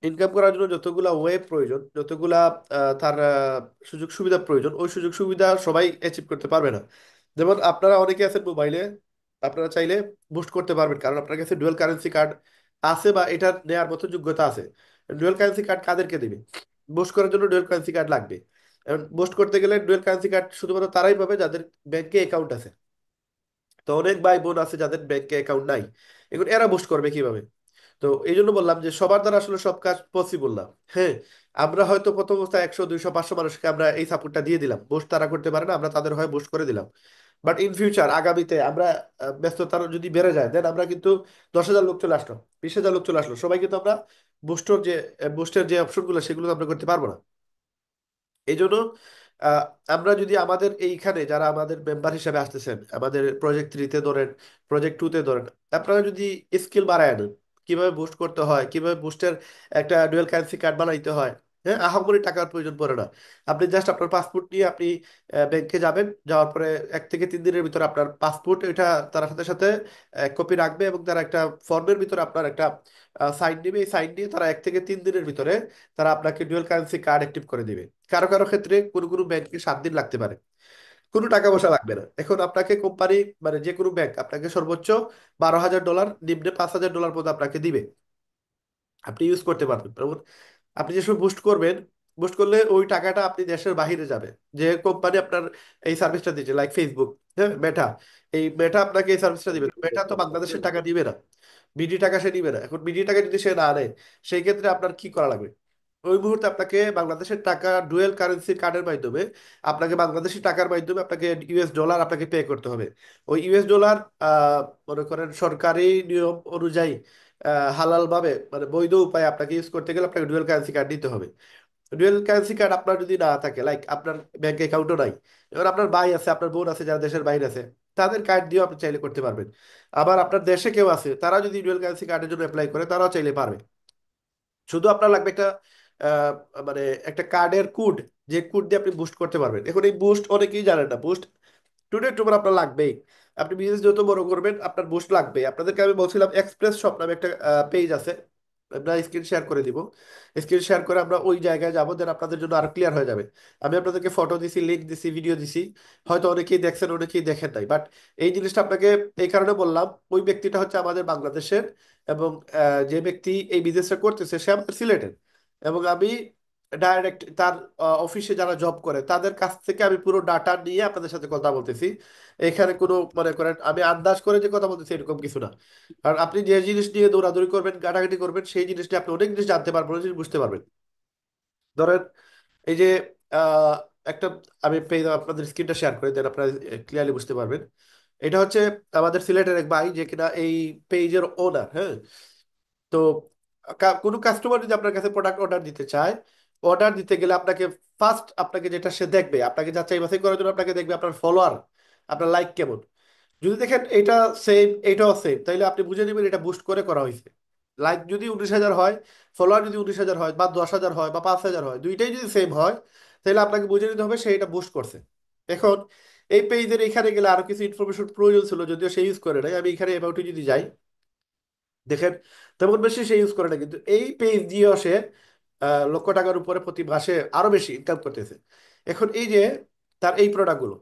Income করার জন্য যতগুলা ওয়ে প্রয়োজন, যতগুলা তার সুযোগ সুবিধা প্রয়োজন, ওই সুযোগ সুবিধা সবাই অ্যাচিভ করতে পারবে না। যেমন আপনারা অনেকে আছেন মোবাইলে, আপনারা চাইলে বুস্ট করতে পারবেন কারণ আপনার কাছে ডুয়াল কারেন্সি কার্ড আছে বা এটা নেওয়ার মতো যোগ্যতা আছে। ডুয়াল কারেন্সি কার্ড কাদেরকে দিবে? বুস্ট করার জন্য ডুয়াল কারেন্সি কার্ড লাগবে। এখন বুস্ট করতে গেলে ডুয়াল কারেন্সি কার্ড শুধুমাত্র তারাই পাবে যাদের ব্যাংকে অ্যাকাউন্ট আছে। তো অনেক ভাই বোন আছে যাদের ব্যাংকে অ্যাকাউন্ট নাই, এখন এরা বুস্ট করবে কিভাবে? তো এই জন্য বললাম যে সবার দ্বারা আসলে সব কাজ পসিবল না। হ্যাঁ, আমরা হয়তো প্রথম অবস্থায় 100 200 500 মানুষকে আমরা এই সাপোর্টটা দিয়ে দিলাম, বুস্ট তারা করতে পারে না, আমরা তাদের হয়ে বুস্ট করে দিলাম। বাট ইন ফিউচার আগামীতে আমরা ব্যস্ততা যদি বেড়ে যায়, দেন আমরা কিন্তু 10,000 লোক চলে আসলো, 20,000 লোক চলে আসলো, সবাই কিন্তু আমরা বুস্টের যে অপশনগুলো সেগুলো তো আমরা করতে পারবো না। এই জন্য আহ, আমরা যদি আমাদের এইখানে যারা আমাদের মেম্বার হিসেবে আসতেছেন, আমাদের প্রজেক্ট 3-তে ধরেন, প্রজেক্ট 2-তে ধরেন, আপনারা যদি স্কিল বাড়ায় নেন, কিভাবে বুস্ট করতে হয়, কিভাবে বুস্টের একটা ডুয়াল কারেন্সি কার্ড বানাইতে হয়। হ্যাঁ, আহামরি টাকার প্রয়োজন পড়ে না। আপনি জাস্ট আপনার পাসপোর্ট নিয়ে আপনি ব্যাংকে যাবেন, যাওয়ার পরে 1 থেকে 3 দিনের ভিতরে আপনার পাসপোর্ট এটা তার সাথে সাথে কপি রাখবে, এবং তারা একটা ফর্মের ভিতরে আপনার একটা সাইন দিবে। এই সাইন দিয়ে তারা 1 থেকে 3 দিনের ভিতরে তারা আপনাকে ডুয়াল কারেন্সি কার্ড অ্যাক্টিভ করে দিবে। কারো কারো ক্ষেত্রে কোনো কোনো ব্যাংকে 7 দিন লাগতে পারে। কোনো টাকা পয়সা লাগবে না। এখন আপনাকে কোম্পানি, মানে যে কোনো ব্যাংক আপনাকে সর্বোচ্চ $12,000, নিম্নে $5,000 পর্যন্ত আপনাকে দিবে, আপনি ইউজ করতে পারবেন। যেমন আপনি যে সময় বুস্ট করবেন, বুস্ট করলে ওই টাকাটা আপনি দেশের বাইরে যাবে। যে কোম্পানি আপনার এই সার্ভিসটা দিচ্ছে, লাইক ফেসবুক, হ্যাঁ, মেটা, এই মেটা আপনাকে এই সার্ভিসটা দিবে, তো মেটা তো বাংলাদেশের টাকা দিবে না, বিডি টাকা সে নিবে না। এখন বিডি টাকা যদি সে না নেয়, সেই ক্ষেত্রে আপনার কি করা লাগবে? ওই মুহূর্তে আপনাকে বাংলাদেশের টাকা ডুয়েল কারেন্সি কার্ডের মাধ্যমে, আপনাকে বাংলাদেশি টাকার মাধ্যমে আপনাকে US ডলার আপনাকে পে করতে হবে। ওই US ডলার আহ মনে করেন সরকারি নিয়ম অনুযায়ী হালাল ভাবে, মানে বৈধ উপায়ে আপনাকে ইউজ করতে গেলে আপনাকে ডুয়েল কারেন্সি কার্ড নিতে হবে। ডুয়েল কারেন্সি কার্ড আপনার যদি না থাকে, লাইক আপনার ব্যাংক অ্যাকাউন্টও নাই, এবার আপনার ভাই আছে, আপনার বোন আছে যারা দেশের বাইরে আছে, তাদের কার্ড দিয়েও আপনি চাইলে করতে পারবেন। আবার আপনার দেশে কেউ আছে, তারা যদি ডুয়েল কারেন্সি কার্ডের জন্য অ্যাপ্লাই করে, তারাও চাইলে পারবে। শুধু আপনার লাগবে একটা আহ, মানে একটা কার্ডের কোড, যে কোড দিয়ে আপনি বুস্ট করতে পারবেন। এখন এই বুস্ট অনেকেই জানেন না, বুস্ট টুডে টুমার আপনার লাগবেই। আপনি বিজনেস যত বড় করবেন আপনার বুস্ট লাগবে। আপনাদেরকে আমি বলছিলাম এক্সপ্রেস শপ নামে একটা পেজ আছে, আমরা স্ক্রিন শেয়ার করে দিব। স্ক্রিন শেয়ার করে আমরা ওই জায়গায় যাবো, দেন আপনাদের জন্য আরো ক্লিয়ার হয়ে যাবে। আমি আপনাদেরকে ফটো দিছি, লিঙ্ক দিছি, ভিডিও দিছি, হয়তো অনেকেই দেখছেন অনেকেই দেখেন নাই, বাট এই জিনিসটা আপনাকে এই কারণে বললাম, ওই ব্যক্তিটা হচ্ছে আমাদের বাংলাদেশের, এবং যে ব্যক্তি এই বিজনেসটা করতেছে সে আমাদের সিলেটের। এবং আমি ডাইরেক্ট তার অফিসে যারা জব করে তাদের কাছ থেকে আমি পুরো ডাটা নিয়ে আপনাদের সাথে কথা বলতেছি। এখানে কোনো মনে করেন আমি আন্দাজ করে যে কথা বলতেছি এরকম কিছু না। কারণ আপনি যে জিনিস নিয়ে দৌড়াদৌড়ি করবেন, ঘাটাঘাটি করবেন, সেই জিনিসটা আপনি অনেক জিনিস জানতে পারবেন, অনেক জিনিস বুঝতে পারবেন। ধরেন এই যে আহ, একটা আমি পেজ আপনাদের স্ক্রিনটা শেয়ার করে দেন, আপনারা ক্লিয়ারলি বুঝতে পারবেন। এটা হচ্ছে আমাদের সিলেটের এক ভাই যে কিনা এই পেজের ওনার। হ্যাঁ, তো কোনো কাস্টমার যদি আপনার কাছে প্রোডাক্ট অর্ডার দিতে চায়, অর্ডার দিতে গেলে আপনাকে ফার্স্ট আপনাকে যেটা সে দেখবে, আপনাকে যাচাই বাছাই করার জন্য আপনাকে দেখবে আপনার ফলোয়ার, আপনার লাইক কেমন। যদি দেখেন এটা সেম, এটাও সেম, তাহলে আপনি বুঝে নেবেন এটা বুস্ট করে করা হয়েছে। লাইক যদি 19,000 হয়, ফলোয়ার যদি 19,000 হয়, বা 10,000 হয়, বা 5,000 হয়, দুইটাই যদি সেম হয়, তাহলে আপনাকে বুঝে নিতে হবে সে এটা বুস্ট করছে। এখন এই পেজের এখানে গেলে আরো কিছু ইনফরমেশন প্রয়োজন ছিল, যদিও সে ইউজ করে নাই। আমি এখানে অ্যাবাউটে যদি যাই, দেখেন তেমন বেশি সে ইউজ করে না, কিন্তু এই পেজ দিয়েও সে লক্ষ টাকার উপরে প্রতি মাসে আরো বেশি ইনকাম করতেছে। এখন এই যে তার এই প্রোডাক্টগুলো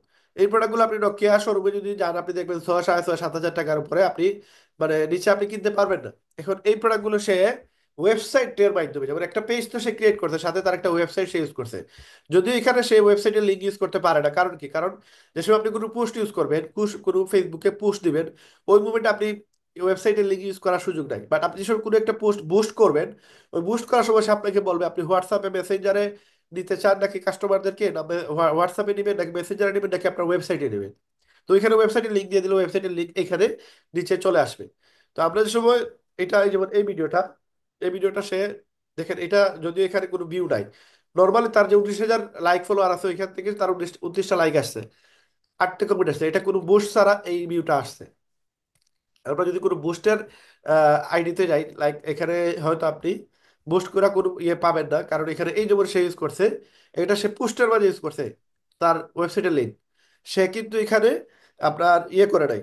আপনি নকিয়া শোরুমে যদি যান, আপনি দেখবেন 6,500 6,000 7,000 টাকার উপরে আপনি, মানে নিচে আপনি কিনতে পারবেন না। এখন এই প্রোডাক্টগুলো সে ওয়েবসাইটের মাধ্যমে, যেমন একটা পেজ তো সে ক্রিয়েট করছে, সাথে তার একটা ওয়েবসাইট সে ইউজ করছে। যদিও এখানে সে ওয়েবসাইটের লিঙ্ক ইউজ করতে পারে না, কারণ কি? কারণ যে সময় আপনি কোনো পোস্ট ইউজ করবেন, কোনো ফেসবুকে পোস্ট দিবেন, ওই মুমেন্টে আপনি ওয়েবসাইটের লিঙ্ক ইউজ করার সুযোগ নাই। বাট আপনি যখন কোনো একটা পোস্ট বুস্ট করবেন, ওই বুস্ট করার সময় সে আপনাকে বলবে আপনি হোয়াটসঅ্যাপে মেসেঞ্জারে নিতে চান নাকি কাস্টমারদেরকে, না হোয়াটসঅ্যাপে নেবেন নাকি মেসেঞ্জারে নেবেন নাকি আপনার ওয়েবসাইটে নেবেন। তো এখানে ওয়েবসাইটের লিঙ্ক দিয়ে দিলে ওয়েবসাইটের লিঙ্ক এখানে নিচে চলে আসবে। তো আমরা যে সময় এটা, এই যেমন এই ভিডিওটা সে দেখেন, এটা যদিও এখানে কোনো ভিউ নাই, নর্মালি তার যে 19,000 লাইক ফলোয়ার আছে ওইখান থেকে তার 29টা লাইক আসছে, 8টা কমেন্ট আসছে, এটা কোনো বুস্ট ছাড়া এই ভিউটা আসছে। আমরা যদি কোনো বুস্টের আইডিতে যাই, লাইক এখানে হয়তো আপনি বুস্ট করা কোনো ইয়ে পাবেন না, কারণ এখানে এই যেমন সে ইউজ করছে, এটা সে পোস্টের মাঝে ইউজ করছে, তার ওয়েবসাইটের লিঙ্ক। সে কিন্তু এখানে আপনার ইয়ে করে নাই,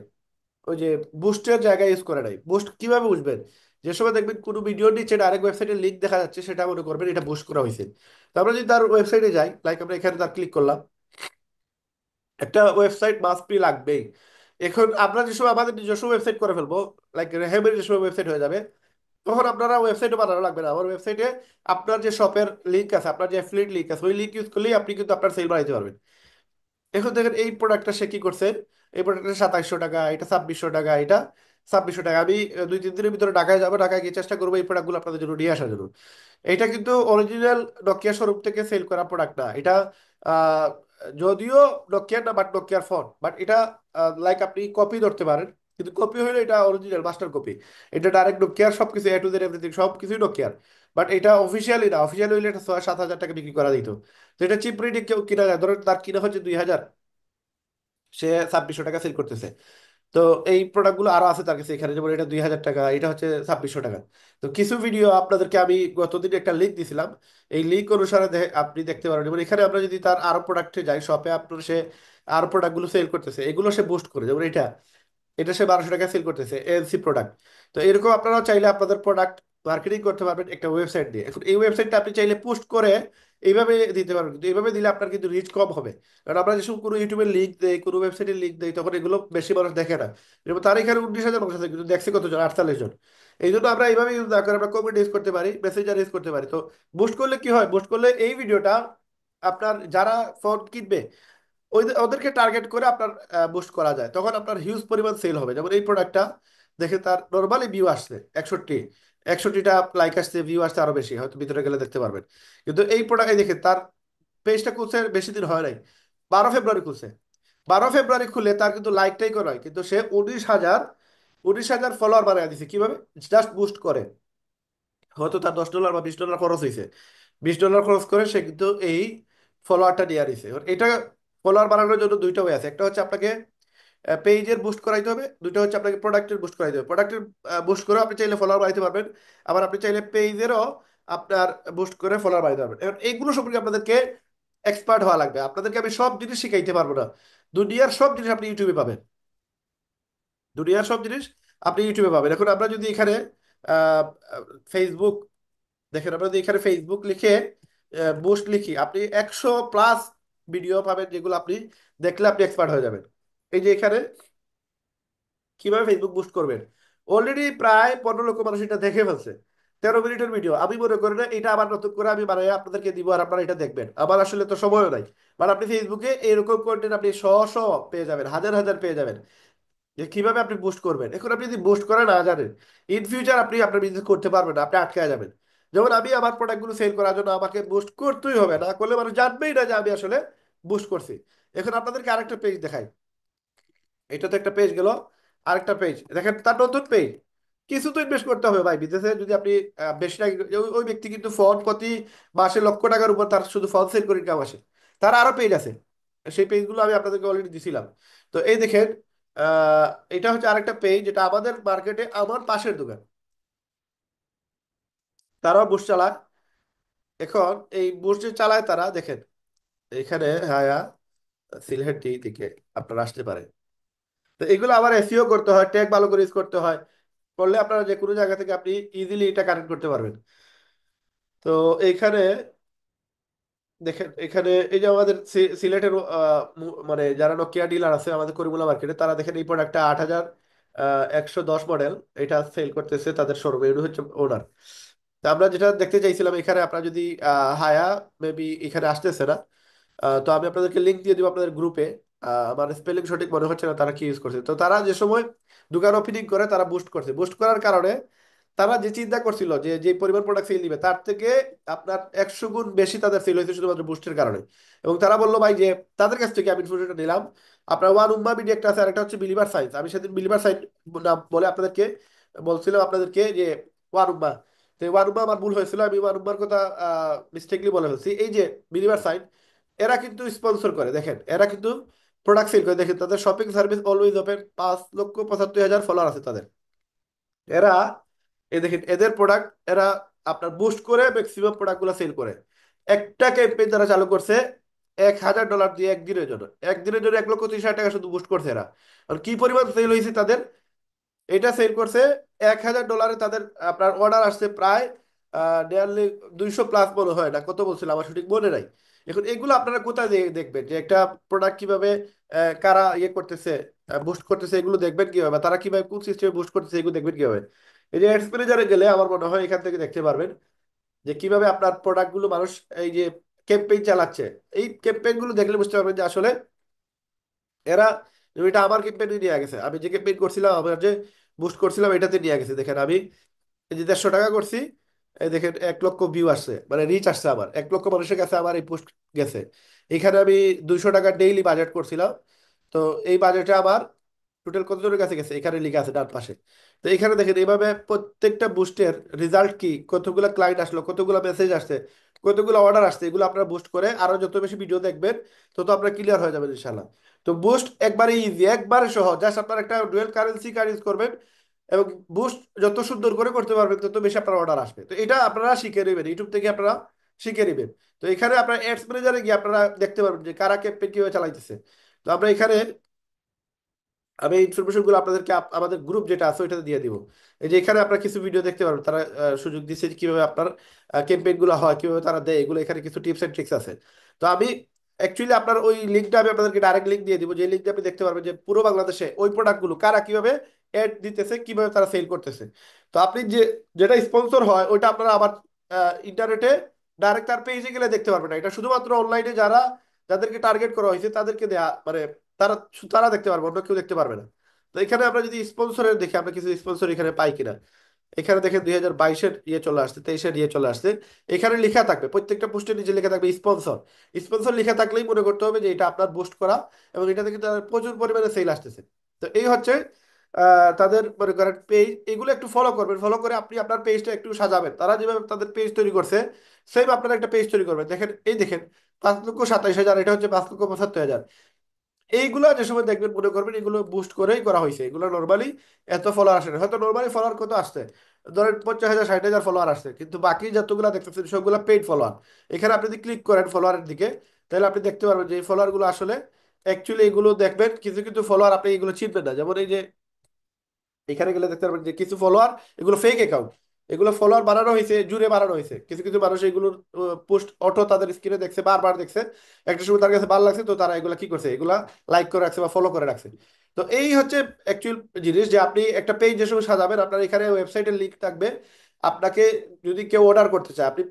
ওই যে বুস্টের জায়গায় ইউজ করে নাই। বুস্ট কিভাবে বুঝবেন যে সময় দেখবেন কোনো ভিডিওর নিচে ডাইরেক্ট ওয়েবসাইটের লিঙ্ক দেখা যাচ্ছে, সেটা মনে করবেন এটা বুস্ট করা হয়েছে। তো আমরা যদি তার ওয়েবসাইটে যাই, লাইক আমরা এখানে তার ক্লিক করলাম, একটা ওয়েবসাইট মাস্ট বি লাগবেই। এখন আমরা যে সময় আমাদের নিজস্ব ওয়েবসাইট করে ফেলবো, লাইক রেহেমের যে সময় ওয়েবসাইট হয়ে যাবে, তখন আপনারা ওয়েবসাইটও বানানো লাগবে না। আমার ওয়েবসাইটে আপনার যে শপের লিঙ্ক আছে, আপনার যে অ্যাফিলিয়েট লিঙ্ক আছে, ওই লিঙ্ক ইউজ করলেই আপনি কিন্তু আপনার সেল বাড়াইতে পারবেন। এখন দেখেন এই প্রোডাক্টটা সে কি করছে, এই প্রোডাক্টটা 2700 টাকা, এটা 2600 টাকা, এটা 2600 টাকা। আমি 2-3 দিনের ভিতরে ঢাকায় যাবো, ঢাকায় গিয়ে চেষ্টা করবো এই প্রোডাক্টগুলো আপনাদের জন্য নিয়ে আসার জন্য। এটা কিন্তু অরিজিনাল নকিয়া শোরুম থেকে সেল করা প্রোডাক্ট না এটা। আহ, যদিও নকিয়ার না, বাট নকিয়ার ফোন, বাট এটা লাইক আপনি কপি ধরতে পারেন, কিন্তু কপি হলে এটা অরিজিনাল মাস্টার কপি। এটা ডাইরেক্ট নকিয়ার সবকিছু এ টু জেড এভরিথিং সবকিছুই নকিয়ার। বাট এটা অফিসিয়ালি না, অফিসিয়ালি হইলে এটা 6-7 হাজার টাকা বিক্রি করা দিত। তো এটা চিপ রেটে কেউ কিনা যায়, ধরুন তার কিনা হচ্ছে 2000, সে 2600 টাকা সেল করতেছে। তো এই প্রোডাক্টগুলো আরো আছে তার কাছে এখানে, যেমন এটা 2000 টাকা, এটা হচ্ছে 2600 টাকা। তো কিছু ভিডিও আপনাদেরকে আমি গতদিন একটা লিঙ্ক দিছিলাম, এই লিঙ্ক অনুসারে আপনি দেখতে পারেন। যেমন এখানে আমরা যদি তার আরো প্রোডাক্টে যাই, শপে আপনার সে আরো প্রোডাক্টগুলো সেল করতেছে, এগুলো সে বুস্ট করে, যেমন এটা, এটা সে 1200 টাকা সেল করতেছে এএনসি প্রোডাক্ট। তো এরকম আপনারা চাইলে আপনাদের প্রোডাক্ট মার্কেটিং করতে পারবেন একটা ওয়েবসাইট দিয়ে। এখন এই ওয়েবসাইটটা আপনি চাইলে পোস্ট করে এইভাবে দিতে পারবেন, কিন্তু এইভাবে দিলে আপনার কিন্তু রিচ কম হবে। কারণ আমরা যেসব কোনো ইউটিউবের লিঙ্ক দেই, কোনো ওয়েবসাইটের লিঙ্ক দেই, তখন এগুলো বেশি মানুষ দেখে না। যেমন তার এখানে 19,000 মানুষ আছে, কিন্তু দেখছে কতজন, 48 জন। এই জন্য আমরা এইভাবে ইউজ না করে আমরা কমেন্ট ইউজ করতে পারি, মেসেঞ্জার ইউজ করতে পারি। তো বুস্ট করলে কি হয়, বুস্ট করলে এই ভিডিওটা আপনার যারা ফোন কিনবে ওদেরকে টার্গেট করে আপনার বুস্ট করা যায়, তখন আপনার হিউজ পরিমাণ সেল হবে। যেমন এই প্রোডাক্টটা দেখে তার নর্মালি ভিউ আসছে 61টা লাইক আসছে, ভিউ আসছে আরো বেশি, হয়তো ভিতরে গেলে দেখতে পারবেন। কিন্তু এই প্রোডাক্ট দেখে তার পেজটা খুলছে বেশি দিন হয় নাই, 12 ফেব্রুয়ারি খুলছে। 12 ফেব্রুয়ারি খুলে তার কিন্তু লাইকটাই করে নয়, কিন্তু সে 19,000 ফলোয়ার বানিয়ে দিছে কিভাবে, জাস্ট বুস্ট করে। হয়তো তার $10 বা $20 খরচ হয়েছে, $20 খরচ করে সে কিন্তু এই ফলোয়ারটা নিয়ে আনিছে। এবার এটা ফলোয়ার বাড়ানোর জন্য দুইটা ওয়ে আছে, একটা হচ্ছে আপনাকে পেজের বুস্ট করাইতে হবে, দুইটা হচ্ছে আপনাকে প্রোডাক্টের বুস্ট করাইতে হবে। প্রোডাক্টের বুস্ট করেও আপনি চাইলে ফলোয়ার বাড়াইতে পারবেন, আবার আপনি চাইলে পেজেরও আপনার বুস্ট করে ফলোয়ার বাড়াইতে পারবেন। এখন এইগুলো সম্পর্কে আপনাদেরকে এক্সপার্ট হওয়া লাগবে, আপনাদেরকে আমি সব জিনিস শিখাইতে পারবো না। দুনিয়ার সব জিনিস আপনি ইউটিউবে পাবেন, দুনিয়ার সব জিনিস আপনি ইউটিউবে পাবেন। এখন আমরা যদি এখানে আহ ফেসবুক দেখেন, আমরা যদি এখানে ফেসবুক লিখে বুস্ট লিখি, আপনি 100+ ভিডিও পাবেন, যেগুলো আপনি দেখলে আপনি এক্সপার্ট হয়ে যাবেন। এই যে এখানে কিভাবে ফেসবুক বুস্ট করবেন, অলরেডি প্রায় 15 লক্ষ মানুষ এটা দেখে ফেলছে। 13 মিনিটের ভিডিও, আমি মনে করি না এটা আবার নতুন করে আমি বানাই আপনাদেরকে দিব আর আপনারা এটা দেখবেন, আমার আসলে তো সময়ও নাই। মানে আপনি ফেসবুকে এরকম কন্টেন্ট আপনি শ পেয়ে যাবেন, হাজার হাজার পেয়ে যাবেন, যে কিভাবে আপনি বুস্ট করবেন। এখন আপনি যদি বুস্ট করা না জানেন, ইন ফিউচার আপনি আপনার বিজনেস করতে পারবেন না, আপনি আটকে যাবেন। যেমন আমি আমার প্রোডাক্টগুলো সেল করার জন্য আমাকে বুস্ট করতেই হবে, না করলে মানুষ জানবেই না যে আমি আসলে বুস্ট করছি। এখন আপনাদেরকে আরেকটা পেজ দেখাই, এটা তো একটা পেজ গেল, আরেকটা পেজ দেখেন তার নতুন পেজ। কিছু তো ইনভেস্ট করতে হবে ভাই বিদেশে, যদি আপনি বেশি টাকা ওই ব্যক্তি কিন্তু ফোন প্রতি মাসে লক্ষ টাকার উপর তার শুধু ফোন সেল করে ইনকাম আসে। তার আরো পেজ আছে, সেই পেজগুলো আমি আপনাদেরকে অলরেডি দিছিলাম। তো এই দেখেন, আহ এটা হচ্ছে আরেকটা পেজ, যেটা আমাদের মার্কেটে আমার পাশের দোকান, তারাও বুস্ট চালায়। এখন এই বুস্ট যে চালায় তারা দেখেন এখানে, হ্যাঁ সিলহেটি দিকে আপনারা আসতে পারে। তো এগুলো আবার এসইও করতে হয়, ট্যাগ ভালো করে ইউজ করতে হয়, করলে আপনারা যে কোনো জায়গা থেকে আপনি ইজিলি এটা কানেক্ট করতে পারবেন। তো এইখানে দেখেন, এখানে এই যে আমাদের সিলেটের মানে যারা নোকিয়া ডিলার আছে আমাদের করিমুল্লা মার্কেটে, তারা দেখেন এই প্রোডাক্টটা 8110 মডেল, এটা সেল করতেছে তাদের শোরুমে, এটা হচ্ছে ওনার। তা আমরা যেটা দেখতে চাইছিলাম, এখানে আপনারা যদি হায়া মেবি এখানে আসতেছে না, তো আমি আপনাদেরকে লিঙ্ক দিয়ে দিব আপনাদের গ্রুপে। আমার স্পেলিং সঠিক মনে হচ্ছে না তারা কি ইউজ করছে। তো তারা যে সময় দোকান ওপেনিং করে তারা বুস্ট করছে, বুস্ট করার কারণে তারা যে চিন্তা করছিল যে যে পরিমাণ প্রোডাক্ট সেল দিবে তার থেকে আপনার 100 গুণ বেশি তাদের সেল হয়েছে শুধুমাত্র বুস্টের কারণে। এবং তারা বললো ভাই যে তাদের কাছ থেকে আমি ইনফরমেশনটা নিলাম, আপনার ওয়ান উম্মা মিডিয়া একটা আছে আর একটা হচ্ছে বিলিভার সায়েন্স। আমি সেদিন বিলিভার সায়েন্স নাম বলে আপনাদেরকে বলছিলাম আপনাদেরকে যে ওয়ান উম্মা, তো ওয়ান উম্মা আমার ভুল হয়েছিল, আমি ওয়ান উম্মার কথা মিস্টেকলি বলে ফেলছি। এই যে বিলিভার সায়েন্স, এরা কিন্তু স্পন্সর করে, দেখেন এরা কিন্তু প্রোডাক্ট সেল করে, দেখেন তাদের shopping service always open, 5,75,000 follower আছে তাদের। এরা এই দেখেন এদের প্রোডাক্ট এরা আপনার বুস্ট করে ম্যাক্সিমাম প্রোডাক্ট গুলো সেল করে। একটা ক্যাম্পেইন তারা চালু করছে $1,000 দিয়ে একদিনের জন্য, একদিনের জন্য 1,30,000 টাকা শুধু বুস্ট করছে এরা। আর কি পরিমাণ সেল হয়েছে তাদের, এটা সেল করছে $1,000। তাদের আপনার অর্ডার আসছে প্রায় নিয়ারলি 200 প্লাস মনে হয়, না কত বলছিল আমার সঠিক মনে নাই। এখন এগুলো আপনারা কোথায় দেখবেন যে একটা প্রোডাক্ট কিভাবে কারা ইয়ে করতেছে, বুস্ট করতেছে, এগুলো দেখবেন কিভাবে, বা তারা কিভাবে কোন সিস্টেমে বুস্ট করতেছে এগুলো দেখবেন কিভাবে? এই যে অ্যাডস ম্যানেজারে গেলে আমার মনে হয় এখান থেকে দেখতে পারবেন যে কিভাবে আপনার প্রোডাক্ট গুলো মানুষ এই যে ক্যাম্পেইন চালাচ্ছে। এই ক্যাম্পেইন গুলো দেখলে বুঝতে পারবেন যে আসলে এরা এটা আমার ক্যাম্পেইনে নিয়ে গেছে। আমি যে ক্যাম্পেইন করছিলাম, আমার যে বুস্ট করছিলাম, এটাতে নিয়ে গেছে। দেখেন আমি এই যে 150 টাকা করছি, এই দেখেন 1 লক্ষ ভিউ আসছে, মানে রিচ আসছে, আমার 1 লক্ষ মানুষের কাছে আমার এই পোস্ট গেছে। এখানে আমি 200 টাকা ডেইলি বাজেট করছিলাম। তো এই বাজেটে আমার টোটাল কতজনের কাছে গেছে এখানে লিখে আছে ডান পাশে। তো এখানে দেখেন এইভাবে প্রত্যেকটা বুস্টের রেজাল্ট কি, কতগুলো ক্লায়েন্ট আসলো, কতগুলো মেসেজ আসছে, কতগুলো অর্ডার আসছে, এগুলো আপনারা বুস্ট করে আরো যত বেশি ভিডিও দেখবেন তত আপনার ক্লিয়ার হয়ে যাবে ইনশাল্লাহ। তো বুস্ট একবারে ইজি, একবারে সহজ, জাস্ট আপনার একটা ডুয়েল কারেন্সি কাজ করবেন এবং বুস্ট যত সুন্দর করে করতে পারবেন তত বেশি আপনার অর্ডার আসবে। তো এটা আপনারা শিখে নেবেন, ইউটিউব থেকে আপনারা শিখে নেবেন। তো এখানে আপনার অ্যাডস ম্যানেজারে গিয়ে আপনারা দেখতে পারবেন যে কারা ক্যাম্পেইন কিভাবে চালাইতেছে। তো আমরা এখানে, আমি এই ইনফরমেশন গুলো আপনাদেরকে আমাদের গ্রুপ যেটা আছে ওইটাতে দিয়ে দিব। এই যে এখানে আপনারা কিছু ভিডিও দেখতে পারবেন, তারা সুযোগ দিচ্ছে যে কিভাবে আপনার ক্যাম্পেইন গুলো হয়, কিভাবে তারা দেয় এগুলো, এখানে কিছু টিপস এন্ড ট্রিক্স আছে। তো আমি অ্যাকচুয়ালি আপনার ওই লিঙ্কটা আমি আপনাদেরকে ডাইরেক্ট লিঙ্ক দিয়ে দিব, যে লিঙ্কটা আপনি দেখতে পারবেন যে পুরো বাংলাদেশে ওই প্রোডাক্ট গুলো কারা কিভাবে এড দিতেছে, কিভাবে তারা সেল করতেছে। তো আপনি যে যেটা স্পন্সর হয় ওইটা আপনারা আবার ইন্টারনেটে ডাইরেক্ট তার পেজে গেলে দেখতে পারবেন না। এটা শুধুমাত্র অনলাইনে যারা, যাদেরকে টার্গেট করা হয়েছে তাদেরকে দেয়া, মানে তারা তারা দেখতে পারবে, অন্য কেউ দেখতে পারবে না। তো এখানে আমরা যদি স্পন্সরের দেখি, আমরা কিছু স্পন্সর এখানে পাই কিনা। এখানে দেখেন 2022-এর ইয়ে চলে আসছে, 23-এর ইয়ে চলে আসছে। এখানে লেখা থাকবে প্রত্যেকটা পোস্টের নিচে লেখা থাকবে স্পন্সর। স্পন্সর লেখা থাকলেই মনে করতে হবে যে এটা আপনার বুস্ট করা, এবং এটা থেকে তাদের প্রচুর পরিমাণে সেল আসতেছে। তো এই হচ্ছে তাদের মনে করেন পেজ, এগুলো একটু ফলো করবেন, ফলো করে আপনি আপনার পেজটা একটু সাজাবেন। তারা যেভাবে তাদের পেজ তৈরি করছে সেম আপনারা একটা পেজ তৈরি করবেন। দেখেন এই দেখেন 5,27,000, এটা হচ্ছে 5,75,000। এইগুলা যে সময় দেখবেন মনে করবেন এগুলো বুস্ট করেই করা হয়েছে, এগুলো নর্মালি এত ফলোয়ার আসে না। হয়তো নর্মালি ফলোয়ার কত আসছে, ধরেন 50,000 60,000 ফলোয়ার আসছে, কিন্তু বাকি যতগুলো দেখতেছেন সবগুলো পেইড ফলোয়ার। এখানে আপনি যদি ক্লিক করেন ফলোয়ারের দিকে, তাহলে আপনি দেখতে পারবেন যে এই ফলোয়ার গুলো আসলে অ্যাকচুয়ালি এগুলো দেখবেন কিছু কিছু ফলোয়ার আপনি এগুলো চিনবেন না। যেমন এই যে এখানে গেলে দেখতে পারবেন যে কিছু ফলোয়ার, এগুলো ফেক অ্যাকাউন্ট। এগুলো ফলোয়ার বানানো হয়েছে, জুড়ে বানানো হয়েছে। কিছু কিছু মানুষ এগুলোর পোস্ট অটো তাদের স্ক্রিনে দেখছে, বারবার দেখছে, একটা সময় তার কাছে ভালো লাগছে, তো তারা এগুলা কি করছে, এগুলা লাইক করে রাখছে বা ফলো করে রাখছে। তো এই হচ্ছে অ্যাকচুয়াল জিনিস, যে আপনি একটা পেজ যে সময় সাজাবেন আপনার এখানে ওয়েবসাইটের লিঙ্ক থাকবে। আপনাকে যদি কেউ অর্ডার করতে চায়, আপনি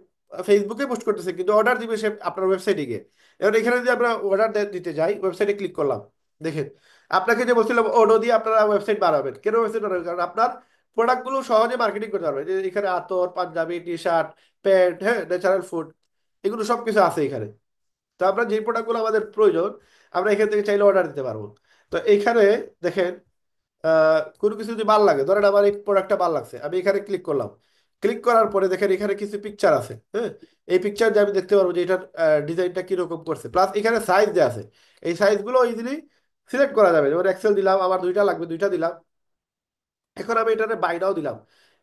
ফেসবুকে পোস্ট করতেছে কিন্তু অর্ডার দিবে সে আপনার ওয়েবসাইটে গিয়ে। এবার এখানে যদি আমরা অর্ডার দিতে যাই, ওয়েবসাইটে ক্লিক করলাম, দেখেন আপনাকে যে বলছিলাম অটো দিয়ে আপনারা ওয়েবসাইট বানাবেন। কেন ওয়েবসাইট বানাবেন? কারণ আপনার প্রোডাক্টগুলো সহজে মার্কেটিং করতে পারবে। যে এখানে আতর, পাঞ্জাবি, টি শার্ট, প্যান্ট, হ্যাঁ, ন্যাচারাল ফুড, এগুলো সবকিছু আছে এখানে। তো আমরা যে প্রোডাক্টগুলো আমাদের প্রয়োজন আমরা এখান থেকে চাইলে অর্ডার দিতে পারবো। তো এইখানে দেখেন কোনো কিছু যদি ভালো লাগে, ধরেন আমার এই প্রোডাক্টটা ভালো লাগছে, আমি এখানে ক্লিক করলাম। ক্লিক করার পরে দেখেন এখানে কিছু পিকচার আছে, হ্যাঁ। এই পিকচার দিয়ে আমি দেখতে পারবো যে এটার ডিজাইনটা কিরকম করছে, প্লাস এখানে সাইজ দেওয়া আছে। এই সাইজগুলো ইজিলি সিলেক্ট করা যাবে। যেমন এক্সেল দিলাম, আমার দুইটা লাগবে, দুইটা দিলাম। এখন আমি এটাতে বাইনাও দিলাম।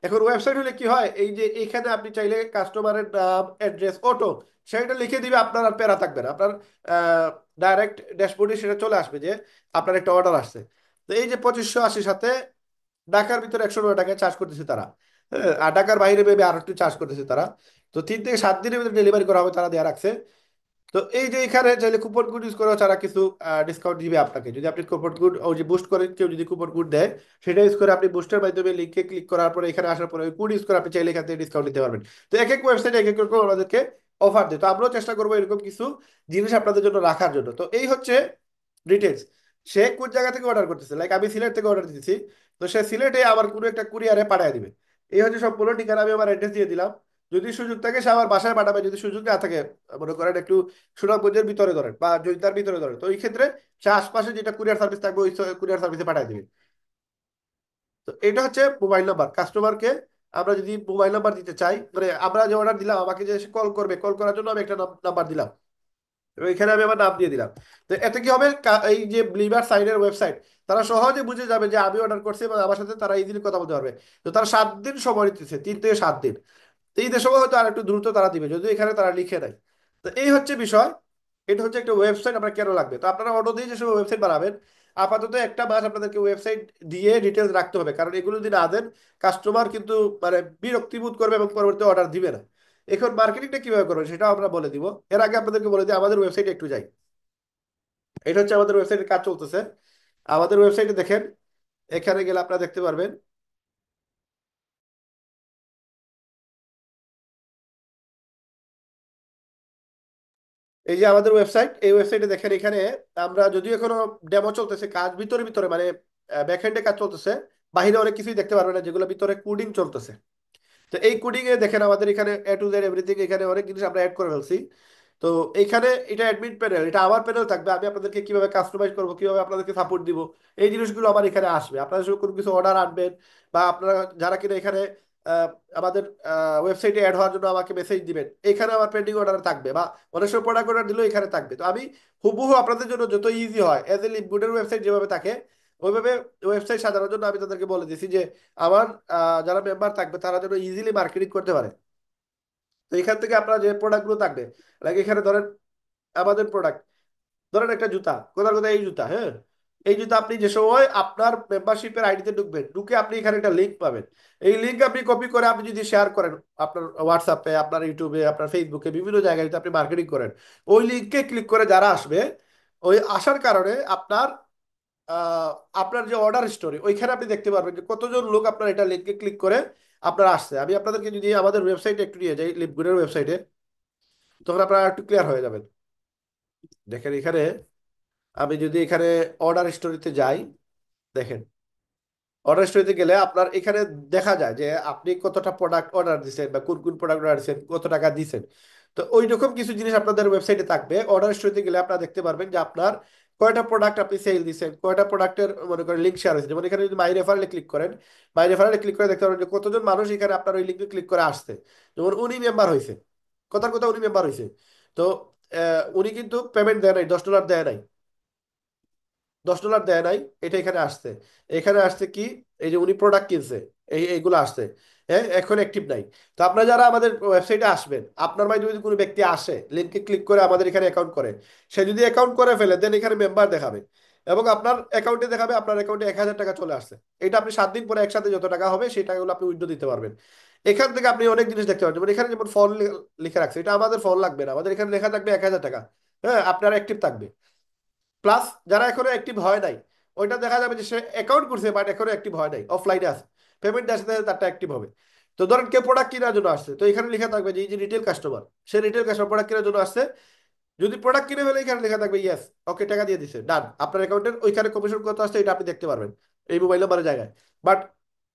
এখন ওয়েবসাইট হলে কি হয়, এই যে এখানে আপনি চাইলে কাস্টমারের নাম, অ্যাড্রেস, অটো সেটা লিখে দিবে, আপনার আর প্যারা থাকবে না। আপনার ডাইরেক্ট ড্যাশবোর্ডে সেটা চলে আসবে যে আপনার একটা অর্ডার আসছে। তো এই যে 2580 সাথে ঢাকার ভিতরে 109 টাকায় চার্জ করতেছে তারা, হ্যাঁ, আর ঢাকার বাইরে ভেবে আর একটু চার্জ করতেছে তারা। তো 3 থেকে 7 দিনের ভিতরে ডেলিভারি করা হবে, তারা দেওয়া রাখছে। তো এই যে এখানে চাইলে কুপন কোড ইউজ করেও তারা কিছু ডিসকাউন্ট দিবে আপনাকে, যদি আপনি কুপন কোড ওই যে বুস্ট করে কেউ যদি কুপন কোড দেয়, সেটা ইউজ করে আপনি বুস্টের মাধ্যমে লিঙ্কে ক্লিক করার পরে এখানে আসার পরে ওই কোড ইউজ করে আপনি চাইলে এখান থেকে ডিসকাউন্ট নিতে পারবেন। তো এক এক ওয়েবসাইটে এক এক রকম আমাদেরকে অফার দেয়। তো আমরাও চেষ্টা করবো এরকম কিছু জিনিস আপনাদের জন্য রাখার জন্য। তো এই হচ্ছে ডিটেলস। সে কোন জায়গা থেকে অর্ডার করতেছে, লাইক আমি সিলেট থেকে অর্ডার দিতেছি, তো সে সিলেটে আমার কোনো একটা কুরিয়ারে পাঠিয়ে দিবে। এই হচ্ছে সম্পূর্ণ ঠিকানা, আমি আমার অ্যাড্রেস দিয়ে দিলাম। যদি সুযোগ থাকে সে আমার বাসায় পাঠাবে, যদি সুযোগ না থাকে মনে করেন একটু সুনামগঞ্জের ভিতরে ধরেন বা জয়িতার ভিতরে ধরেন, তো ওই ক্ষেত্রে সে আশপাশে যেটা কুরিয়ার সার্ভিস থাকবে ওই কুরিয়ার সার্ভিসে পাঠিয়ে দিবে। তো এটা হচ্ছে মোবাইল নাম্বার কাস্টমারকে। আমরা যদি মোবাইল নাম্বার দিতে চাই, মানে আমরা যে অর্ডার দিলাম আমাকে যে কল করবে, কল করার জন্য আমি একটা নাম্বার দিলাম, এবং এখানে আমি আমার নাম দিয়ে দিলাম। তো এতে কি হবে, এই যে ব্লিভার সাইনের ওয়েবসাইট, তারা সহজে বুঝে যাবে যে আমি অর্ডার করছি এবং আমার সাথে তারা ইজিলি কথা বলতে পারবে। তো তারা 7 দিন সময় দিতেছে, 3 থেকে 7 দিন। তো এই দেশে হয়তো আর একটু দ্রুত তারা দিবে, যদিও এখানে তারা লিখে নাই। তো এই হচ্ছে বিষয়। এটা হচ্ছে একটা ওয়েবসাইট আপনার কেন লাগবে। তো আপনারা অটো দিয়ে যে সময় ওয়েবসাইট বানাবেন, আপাতত একটা মাস আপনাদেরকে ওয়েবসাইট দিয়ে ডিটেলস রাখতে হবে, কারণ এগুলো যদি না দেন কাস্টমার কিন্তু মানে বিরক্তি বোধ করবে এবং পরবর্তী অর্ডার দিবে না। এখন মার্কেটিংটা কিভাবে করবেন সেটাও আমরা বলে দিব। এর আগে আপনাদেরকে বলে দিই আমাদের ওয়েবসাইটে একটু যাই। এটা হচ্ছে আমাদের ওয়েবসাইটের কাজ চলতেছে। আমাদের ওয়েবসাইটে দেখেন, এখানে গেলে আপনারা দেখতে পারবেন এই যে আমাদের ওয়েবসাইট, এই ওয়েবসাইটে দেখেন এখানে আমরা যদিও এখনো ডেমো চলতেছে, কাজ ভিতরে ভিতরে মানে ব্যাকএন্ডে কাজ চলতেছে, বাহিরে অনেক কিছুই দেখতে পারবেন না যেগুলো ভিতরে কোডিং চলতেছে। তো এই কোডিং এ দেখেন আমাদের এখানে এ টু জেড এভরিথিং, এখানে অনেক জিনিস আমরা অ্যাড করে ফেলছি। তো এইখানে এটা অ্যাডমিন প্যানেল, এটা আমার প্যানেল থাকবে, আমি আপনাদেরকে কিভাবে কাস্টমাইজ করবো, কিভাবে আপনাদেরকে সাপোর্ট দিব, এই জিনিসগুলো আমার এখানে আসবে। আপনারা যদি কোনো কিছু অর্ডার আনবেন বা আপনারা যারা কিনা এখানে আহ, আমাদের ওয়েবসাইটে অ্যাড হওয়ার জন্য আমাকে মেসেজ দিবেন, এখানে আমার পেন্ডিং অর্ডার থাকবে, বা অনেক সময় প্রোডাক্ট অর্ডার দিলেও এখানে থাকবে। তো আমি হুবহু আপনাদের জন্য যত ইজি হয় এজ এ লিপগুডের ওয়েবসাইট যেভাবে থাকে ওইভাবে ওয়েবসাইট সাজানোর জন্য আমি তাদেরকে বলে দিয়েছি যে আমার যারা মেম্বার থাকবে তারা যেন ইজিলি মার্কেটিং করতে পারে। তো এখান থেকে আপনার যে প্রোডাক্টগুলো থাকবে, লাইক এখানে ধরেন আমাদের প্রোডাক্ট, ধরেন একটা জুতা, কোথার কোথায় এই জুতা, হ্যাঁ, এই জুতা আপনি যে সময় আপনার মেম্বারশিপের আইডিতে ঢুকবেন, ঢুকে আপনি এখানে একটা লিঙ্ক পাবেন। এই লিঙ্ক আপনি কপি করে আপনি যদি শেয়ার করেন আপনার হোয়াটসঅ্যাপে, আপনার ইউটিউবে, আপনার ফেসবুকে, বিভিন্ন জায়গায় যদি আপনি মার্কেটিং করেন, ওই লিঙ্কে ক্লিক করে যারা আসবে, ওই আসার কারণে আপনার আহ, আপনার যে অর্ডার স্টোরি ওইখানে আপনি দেখতে পারবেন যে কতজন লোক আপনার এটা লিঙ্কে ক্লিক করে আপনার আসছে। আমি আপনাদেরকে যদি আমাদের ওয়েবসাইটে একটু নিয়ে যাই, লিপগুডের ওয়েবসাইটে, তখন আপনারা একটু ক্লিয়ার হয়ে যাবেন। দেখেন এখানে আমি যদি এখানে অর্ডার স্টোরিতে যাই, দেখেন অর্ডার স্টোরিতে গেলে আপনার এখানে দেখা যায় যে আপনি কতটা প্রোডাক্ট অর্ডার দিচ্ছেন বা কোন কোন প্রোডাক্ট অর্ডার দিচ্ছেন, কত টাকা দিচ্ছেন। তো ওই রকম কিছু জিনিস আপনাদের ওয়েবসাইটে থাকবে। অর্ডার স্টোরিতে গেলে আপনারা দেখতে পারবেন যে আপনার কয়টা প্রোডাক্ট আপনি সেল দিচ্ছেন, কয়টা প্রোডাক্টের মনে করেন লিঙ্ক শেয়ার হয়েছে। যেমন এখানে যদি মাই রেফারেলে ক্লিক করেন, মাই রেফারেলে ক্লিক করে দেখতে পারবেন যে কতজন মানুষ এখানে আপনার ওই লিঙ্কে ক্লিক করে আসছে। যেমন উনি মেম্বার হয়েছে, কথার কথা উনি মেম্বার হয়েছে। তো উনি কিন্তু পেমেন্ট দেয় নাই, $10 দেয় নাই, $10 দেয় নাই, এটা এখানে আসছে। এখানে আসছে কি, এই যে উনি প্রোডাক্ট কিনছে, এইগুলো আসছে। হ্যাঁ, এখন অ্যাক্টিভ নাই। তো আপনারা যারা আমাদের ওয়েবসাইটে আসবেন, আপনার মাধ্যমে যদি কোনো ব্যক্তি আসে লিঙ্কে ক্লিক করে আমাদের এখানে অ্যাকাউন্ট করে, সে যদি অ্যাকাউন্ট করে ফেলে দেন এখানে মেম্বার দেখাবে, এবং আপনার অ্যাকাউন্টে দেখাবে আপনার অ্যাকাউন্টে 1,000 টাকা চলে আসছে। এটা আপনি 7 দিন পরে একসাথে যত টাকা হবে সেই টাকাগুলো আপনি উইথড্র দিতে পারবেন। এখান থেকে আপনি অনেক জিনিস দেখতে পাবেন, যেমন এখানে যেমন ফোন লিখে রাখছে, এটা আমাদের ফোন লাগবে না, আমাদের এখানে লেখা থাকবে 1,000 টাকা। হ্যাঁ, আপনার অ্যাক্টিভ থাকবে। প্লাস যারা এখনো অ্যাক্টিভ হয় নাই, ওইটা দেখা যাবে যে সে অ্যাকাউন্ট করছে বাট এখনো অ্যাক্টিভ হয় নাই, অফলাইনে আছে, পেমেন্ট আসতে তারটা অ্যাক্টিভ হবে। তো ধরেন কেউ প্রোডাক্ট কেনার জন্য আসছে, তো এখানে লেখা থাকবে যে এই যে রিটেল কাস্টমার, সে রিটেল কাস্টমার প্রোডাক্ট কেনার জন্য আসছে, যদি প্রোডাক্ট কিনে ফেলে এখানে লেখা থাকবে ইয়েস, ওকে, টাকা দিয়ে দিছে, ডান, আপনার অ্যাকাউন্টের ওইখানে কমিশন কত আসছে এটা আপনি দেখতে পারবেন এই মোবাইল নাম্বারের জায়গায়। বাট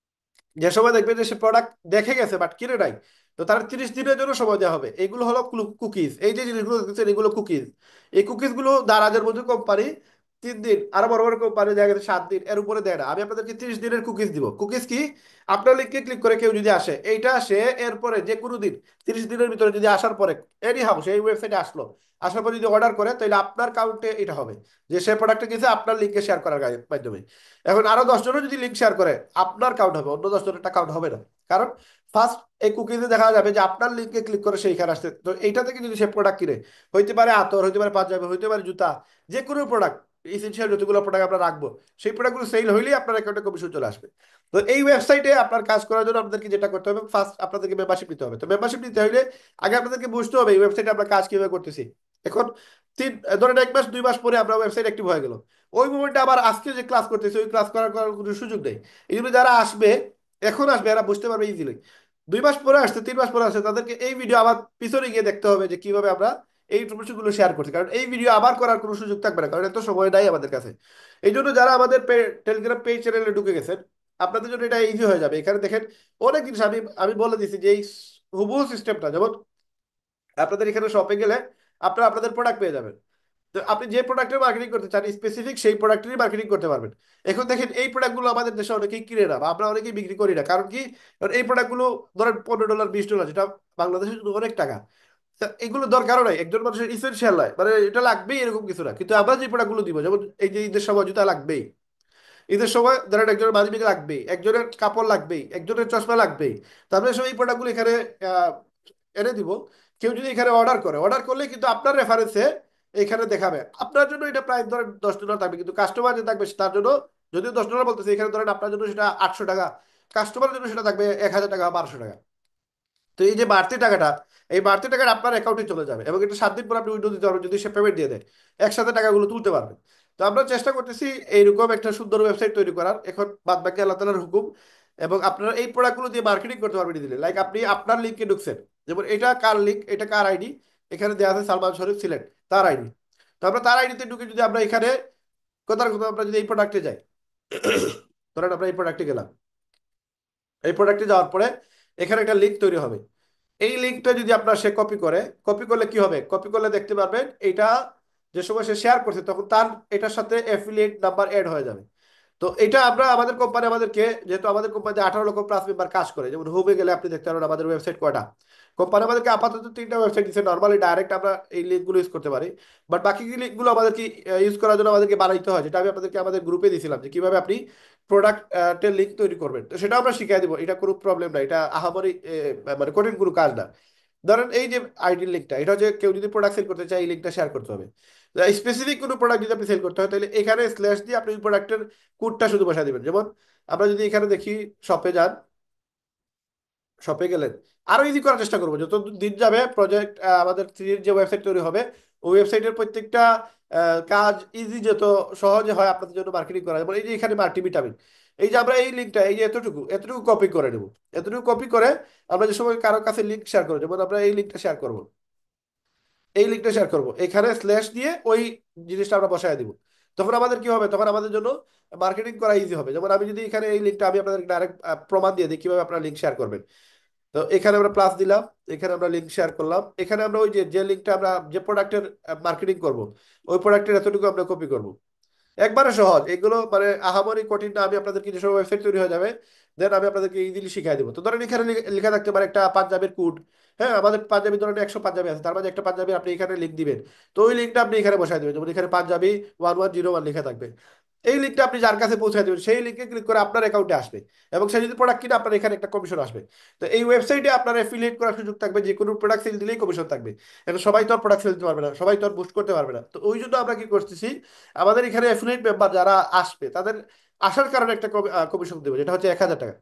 যে সময় দেখবেন যে সে প্রোডাক্ট দেখে গেছে বাট কিনে নাই, তো তার 30 দিনের জন্য সময় দেওয়া হবে। এইগুলো হলো কুকিজ, এই যে জিনিসগুলো দেখছেন এগুলো কুকিজ। এই কুকিজ গুলো দারাজের মধ্যে কোম্পানি 3 দিন, আরো বড় বড় কোম্পানি দেখা গেছে 7 দিন, এর উপরে দেয় না। আমি আপনাদেরকে 30 দিনের কুকিজ দিব। কুকিজ কি, আপনার লিঙ্কে ক্লিক করে কেউ যদি আসে, এইটা সে এরপরে যে কোনো দিন 30 দিনের ভিতরে যদি আসার পরে এনি হাউ সেই ওয়েবসাইটে আসলো, আসার পর যদি অর্ডার করে তাহলে আপনার কাউন্টে এটা হবে যে সে প্রোডাক্টটা কিনছে আপনার লিঙ্কে শেয়ার করার মাধ্যমে। এখন আরো 10 জনও যদি লিঙ্ক শেয়ার করে আপনার কাউন্ট হবে, অন্য 10 জনের কাউন্ট হবে না। কারণ ফার্স্ট এই কুকিজে দেখা যাবে যে আপনার লিঙ্কে ক্লিক করে সেইখানে আসছে। তো এইটা থেকে যদি সে প্রোডাক্ট কিনে, হইতে পারে আতর, হইতে পারে পাঞ্জাবি, হইতে পারে জুতা, যে কোনো প্রোডাক্ট, ইসেনশিয়াল যতগুলো প্রোডাক্ট আমরা রাখবো, সেই প্রোডাক্টগুলো সেল হইলেই আপনার অ্যাকাউন্টে কমিশন চলে আসবে। তো এই ওয়েবসাইটে আপনার কাজ করার জন্য আপনাদেরকে যেটা করতে হবে, ফার্স্ট আপনাদেরকে মেম্বারশিপ নিতে হবে। তো মেম্বারশিপ নিতে হলে আগে আপনাদেরকে বুঝতে হবে এই ওয়েবসাইটে আমরা কাজ কিভাবে করতেছি। এখন তিন ধরেন 1 মাস 2 মাস পরে আমরা ওয়েবসাইট অ্যাক্টিভ হয়ে গেল, ওই মোমেন্টে আবার আজকে যে ক্লাস করতেছি ওই ক্লাস করার কোনো সুযোগ নেই। এই জন্য যারা আসবে, এখন আসবে, এরা বুঝতে পারবে ইজিলি। 2 মাস পরে আসছে, 3 মাস পরে আসছে, তাদেরকে এই ভিডিও আবার পিছনে গিয়ে দেখতে হবে যে কিভাবে আমরা এই ইনফরমেশন গুলো শেয়ার করছি, কারণ এই ভিডিও আবার করার কোনো সুযোগ থাকবে না, কারণ এত সময় নাই আমাদের কাছে। এই জন্য যারা আমাদের টেলিগ্রাম পেজ চ্যানেলে ঢুকে গেছেন, আপনাদের জন্য এটা ইজি হয়ে যাবে। এখানে দেখেন অনেক জিনিস আমি আমি বলে দিচ্ছি যে এই হুবহু সিস্টেমটা, যেমন আপনাদের এখানে শপে গেলে আপনারা আপনাদের প্রোডাক্ট পেয়ে যাবেন। তো আপনি যে প্রোডাক্টের মার্কেটিং করতে চান স্পেসিফিক সেই প্রোডাক্টেরই মার্কেটিং করতে পারবেন। এখন দেখেন এই প্রোডাক্টগুলো আমাদের দেশে অনেকেই কিনে না বা আমরা অনেকেই বিক্রি করি না, কারণ কি, কারণ এই প্রোডাক্টগুলো ধরেন $15 $20, যেটা বাংলাদেশে কিন্তু অনেক টাকা। তা এগুলো দরকারও নাই, একজন মানুষের ইসেনশিয়াল নয়, মানে এটা লাগবেই এরকম কিছু না। কিন্তু আমরা যে প্রোডাক্টগুলো দিব, যেমন এই যে ঈদের সময় জুতা লাগবেই, ঈদের সময় ধরেন একজনের মানিব্যাগ লাগবেই, একজনের কাপড় লাগবেই, একজনের চশমা লাগবেই। তো আমরা সব এই প্রোডাক্টগুলো এখানে আহ, এনে দিব। কেউ যদি এখানে অর্ডার করে, অর্ডার করলে কিন্তু আপনার রেফারেন্সে এখানে দেখাবে আপনার জন্য এটা প্রাইস ধরেন $10 থাকবে, কিন্তু কাস্টমার যে থাকবে তার জন্য, যদিও $10 বলতেছে, এখানে ধরেন আপনার জন্য সেটা $800, কাস্টমারের জন্য সেটা থাকবে $1000, $1200। তো এই যে বাড়তি টাকাটা, এই বাড়তি টাকাটা আপনার অ্যাকাউন্টে চলে যাবে, এবং এটা 7 দিন পর আপনি উইন্ডো দিতে পারবেন যদি সে পেমেন্ট দিয়ে দেয়, একসাথে টাকাগুলো তুলতে পারবেন। তো আমরা চেষ্টা করতেছি এইরকম একটা সুন্দর ওয়েবসাইট তৈরি করার, এখন বাদ বাকি আল্লাহ তাআলার হুকুম। এবং আপনারা এই প্রোডাক্টগুলো দিয়ে মার্কেটিং করতে পারবেন দিলে, লাইক আপনি আপনার লিঙ্কে ঢুকছেন, যেমন এটা কার লিঙ্ক, এটা কার আইডি, এখানে দেওয়া আছে সালমান শরীফ সিলেট, তার আইডি। তো আমরা তার আইডিতে ঢুকে যদি আমরা এখানে কোথাও কোথাও আমরা যদি এই প্রোডাক্টে যাই, ধরেন আমরা এই প্রোডাক্টে গেলাম, এই প্রোডাক্টে যাওয়ার পরে এখানে একটা লিঙ্ক তৈরি হবে। এই লিঙ্কটা যদি আপনার সে কপি করে, কপি করলে কি হবে, কপি করলে দেখতে পারবেন এটা যে সময় সে শেয়ার করছে তখন তার এটার সাথে অ্যাফিলিয়েট নাম্বার অ্যাড হয়ে যাবে। তো এটা আমরা আমাদের কোম্পানি আমাদেরকে, যেহেতু আমাদের কোম্পানিতে 18 লক্ষ প্লাস মেম্বার কাজ করে, যেমন হুবে গেলে আপনি দেখতে পারেন আমাদের ওয়েবসাইট কয়টা। কোম্পানি আমাদেরকে আপাতত 3টা ওয়েবসাইট দিচ্ছে, নর্মালি ডাইরেক্ট আমরা এই লিঙ্কগুলো ইউজ করতে পারি। বাট বাকি লিঙ্কগুলো আমাদেরকে ইউজ করার জন্য আমাদেরকে বানাইতে হয়, যেটা আমি আপনাদেরকে আমাদের গ্রুপে দিয়েছিলাম যে কিভাবে আপনি প্রোডাক্টের লিঙ্ক তৈরি করবেন। তো সেটা আমরা শিখিয়ে দিব, এটা কোনো প্রবলেম না, এটা আহামরি মানে কঠিন কোনো কাজ না। ধরেন এই যে আইডির লিঙ্কটা, এটা হচ্ছে কেউ যদি প্রোডাক্ট সেল করতে চায় এই লিঙ্কটা শেয়ার করতে হবে। স্পেসিফিক কোনো প্রোডাক্ট যদি আপনি সেল করতে হয় তাহলে এখানে স্ল্যাশ দিয়ে আপনি ওই প্রোডাক্টের কোডটা শুধু বসায় দিবেন। যেমন আমরা যদি এখানে দেখি, শপে যান, শপে গেলেন, আরো ইজি করার চেষ্টা করবো যত দিন যাবে প্রজেক্ট, আমাদের থ্রির যে ওয়েবসাইট তৈরি হবে ওই ওয়েবসাইটের প্রত্যেকটা কাজ ইজি, যত সহজে হয় আপনাদের জন্য মার্কেটিং করা। যেমন এই যে এখানে মাল্টিভিটামিন, এই যে আমরা এই লিঙ্কটা, এই যে এতটুকু এতটুকু কপি করে নেব, এতটুকু কপি করে আমরা যে সময় কারো কাছে লিঙ্ক শেয়ার করবো, যেমন আমরা এই লিঙ্কটা শেয়ার করবো, এই লিঙ্কটা শেয়ার করবো, এখানে স্ল্যাশ দিয়ে ওই জিনিসটা আমরা বসায় দিব। তখন আমাদের কি হবে, তখন আমাদের জন্য মার্কেটিং করা ইজি হবে। যেমন আমি যদি এখানে এই লিঙ্কটা, আমি আপনাদের ডাইরেক্ট প্রমাণ দিয়ে দিই কিভাবে আপনারা লিঙ্ক শেয়ার করবেন। তো এখানে আমরা প্লাস দিলাম, এখানে আমরা লিঙ্ক শেয়ার করলাম, এখানে আমরা ওই যে যে লিঙ্কটা আমরা যে প্রোডাক্টের মার্কেটিং করব, ওই প্রোডাক্টের এতটুকু আমরা কপি করব। একবারে সহজ এগুলো, মানে আহামরি কঠিন না। আমি আপনাদেরকে যে সব ওয়েবসাইট তৈরি হয়ে যাবে, দেন আমি আপনাদেরকে ইজিলি শিখিয়ে দেবো। তো ধরেন এখানে লেখা থাকতে পারে একটা পাঞ্জাবের কোড। হ্যাঁ, আমাদের পাঞ্জাবি ধরেন 100 পাঞ্জাবি আছে, তার মাঝে একটা পাঞ্জাবি আপনি এখানে লিঙ্ক দিবেন। তো ওই লিঙ্কটা আপনি এখানে বসাই দেবেন, যেমন এখানে পাঞ্জাবি 1101 লেখা থাকবে। এই লিঙ্কটা আপনি যার কাছে পৌঁছায় দেবেন, সেই লিঙ্কে ক্লিক করে আপনার অ্যাকাউন্টে আসবে, এবং সে যদি প্রোডাক্ট কিনে আপনার এখানে একটা কমিশন আসবে। তো এই ওয়েবসাইটে আপনার অ্যাফিলিয়েট করার সুযোগ থাকবে, যে কোনো প্রোডাক্ট সেল দিলেই কমিশন থাকবে। এখন সবাই তো আর প্রোডাক্ট সেল দিতে পারবে না, সবাই তো আর বুস্ট করতে পারবে না। তো ওই জন্য আমরা কি করতেছি, আমাদের এখানে অ্যাফিলিয়েট মেম্বার যারা আসবে তাদের আসার কারণে একটা কমিশন দেবো, যেটা হচ্ছে $1000।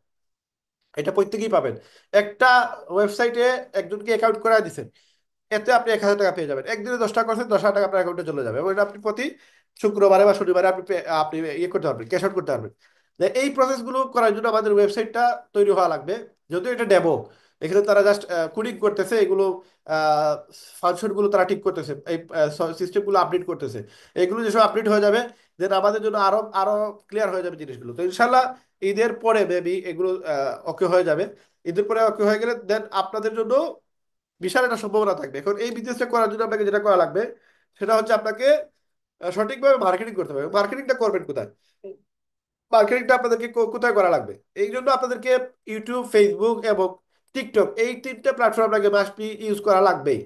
এটা প্রত্যেকেই পাবেন। একটা ওয়েবসাইটে একজনকে অ্যাকাউন্ট করে দিচ্ছেন, এতে আপনি $1000 পেয়ে যাবেন। একদিনে 10টা করছেন, $10,000 আপনার অ্যাকাউন্টে চলে যাবে, এবং এটা আপনি প্রতি শুক্রবারে বা শনিবারে আপনি আপনি ইয়ে করতে পারবেন, ক্যাশ আউট করতে পারবেন। এই প্রসেসগুলো করার জন্য আমাদের ওয়েবসাইটটা তৈরি হওয়া লাগবে। যদিও এটা ডেমো, এখানে তারা জাস্ট কোডিং করতেছে, এগুলো ফাংশনগুলো তারা ঠিক করতেছে, এই সিস্টেমগুলো আপডেট করতেছে। এগুলো যেসব আপডেট হয়ে যাবে, দেন আমাদের জন্য আরো আরো ক্লিয়ার হয়ে যাবে জিনিসগুলো। তো ইনশাল্লাহ ঈদের পরে মেবি এগুলো ওকে হয়ে যাবে। ঈদের পরে ওকে হয়ে গেলে দেন আপনাদের জন্য বিশাল একটা সম্ভাবনা থাকবে। এখন এই বিজনেসটা করার জন্য আপনাকে যেটা করা লাগবে সেটা হচ্ছে আপনাকে সঠিকভাবে মার্কেটিং করতে হবে। মার্কেটিংটা করবেন কোথায়, মার্কেটিংটা আপনাদেরকে কোথায় করা লাগবে? এই জন্য আপনাদেরকে ইউটিউব, ফেসবুক এবং টিকটক, এই 3টে প্ল্যাটফর্ম আপনাকে মাস্ট বি ইউজ করা লাগবেই।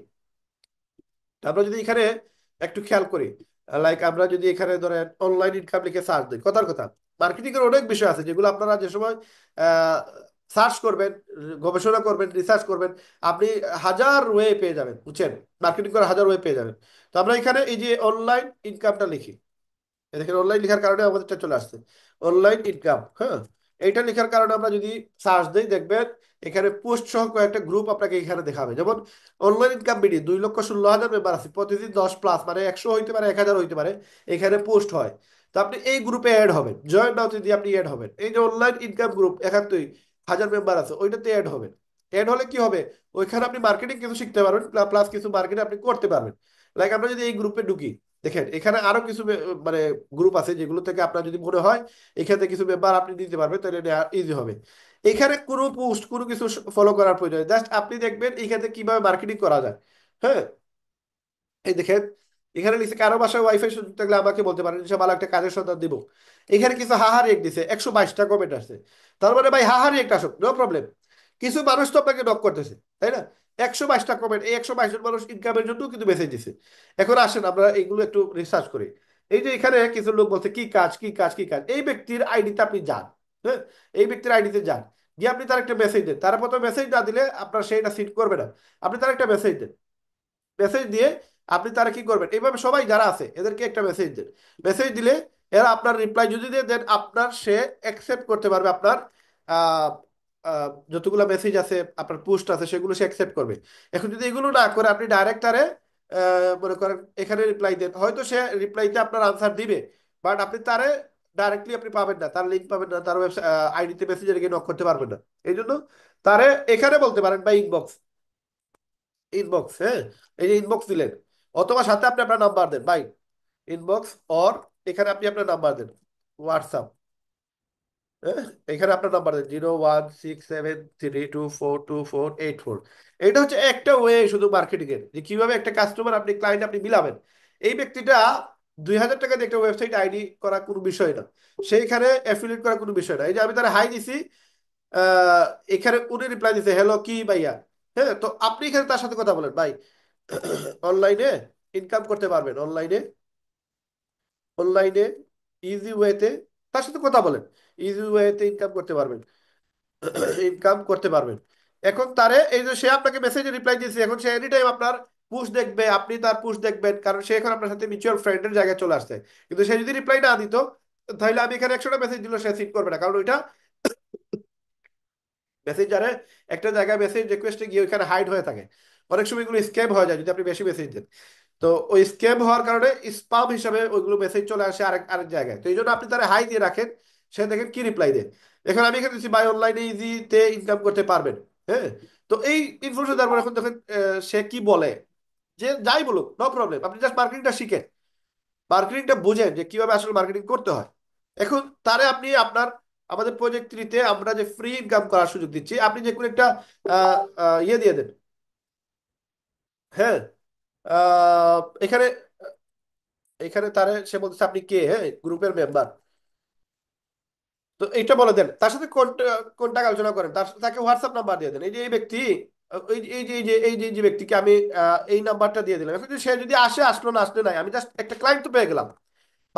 আমরা যদি এখানে একটু খেয়াল করি, লাইক আমরা যদি এখানে ধরেন অনলাইন ইনকাম লিখে সার্চ দিই, কথার কথা মার্কেটিং এর অনেক বিষয় আছে যেগুলো আপনারা যে সময় সার্চ করবেন, গবেষণা করবেন, রিসার্চ করবেন, আপনি হাজার ওয়ে পেয়ে যাবেন, বুঝছেন, মার্কেটিং করার হাজার ওয়ে পেয়ে যাবেন। তো আমরা এখানে এই যে অনলাইন ইনকামটা লিখি, দেখেন অনলাইন লেখার কারণে আমাদেরটা চলে আসছে অনলাইন ইনকাম। হ্যাঁ, এইটা লেখার কারণে আমরা যদি সার্চ দিই দেখবেন এখানে পোস্ট সহ কয়েকটা গ্রুপ আপনাকে এখানে দেখাবে। যেমন অনলাইন ইনকাম বিডি 2,16,000 মেম্বার আছে, প্রতিদিন 10 প্লাস, মানে 100 হইতে পারে, 1,000 হইতে পারে, এখানে পোস্ট হয়। তো আপনি এই গ্রুপে অ্যাড হবেন, জয়েন নাও যদি আপনি অ্যাড হবেন, এই যে অনলাইন ইনকাম গ্রুপ 71,000 মেম্বার আছে ওইটাতে অ্যাড হবেন। অ্যাড হলে কি হবে, ওইখানে আপনি মার্কেটিং কিছু শিখতে পারবেন, প্লাস কিছু মার্কেটিং আপনি করতে পারবেন। লাইক আমরা যদি এই গ্রুপে ঢুকি, দেখেন এখানে আরো কিছু মানে গ্রুপ আছে যেগুলো থেকে আপনার যদি মনে হয় এখানে কিছু ব্যাপার আপনি নিতে পারবেন, তাহলে ইজি হবে। এখানে কোনো পোস্ট কোনো কিছু ফলো করার প্রয়োজন নেই, জাস্ট আপনি দেখবেন এখানে কিভাবে মার্কেটিং করা যায়। হ্যাঁ, এই দেখেন এখানে লিখছে কারো বাসায় ওয়াইফাই সুযোগ থাকলে আমাকে বলতে পারেন, ইনশাআল্লাহ ভালো একটা কাজের সন্ধান দিব। এখানে কিছু হাহা রেক দিছে, 122টা কমেন্ট আসছে। তার মানে ভাই হাহা রেক আসুক, নো প্রবলেম। কিছু মানুষ তো আপনাকে নক করতেছে, তাই না? 122টা কমেন্ট, এই 122 জন মানুষ ইনকামের জন্য কিন্তু মেসেজ দিছে। এখন আসেন আমরা এইগুলো একটু রিসার্চ করি। এই যে এখানে কিছু লোক বলছে কি কাজ কি কাজ কি কাজ, এই ব্যক্তির আইডিতে আপনি যান। হ্যাঁ, এই ব্যক্তির আইডিতে যান, গিয়ে আপনি তার একটা মেসেজ দেন। তার প্রথমে মেসেজ না দিলে আপনার সেইটা সিট করবে না। আপনি তার একটা মেসেজ দেন, মেসেজ দিয়ে আপনি তারা কি করবেন, এইভাবে সবাই যারা আছে এদেরকে একটা মেসেজ দেন। মেসেজ দিলে এরা আপনার রিপ্লাই যদি দিয়ে দেন, আপনার সে অ্যাকসেপ্ট করতে পারবে আপনার আহ, যতগুলো মেসেজ আছে, আপনার পোস্ট আছে, সেগুলো সে অ্যাকসেপ্ট করবে। এখন যদি এগুলো না করে আপনি ডাইরেক্ট তারে মনে করেন এখানে রিপ্লাই দেন, হয়তো সে রিপ্লাইতে আপনার আনসার দিবে, বাট আপনি তারে ডাইরেক্টলি আপনি পাবেন না, তার লিঙ্ক পাবেন না, তার ওয়েবসাইট আইডিতে মেসেজে গিয়ে নক করতে পারবেন না। এই জন্য তারে এখানে বলতে পারেন বা ইনবক্স, ইনবক্স, হ্যাঁ, এই যে ইনবক্স দিলেন, অথবা সাথে আপনি আপনার নাম্বার দেন ভাই, ইনবক্স অর এখানে আপনি আপনার নাম্বার দেন, হোয়াটসঅ্যাপ, হ্যাঁ, এখানে আপনার নাম্বার দেন 01673242484। এটা হচ্ছে একটা ওয়ে শুধু মার্কেটিং এর, যে কিভাবে একটা কাস্টমার আপনি ক্লায়েন্ট আপনি মিলাবেন। এই ব্যক্তিটা 2,000 টাকা দিয়ে একটা ওয়েবসাইট আইডি করা কোনো বিষয় না, সেইখানে অ্যাফিলিয়েট করা কোনো বিষয় না। এই যে আমি তারা হাই দিছি, আহ, এখানে উনি রিপ্লাই দিছে হ্যালো কি ভাইয়া, হ্যাঁ, তো আপনি এখানে তার সাথে কথা বলেন ভাই, অনলাইনে ইনকাম করতে পারবেন, অনলাইনে, অনলাইনে ইজি ওয়েতে তার সাথে কথা বলেন, ইজি ওয়েতে ইনকাম করতে পারবেন, ইনকাম করতে পারবেন। এখন তারে এই যে সে আপনাকে মেসেজে রিপ্লাই দিয়েছে, এখন সে এনি টাইম আপনার পুশ দেখবে, আপনি তার পুশ দেখবেন, কারণ সে এখন আপনার সাথে মিউচুয়াল ফ্রেন্ডের জায়গায় চলে আসছে। কিন্তু সে যদি রিপ্লাই না দিত, তাহলে আমি এখানে 100টা মেসেজ দিল সে সিন করবে না, কারণ ওইটা মেসেঞ্জারে একটা জায়গায় মেসেজ রিকোয়েস্টে গিয়ে ওইখানে হাইড হয়ে থাকে। অনেক সময় এগুলো স্ক্যাম হয়ে যায় যদি আপনি বেশি মেসেজ দেন। তো ওই স্ক্যাম হওয়ার কারণে স্পাম হিসাবে ওইগুলো মেসেজ চলে আসে আরেক আরেক জায়গায়। তো এই জন্য আপনি তারা হাই দিয়ে রাখেন, সে দেখেন কি রিপ্লাই দেয়। এখন আমি এখানে দিচ্ছি বাই অনলাইনে ইজিতে ইনকাম করতে পারবেন, হ্যাঁ। তো এই ইনফরমেশন দেওয়ার পর এখন দেখেন সে কি বলে, যে যাই বলুক নো প্রবলেম, আপনি জাস্ট মার্কেটিংটা শিখেন, মার্কেটিংটা বুঝেন যে কিভাবে আসলে মার্কেটিং করতে হয়। এখন তারে আপনি আপনার আমাদের প্রজেক্ট থ্রিতে আমরা যে ফ্রি ইনকাম করার সুযোগ দিচ্ছি, আপনি যে কোনো একটা ইয়ে দিয়ে দেন, হ্যাঁ, এখানে, এখানে তারে সে বলতেছে আপনি কে, হ্যাঁ, গ্রুপের মেম্বার, তো এইটা বলে দেন, তার সাথে কোন টাকা আলোচনা করেন, তার সাথে তাকে হোয়াটসঅ্যাপ নাম্বার দিয়ে দেন, এই যে এই ব্যক্তি, এই যে ব্যক্তিকে আমি এই নাম্বারটা দিয়ে দিলাম। এখন যদি সে যদি আসে আসলো, না আসলে নাই, আমি জাস্ট একটা ক্লায়েন্ট তো পেয়ে গেলাম।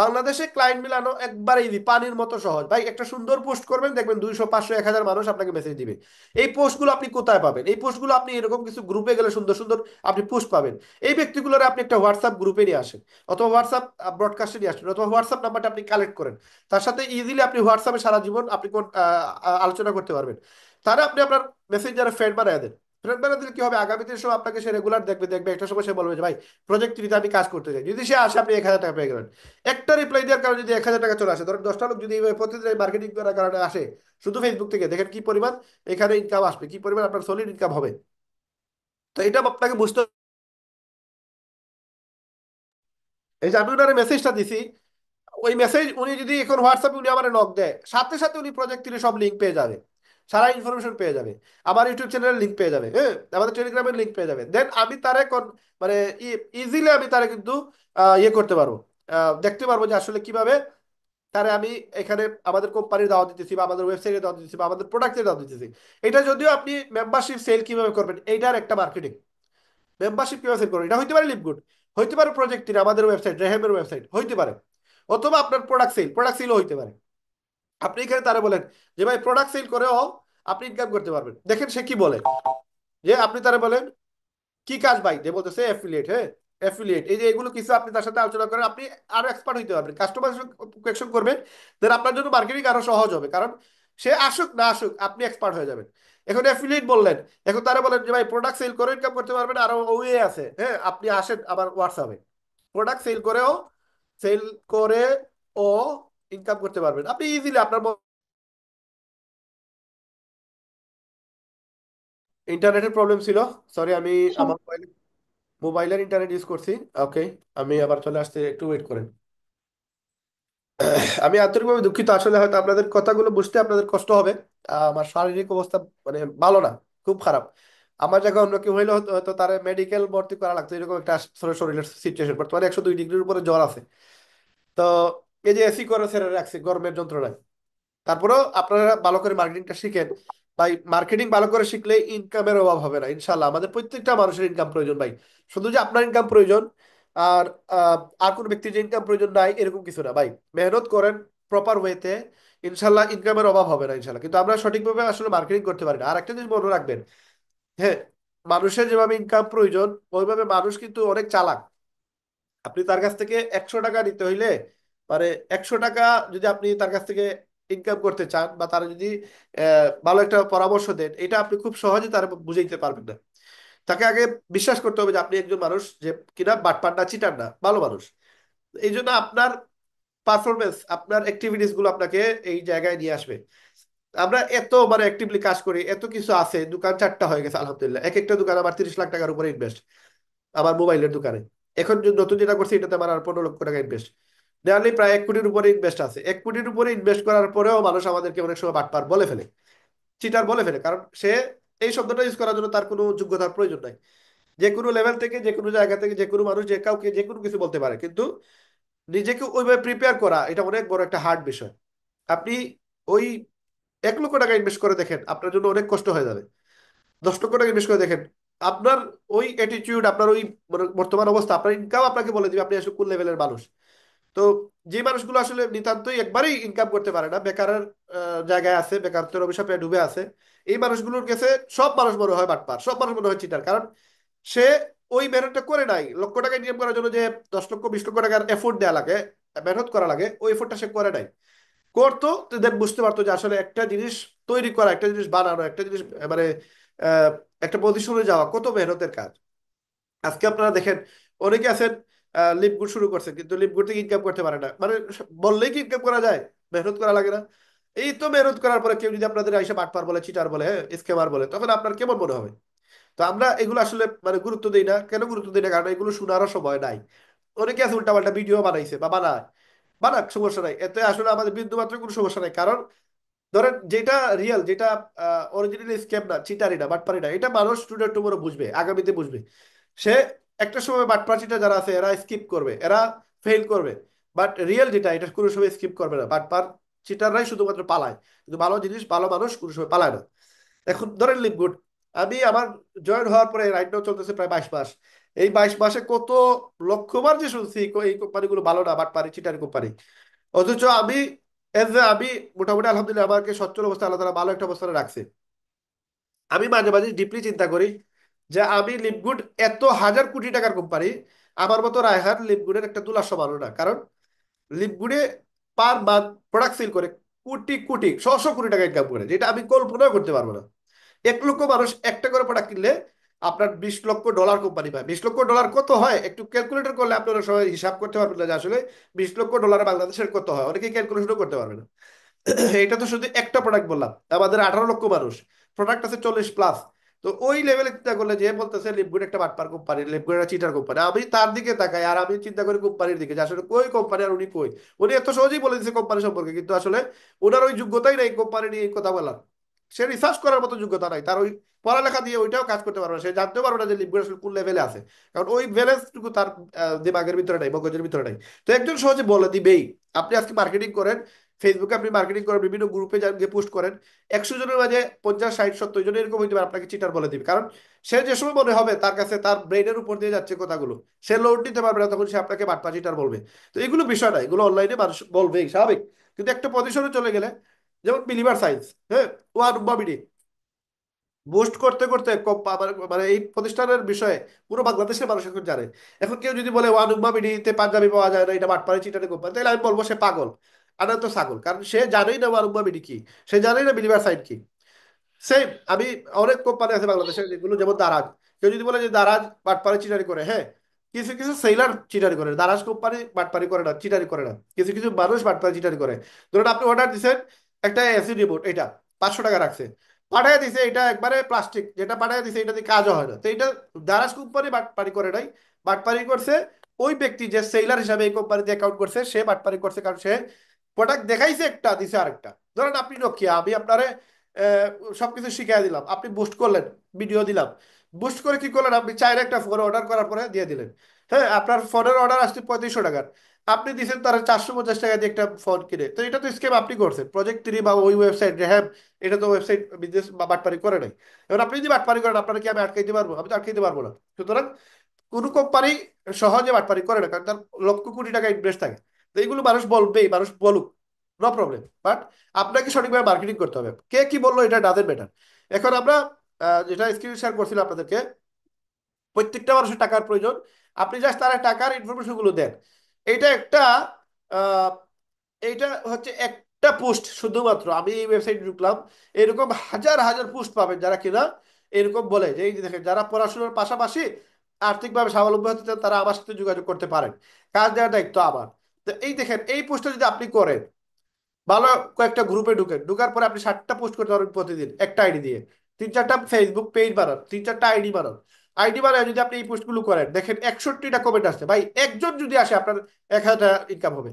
বাংলাদেশে ক্লায়েন্ট মিলানো একবার ইজি, পানির মতো সহজ ভাই। একটা সুন্দর পোস্ট করবেন, দেখবেন 200 500 1000 মানুষ আপনাকে মেসেজ দিবে। এই পোস্টগুলো আপনি কোথায় পাবেন? এই পোস্টগুলো আপনি এরকম কিছু গ্রুপে গেলে সুন্দর সুন্দর আপনি পোস্ট পাবেন। এই ব্যক্তিগুলোর আপনি একটা হোয়াটসঅ্যাপ গ্রুপে নিয়ে আসেন, অথবা হোয়াটসঅ্যাপ ব্রডকাস্টে নিয়ে আসেন, অথবা হোয়াটসঅ্যাপ নাম্বারটা আপনি কালেক্ট করেন। তার সাথে ইজিলি আপনি হোয়াটসঅ্যাপে সারা জীবন আপনি আলোচনা করতে পারবেন। তাহলে আপনি আপনার মেসেঞ্জারে ফ্রেন্ড বানিয়ে দেন। ফ্রেন্ড বানিয়ে দিলে কি হবে, আগামীতে সব আপনাকে সে রেগুলার দেখবে, দেখবে একটা সময় সে বলবে যে ভাই প্রজেক্ট থ্রিতে আমি কাজ করতে চাই, যদি সে আসে আপনি 1,000 টাকা পেয়ে গেলেন। একটা রিপ্লাই দেওয়ার কারণে যদি 1,000 টাকা চলে আসে, ধরেন 10টা লোক যদি এইভাবে প্রতিদিন মার্কেটিং করার কারণে আসে শুধু ফেসবুক থেকে, দেখেন কি পরিমাণ এখানে ইনকাম আসবে, কি পরিমাণ আপনার সলিড ইনকাম হবে। তো এটা আপনাকে বুঝতে, এই যে আমি ওনার মেসেজটা দিছি, ওই মেসেজ উনি যদি এখন হোয়াটসঅ্যাপে উনি আমার নক দেয়, সাথে সাথে উনি প্রজেক্ট থেকে সব লিঙ্ক পেয়ে যাবে, সারা ইনফরমেশন পেয়ে যাবে, আমার ইউটিউব চ্যানেলের লিঙ্ক পেয়ে যাবে, হ্যাঁ, আমাদের টেলিগ্রামের লিঙ্ক পেয়ে যাবে। দেন আমি তারে মানে ইজিলি আমি তারে কিন্তু ইয়ে করতে পারবো, দেখতে পারবো যে আসলে কিভাবে তারে আমি এখানে আমাদের কোম্পানির দাওয়া দিতেছি, বা আমাদের ওয়েবসাইটে দাওয়া দিতেছি, বা আমাদের প্রোডাক্টের দাওয়া দিতেছি। এটা যদিও আপনি মেম্বারশিপ সেল কিভাবে করবেন এইটার একটা মার্কেটিং, মেম্বারশিপ কিভাবে সেল করবেন, এটা হইতে পারে লিভগুড, হইতে পারে প্রজেক্টের আমাদের ওয়েবসাইট রেহেমের ওয়েবসাইট হইতে পারে, অথবা আপনার প্রোডাক্ট সেলও হইতে পারে। আপনি এখানে তারা বলেন যে ভাই প্রোডাক্ট সেল করেও আপনি ইনকাম করতে পারবেন, দেখেন সে কি বলে। যে আপনি তারা বলেন কি কাজ ভাই, যে বলতেছে অ্যাফিলিয়েট, হ্যাঁ, অ্যাফিলিয়েট, এই যে এগুলো কিছু আপনি তার সাথে আলোচনা করেন, আপনি আরো এক্সপার্ট হইতে পারবেন, কাস্টমার কোয়েকশন করবেন, দেন আপনার জন্য মার্কেটিং আরো সহজ হবে, কারণ সে আসুক না আসুক আপনি এক্সপার্ট হয়ে যাবেন। এখন অ্যাফিলিয়েট বললেন, এখন তারা বলেন যে ভাই প্রোডাক্ট সেল করে ইনকাম করতে পারবেন, আরো ওয়ে আছে, হ্যাঁ, আপনি আসেন আমার হোয়াটসঅ্যাপে, প্রোডাক্ট সেল করে ও ইনকাম করতে পারবেন আপনি ইজিলি আপনার। ইন্টারনেটের প্রবলেম ছিল, সরি, আমি আমার মোবাইলের ইন্টারনেট ইউজ করছি। ওকে, আমি আবার চলে আসতে, একটু ওয়েট করেন। আমি আন্তরিকভাবে দুঃখিত, আসলে হয়তো আপনাদের কথাগুলো বুঝতে আপনাদের কষ্ট হবে। আমার শারীরিক অবস্থা মানে ভালো না, খুব খারাপ। আমার জায়গায় অন্য কেউ হইলে হয়তো হয়তো তার মেডিকেল ভর্তি করা লাগতো, এরকম একটা আসলে শরীরের সিচুয়েশন, বর্তমানে 102 ডিগ্রির উপরে জ্বর আছে। তো এই যে এসি করে ছেড়ে রাখছি গরমের যন্ত্রণায়। তারপরেও আপনারা ভালো করে মার্কেটিংটা শিখেন ভাই, মার্কেটিং ভালো করে শিখলে ইনকামের অভাব হবে না ইনশাল্লাহ। আমাদের প্রত্যেকটা মানুষের ইনকাম প্রয়োজন ভাই, শুধু যে আপনার ইনকাম প্রয়োজন আর আর কোন ব্যক্তির যে ইনকাম প্রয়োজন নাই এরকম কিছু না ভাই। মেহনত করেন প্রপার ওয়েতে, ইনশাল্লাহ ইনকামের অভাব হবে না ইনশাল্লাহ। কিন্তু আমরা সঠিকভাবে আসলে মার্কেটিং করতে পারি না। আর একটা জিনিস মনে রাখবেন, হ্যাঁ, মানুষের যেভাবে ইনকাম প্রয়োজন ওইভাবে মানুষ কিন্তু অনেক চালাক। আপনি তার কাছ থেকে 100 টাকা নিতে হইলে, মানে 100 টাকা যদি আপনি তার কাছ থেকে ইনকাম করতে চান, বা তার যদি ভালো একটা পরামর্শ দেন, এটা আপনি খুব সহজে তার বুঝাইতে পারবেন না। তাকে আগে বিশ্বাস করতে হবে যে আপনি একজন মানুষ যে কিনা বাটপার না, চিটার না, ভালো মানুষ। এই জন্য আপনার পারফরমেন্স, আপনার অ্যাক্টিভিটিস গুলো আপনাকে এই জায়গায় নিয়ে আসবে। আমরা এত মানে অ্যাক্টিভলি কাজ করি, এত কিছু আছে, দোকান 4টা হয়ে গেছে আলহামদুলিল্লাহ, এক একটা দোকান আমার 30 লাখ টাকার উপরে ইনভেস্ট, আমার মোবাইলের দোকানে। এখন যে নতুন যেটা করছি এটাতে আমার আর 15 লক্ষ টাকা ইনভেস্ট, নেয়ারলি প্রায় 1 কোটির উপরে ইনভেস্ট আছে। 1 কোটির উপরে ইনভেস্ট করার পরেও মানুষ আমাদেরকে অনেক সময় বাটপার বলে ফেলে, চিটার বলে ফেলে, কারণ সে এই শব্দটা ইউজ করার জন্য তার কোনো যোগ্যতার প্রয়োজন নাই। যে কোনো লেভেল থেকে, যে কোনো জায়গা থেকে, যে কোনো মানুষ যে কাউকে যে কোনো কিছু বলতে পারে, কিন্তু নিজেকে ওইভাবে প্রিপেয়ার করা এটা অনেক বড় একটা হার্ড বিষয়। আপনি ওই 1 লক্ষ টাকা ইনভেস্ট করে দেখেন, আপনার জন্য অনেক কষ্ট হয়ে যাবে। 10 লক্ষ টাকা ইনভেস্ট করে দেখেন, আপনার ওই অ্যাটিটিউড, আপনার ওই মানে বর্তমান অবস্থা, আপনার ইনকাম আপনাকে বলে দিবে আপনি আসলে কোন লেভেলের মানুষ। তো যে মানুষগুলো আসলে নিতান্তই একবারেই ইনকাম করতে পারে না, বেকারের জায়গায় আছে, বেকারত্বের অভিশাপে ডুবে আছে, এই মানুষগুলোর কাছে সব মানুষ মনে হয় বাটপার, সব মানুষ মনে হয় চিটার। কারণ সে ওই মেহনতটা করে নাই, লক্ষ টাকা ইনকাম করার জন্য যে 10 লক্ষ 20 লক্ষ টাকার এফোর্ট দেওয়া লাগে, মেহনত করা লাগে, ওই এফোর্টটা সে করে নাই। করতো তো দেন বুঝতে পারতো যে আসলে একটা জিনিস তৈরি করা, একটা জিনিস বানানো, একটা জিনিস মানে আহ, একটা পজিশনে যাওয়া কত মেহনতের কাজ। আজকে আপনারা দেখেন অনেকে আছেন লিপগুড শুরু করছে, কিন্তু লিপগুড থেকে ইনকাম করতে পারে না, মানে বললেই কি ইনকাম করা যায়? মেহনত করা লাগে না? এই তো মেহনত করার পরে কেউ যদি আপনাদের আইসা বাটপার বলে, চিটার বলে, হ্যাঁ স্কেমার বলে, তখন আপনার কেমন মনে হবে? তো আমরা এগুলো আসলে মানে গুরুত্ব দিই না। কেন গুরুত্ব দিই না? কারণ এগুলো শোনারও সময় নাই। অনেকে আছে উল্টাপাল্টা ভিডিও বানাইছে বা বানায়, বানাক, সমস্যা নাই, এতে আসলে আমাদের বিন্দু মাত্র কোনো সমস্যা নাই। কারণ ধরেন যেটা রিয়েল, যেটা অরিজিনালি স্ক্যাম না, চিটারি না, বাটপারি না, এটা মানুষ স্টুডেন্ট টুমোরো বুঝবে, আগামীতে বুঝবে। সে একটা সময় বাটপার চিটা যারা আছে এরা স্কিপ করবে, এরা ফেল করবে। বাট রিয়েল যেটা, এটা কোনো সময় স্কিপ করবে না। বাটপার চিটাররাই শুধুমাত্র পালায়, কিন্তু ভালো জিনিস, ভালো মানুষ কোনো সময় পালায় না। এখন ধরেন লিপগুড, আমি আমার জয়েন হওয়ার পরে রাইট নাও চলতেছে প্রায় 22 মাস। এই 22 মাসে কত লক্ষবার যে শুনছি এই কোম্পানিগুলো ভালো না, বাটপারি চিটারি কোম্পানি। অথচ আমি আমি মোটামুটি আলহামদুলিল্লাহ আমাকে সচ্ছল অবস্থা আল্লাহ তাআলা ভালো একটা অবস্থানে রাখছে। আমি মাঝে মাঝে ডিপলি চিন্তা করি যে আমি লিপগুড, এত হাজার কোটি টাকার কোম্পানি, আমার মতো রায়হান লিপগুডের একটা তুলার সমানও না। কারণ লিপগুডে পার মান্থ প্রোডাক্ট সেল করে কোটি কোটি, শত কোটি টাকা ইনকাম করে, যেটা আমি কল্পনাও করতে পারবো না। 1 লক্ষ মানুষ একটা করে প্রোডাক্ট কিনলে আপনার 20 লক্ষ ডলার কোম্পানি পায়। 20 লক্ষ ডলার কত হয় একটু ক্যালকুলেটর করলে আপনারা সবাই হিসাব করতে পারবেন না যে আসলে 20 লক্ষ ডলার বাংলাদেশের কত হয়, অনেকে ক্যালকুলেশনও করতে পারবে না। এটা তো শুধু একটা প্রোডাক্ট বললাম, আমাদের 18 লক্ষ মানুষ, প্রোডাক্ট আছে 40+। তো ওই লেভেলে চিন্তা করলে যে বলতেছে লিপগুড একটা বাটপার কোম্পানি, লিপগুড একটা চিটার কোম্পানি, আমি তার দিকে তাকাই আর আমি চিন্তা করি কোম্পানির দিকে যে আসলে কই কোম্পানি, আর উনি কই? উনি এত সহজেই বলে দিচ্ছে কোম্পানি সম্পর্কে, কিন্তু আসলে ওনার ওই যোগ্যতাই নেই কোম্পানি নিয়ে এই কথা বলার। সে রিসার্চ করার মতো যোগ্যতা নাই তার, ওই পড়ালেখা দিয়ে ওইটাও কাজ করতে পারবে না, সে জানতেও পারবে না যে লিপগুড আসলে কোন লেভেলে আছে। কারণ ওই ব্যালেন্সটুকু তার দিমাগের ভিতরে নাই, মগজের ভিতরে নাই। তো একজন সহজে বলে দিবেই। আপনি আজকে মার্কেটিং করেন, ফেসবুকে আপনি মার্কেটিং করেন, বিভিন্ন গ্রুপে গিয়ে পোস্ট করেন, 100 জনের মাঝে 50 60 70 জন এরকম হইতে পারে আপনাকে চিটার বলে দিবে। কারণ সে যে সময় মনে হবে তার কাছে তার ব্রেনের উপর দিয়ে যাচ্ছে কথাগুলো, সে লোড নিতে পারবে না, তখন সে আপনাকে বাটপা চিটার বলবে। তো এগুলো বিষয় না, এগুলো অনলাইনে মানুষ বলবেই, স্বাভাবিক। কিন্তু একটা পজিশনে চলে গেলে, যেমন বিলিভার সায়েন্স, হ্যাঁ, ওয়ান উম্মামিনি বুস্ট করতে করতে মানে এই প্রতিষ্ঠানের বিষয়ে পুরো বাংলাদেশের মানুষ এখন জানে। এখন কেউ যদি বলে ওয়ান উম্মা বিডিতে পাঞ্জাবি পাওয়া যায় না, এটা বাটপাড়ি চিটারে কোম্পানি, তাহলে আমি বলবো সে পাগল, আনা তো ছাগল। কারণ সে জানেই না ওয়ান উম্মা বিডি কি, সে জানেই না বিলিভার সাইন কি। সেম, আমি অনেক কোম্পানি আছে বাংলাদেশের যেগুলো, যেমন দারাজ, কেউ যদি বলে যে দারাজ বাটপারি চিটারি করে, হ্যাঁ, কিছু কিছু সেলার চিটারি করে, দারাজ কোম্পানি বাটপারি করে না, চিটারি করে না, কিছু কিছু মানুষ বাটপারি চিটারি করে। ধরুন আপনি অর্ডার দিচ্ছেন একটা এসি রিমোট, এটা 500 টাকা রাখছে, পাঠায় দিছে এটা একবারে প্লাস্টিক, যেটা পাঠায় দিছে এটা দিয়ে কাজও হয় না, তো এটা দারাজ কোম্পানি বাটপারি করে নাই, বাটপারি করছে ওই ব্যক্তি যে সেলার হিসাবে এই কোম্পানিতে অ্যাকাউন্ট করছে, সে বাটপারি করছে। কারণ সে প্রোডাক্ট দেখাইছে একটা, দিছে আরেকটা। ধরেন আপনি নকিয়া, আমি আপনারে আহ, সবকিছু শিখিয়ে দিলাম, আপনি বুস্ট করলেন, ভিডিও দিলাম, বুস্ট করে কি করলেন, আপনি চাইলে একটা ফোন অর্ডার করার পরে দিয়ে দিলেন। হ্যাঁ, আপনার ফোনের অর্ডার আসছে 3500 টাকার, আপনি দিচ্ছেন তারা 450 টাকা দিয়ে একটা ফোন কিনে। তো এটা তো স্কেম আপনি করছেন, প্রজেক্ট 3 বা ওই ওয়েবসাইট, হ্যাঁ, এটা তো ওয়েবসাইট বিজনেস বা বাটপারি করে নাই। এবার আপনি যদি বাটপারি করেন, আপনারা কি আমি আটকাইতে পারবো? আমি তো আটকাইতে পারবো না। সুতরাং কোনো কোম্পানি সহজে বাটপারি করে না, কারণ তার লক্ষ কোটি টাকা ইনভেস্ট থাকে। তো এইগুলো মানুষ বলবেই, মানুষ বলুক, নো প্রবলেম। বাট আপনাকে সঠিকভাবে মার্কেটিং করতে হবে। কে কি বললো এটা ডাজেন্ট ম্যাটার। এখন আমরা যেটা স্ক্রিন শেয়ার করছিলাম আপনাদেরকে, প্রত্যেকটা মানুষের টাকার প্রয়োজন। আপনি জাস্ট তার টাকার ইনফরমেশন গুলো দেন। এটা একটা আহ, এইটা হচ্ছে একটা পোস্ট শুধুমাত্র, আমি এই ওয়েবসাইটে ঢুকলাম, এরকম হাজার হাজার পোস্ট পাবেন যারা কিনা এরকম বলে যে এই যে দেখেন, যারা পড়াশোনার পাশাপাশি আর্থিকভাবে স্বাবলম্বী হতে চান তারা আমার সাথে যোগাযোগ করতে পারেন, কাজ দেওয়ার দায়িত্ব আমার। তো এই দেখেন, এই পোস্টটা যদি আপনি করেন, ভালো কয়েকটা গ্রুপে ঢুকেন, ঢুকার পরে আপনি 60টা পোস্ট করতে পারবেন প্রতিদিন একটা আইডি দিয়ে। 3-4টা ফেসবুক পেজ বানান, 3-4টা আইডি বানান। আইডি বানায় যদি আপনি এই পোস্টগুলো করেন, দেখেন 61টা কমেন্ট আসছে ভাই, একজন যদি আসে আপনার 1,000 টাকা ইনকাম হবে,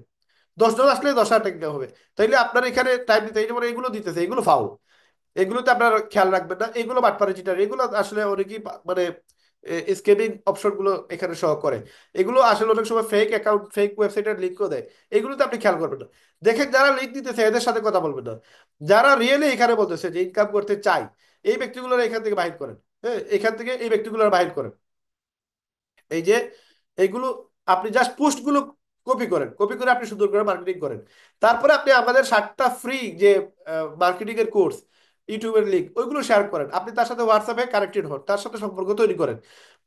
10 জন আসলে 10,000 টাকা income হবে। তাইলে আপনার এখানে টাইম দিতে, এই যেমন এইগুলো দিতেছে, এগুলো ফাউল, এগুলোতে আপনার খেয়াল রাখবেন না, এগুলো বাটপারে চিটার, এগুলো আসলে অনেকেই মানে স্কেমিং অপশন গুলো এখানে শো করে। এগুলো আসলে অনেক সময় ফেক অ্যাকাউন্ট, ফেক ওয়েবসাইটের লিঙ্কও দেয়, এগুলোতে আপনি খেয়াল করবেন না। দেখেন যারা লিঙ্ক দিতেছে এদের সাথে কথা বলবেন না, যারা রিয়েলি এখানে বলতেছে যে ইনকাম করতে চাই, এই ব্যক্তিগুলোর এখান থেকে বাহির করেন। হ্যাঁ, এখান থেকে এই ব্যক্তিগুলোর বাহির করেন। এই যে এইগুলো, আপনি জাস্ট পোস্ট গুলো কপি করেন, কপি করে আপনি সুন্দর করে মার্কেটিং করেন। তারপরে আপনি আমাদের 7টা ফ্রি যে মার্কেটিং এর কোর্স, ইউটিউবের লিঙ্ক, ওইগুলো শেয়ার করেন। আপনি তার সাথে হোয়াটসঅ্যাপে কানেক্টেড হন, তার সাথে সম্পর্ক তৈরি করেন।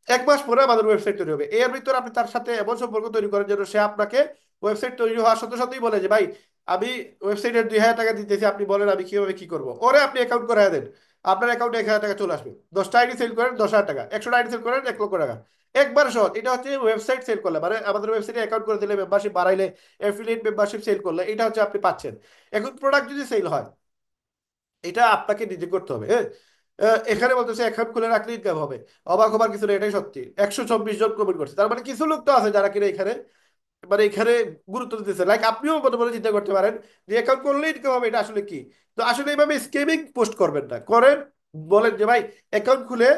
1 মাস পরে আমাদের ওয়েবসাইট তৈরি হবে, এর ভিতরে আপনি তার সাথে এমন সম্পর্ক তৈরি করেন যেন সে আপনাকে ওয়েবসাইট তৈরি হওয়ার সাথে সাথেই বলে যে ভাই আমি ওয়েবসাইটের 2,000 টাকা দিতেছি, আপনি বলেন আমি কিভাবে কি করবো, ওরে আপনি অ্যাকাউন্ট করে দেন, আপনার অ্যাকাউন্টে 1,000 টাকা চলে আসবে। 10টা আইডি সেল করেন 10,000 টাকা, 100টা আইডি সেল করেন 1,00,000 টাকা। একবার সহজ। এটা হচ্ছে ওয়েবসাইট সেল করলে, মানে আমাদের ওয়েবসাইটে অ্যাকাউন্ট করে দিলে, মেম্বারশিপ বাড়াইলে, অ্যাফিলিয়েট মেম্বারশিপ সেল করলে, এটা হচ্ছে আপনি পাচ্ছেন। এখন প্রোডাক্ট যদি সেল হয়, এটা আপনাকে নিজে করতে হবে। হ্যাঁ, এখানে বলতেছে অ্যাকাউন্ট খুলে রাখলে ইনকাম হবে, অবাক হবার কিছু না, এটাই সত্যি। 124 জন কমেন্ট করছে, তার মানে কিছু লোক তো আছে যারা কিনা এখানে, মানে এখানে গুরুত্ব দিতেছে। লাইক আপনিও মনে মনে চিন্তা করতে পারেন যে অ্যাকাউন্ট করলে ইনকাম হবে, এটা আসলে কি। তো আসলে এইভাবে স্কেমিং পোস্ট করবেন না, করেন বলেন যে ভাই অ্যাকাউন্ট খুলে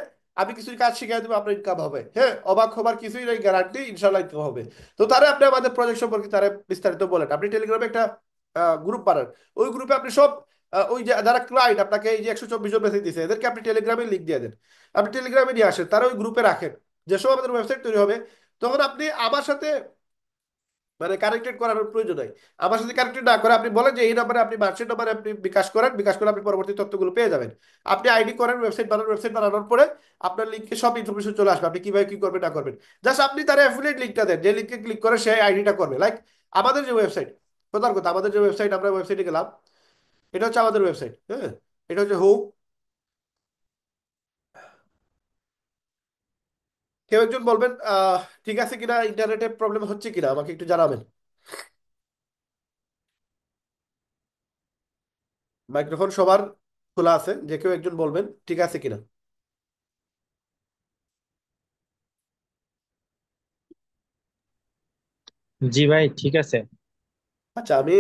আমি কিছু কাজ শিখিয়ে দেবো, আপনার ইনকাম হবে। হ্যাঁ, অবাক হবার কিছুই নাই, গ্যারান্টি ইনশাল্লাহ ইনকাম হবে। তো তারা আপনি আমাদের প্রজেক্ট সম্পর্কে তারা বিস্তারিত বলেন। আপনি টেলিগ্রামে একটা গ্রুপ বানান, ওই গ্রুপে আপনি সব ওই যে যারা ক্লায়েন্ট আপনাকে এই যে 124 জন মেসেজ দিচ্ছে, এদেরকে আপনি টেলিগ্রামে লিঙ্ক দিয়ে দেন, আপনি টেলিগ্রামে নিয়ে আসেন, তারা ওই গ্রুপে রাখেন। যেসব আমাদের ওয়েবসাইট তৈরি হবে, তখন আপনি আমার সাথে মানে কানেক্টেড করার প্রয়োজন নাই। আমার সাথে কানেক্টেড না করে আপনি বলেন যে এই নাম্বারে, আপনি মার্চেন্ট নাম্বারে আপনি বিকাশ করেন, বিকাশ করে আপনি পরবর্তী তথ্যগুলো পেয়ে যাবেন। আপনি আইডি করেন, ওয়েবসাইট বানান, ওয়েবসাইট বানানোর পরে আপনার লিঙ্কে সব ইনফরমেশন চলে আসবে, আপনি কিভাবে কি করবেন না করবেন। জাস্ট আপনি তার অ্যাফিলিয়েট লিঙ্কটা দেন, যে লিঙ্কে ক্লিক করে সে আইডিটা করবে। লাইক আমাদের যে ওয়েবসাইট, কথার কথা, আমাদের যে ওয়েবসাইট, আমরা ওয়েবসাইটে গেলাম, এটা হচ্ছে আমাদের ওয়েবসাইট। হ্যাঁ, এটা হচ্ছে হোম। কেউ একজন বলবেন ঠিক আছে কিনা, ইন্টারনেটে প্রবলেম হচ্ছে কিনা আমাকে একটু জানাবেন। মাইক্রোফোন সবার খোলা আছে, যে কেউ একজন বলবেন ঠিক আছে কিনা। জি ভাই, ঠিক আছে। আচ্ছা, আমি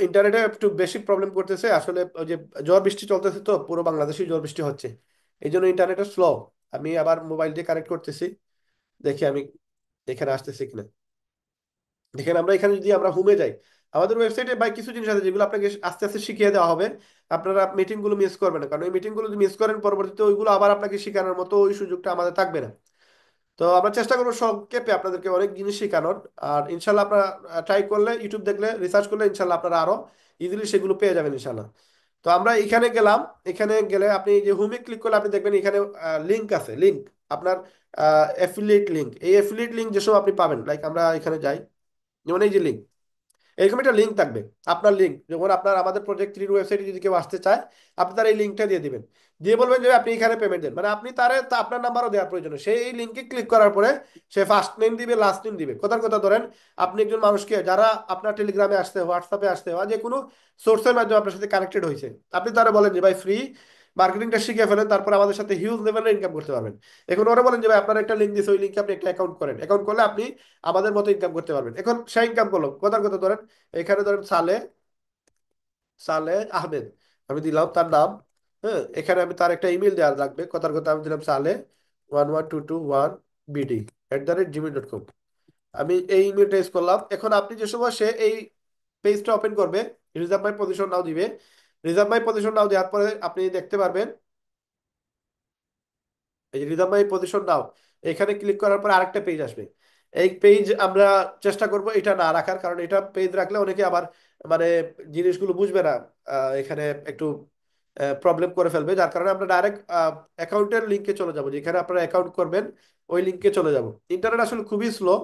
ইন্টারনেটে একটু বেশি প্রবলেম করতেছে আসলে, ওই যে ঝড় বৃষ্টি চলতেছে তো, পুরো বাংলাদেশে ঝড় বৃষ্টি হচ্ছে, এই জন্য ইন্টারনেটের স্লো। আমি আবার মোবাইল দিয়ে কানেক্ট করতেছি, দেখি আমি এখানে আসতেছি কিনা। দেখেন, আমরা এখানে যদি আমরা হোমে যাই, আমাদের ওয়েবসাইটে ভাই কিছু জিনিস আছে যেগুলো আপনাকে আস্তে আস্তে শিখিয়ে দেওয়া হবে। আপনারা মিটিং গুলো মিস করবেন না, কারণ ওই মিটিং গুলো যদি মিস করেন, পরবর্তীতে ওইগুলো আবার আপনাকে শেখানোর মতো ওই সুযোগটা আমাদের থাকবে না। তো আমরা চেষ্টা করবো সংক্ষেপে আপনাদেরকে অনেক জিনিস শেখানোর। আর ইনশাল্লাহ আপনারা ট্রাই করলে, ইউটিউব দেখলে, রিসার্চ করলে ইনশাল্লাহ আপনারা আরো ইজিলি সেগুলো পেয়ে যাবেন ইনশাল্লাহ। তো আমরা এখানে গেলাম, এখানে গেলে আপনি যে হোমে ক্লিক করলে আপনি দেখবেন এখানে লিঙ্ক আছে, লিঙ্ক আপনার অ্যাফিলিয়েট লিঙ্ক, এই অ্যাফিলিয়েট লিঙ্ক যেসব আপনি পাবেন, লাইক আমরা এখানে যাই, যেমন এই যে লিঙ্ক, এরকম একটা লিঙ্ক থাকবে। আপনার লিঙ্ক যখন আপনার আমাদের প্রজেক্ট থ্রির ওয়েবসাইটে যদি কেউ আসতে চায়, আপনি তার এই লিঙ্কটা দিয়ে দিবেন, দিয়ে বলবেন যে আপনি এখানে পেমেন্ট দেন, মানে আপনি তারে আপনার নাম্বারও দেওয়ার প্রয়োজন নেই। সেই এই লিঙ্কে ক্লিক করার পরে সে ফার্স্ট নেম দিবে, লাস্ট নেম দিবে। কথার কথা ধরেন, আপনি একজন মানুষকে, যারা আপনার টেলিগ্রামে আসতে, হোয়াটসঅ্যাপে আসতে, বা যে কোনো সোর্সের মাধ্যমে আপনার সাথে কানেক্টেড হয়েছে, আপনি তারা বলেন যে ভাই ফ্রি মার্কেটিংটা শিখে ফেলেন, তারপর আমাদের সাথে হিউজ লেভেলের ইনকাম করতে পারবেন। এখন ওরা বলেন যে ভাই আপনার একটা লিঙ্ক দিয়েছে, ওই লিঙ্কে আপনি একটা অ্যাকাউন্ট করেন, অ্যাকাউন্ট করলে আপনি আমাদের মতো ইনকাম করতে পারবেন। এখন সে ইনকাম করলো, কথার কথা ধরেন, এখানে ধরেন সালে, সালে আহমেদ, আমি দিলাম তার নাম। হ্যাঁ, এখানে আমি তার একটা ইমেল দেওয়া লাগবে, কথার কথা আমি দিলাম সালে 112221BD@gmail.com। আমি এই ইমেলটা ইউজ করলাম। এখন আপনি যে সময় সে এই পেজটা ওপেন করবে, রিজার্ভ মাই পজিশন নাও দিবে। রিজার্ভ মাই পজিশন নাও দেওয়ার পরে আপনি দেখতে পারবেন, এই যে রিজার্ভ মাই পজিশন নাও, এখানে ক্লিক করার পর আরেকটা পেজ আসবে। এই পেজ আমরা চেষ্টা করব এটা না রাখার, কারণ এটা পেজ রাখলে অনেকে আবার মানে জিনিসগুলো বুঝবে না। এখানে একটু প্রবলেম করে ফেলবে, যার কারণে আমরা ডাইরেক্ট অ্যাকাউন্টের লিঙ্কে চলে যাব, যেখানে আপনারা অ্যাকাউন্ট করবেন ওই লিঙ্কে চলে যাব। ইন্টারনেট আসলে খুবই স্লো,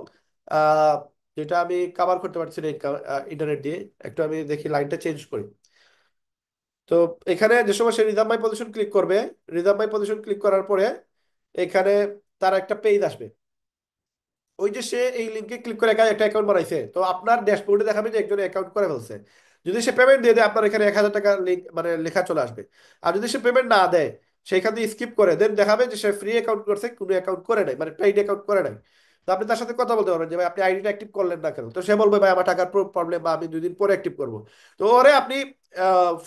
যেটা আমি কাভার করতে পারছি না ইন্টারনেট দিয়ে। একটু আমি দেখি লাইনটা চেঞ্জ করি। তো এখানে যে সময় সে রিজার্ভ মাই পজিশন ক্লিক করবে, রিজার্ভ মাই পজিশন ক্লিক করার পরে এখানে তার একটা পেজ আসবে। ওই যে সে এই লিঙ্কে ক্লিক করে একা একটা অ্যাকাউন্ট বানাইছে, তো আপনার ড্যাশবোর্ডে দেখাবে যে একজন অ্যাকাউন্ট করে ফেলছে। যদি সে পেমেন্ট দিয়ে দেয়, আপনার এখানে 1,000 টাকা লিঙ্ক মানে লেখা চলে আসবে। আর যদি সে পেমেন্ট না দেয়, সেইখান দিয়ে স্কিপ করে দেন, দেখাবে যে সে ফ্রি অ্যাকাউন্ট করছে, কোনো অ্যাকাউন্ট করে নাই, মানে পেইড অ্যাকাউন্ট করে নাই। তো আপনি তার সাথে কথা বলতে পারবেন যে ভাই আপনি আইডিটা অ্যাক্টিভ করলেন না কেন। তো সে বলবে ভাই আমার টাকার প্রবলেম, বা আমি 2 দিন পরে অ্যাক্টিভ করবো। তো ওরে আপনি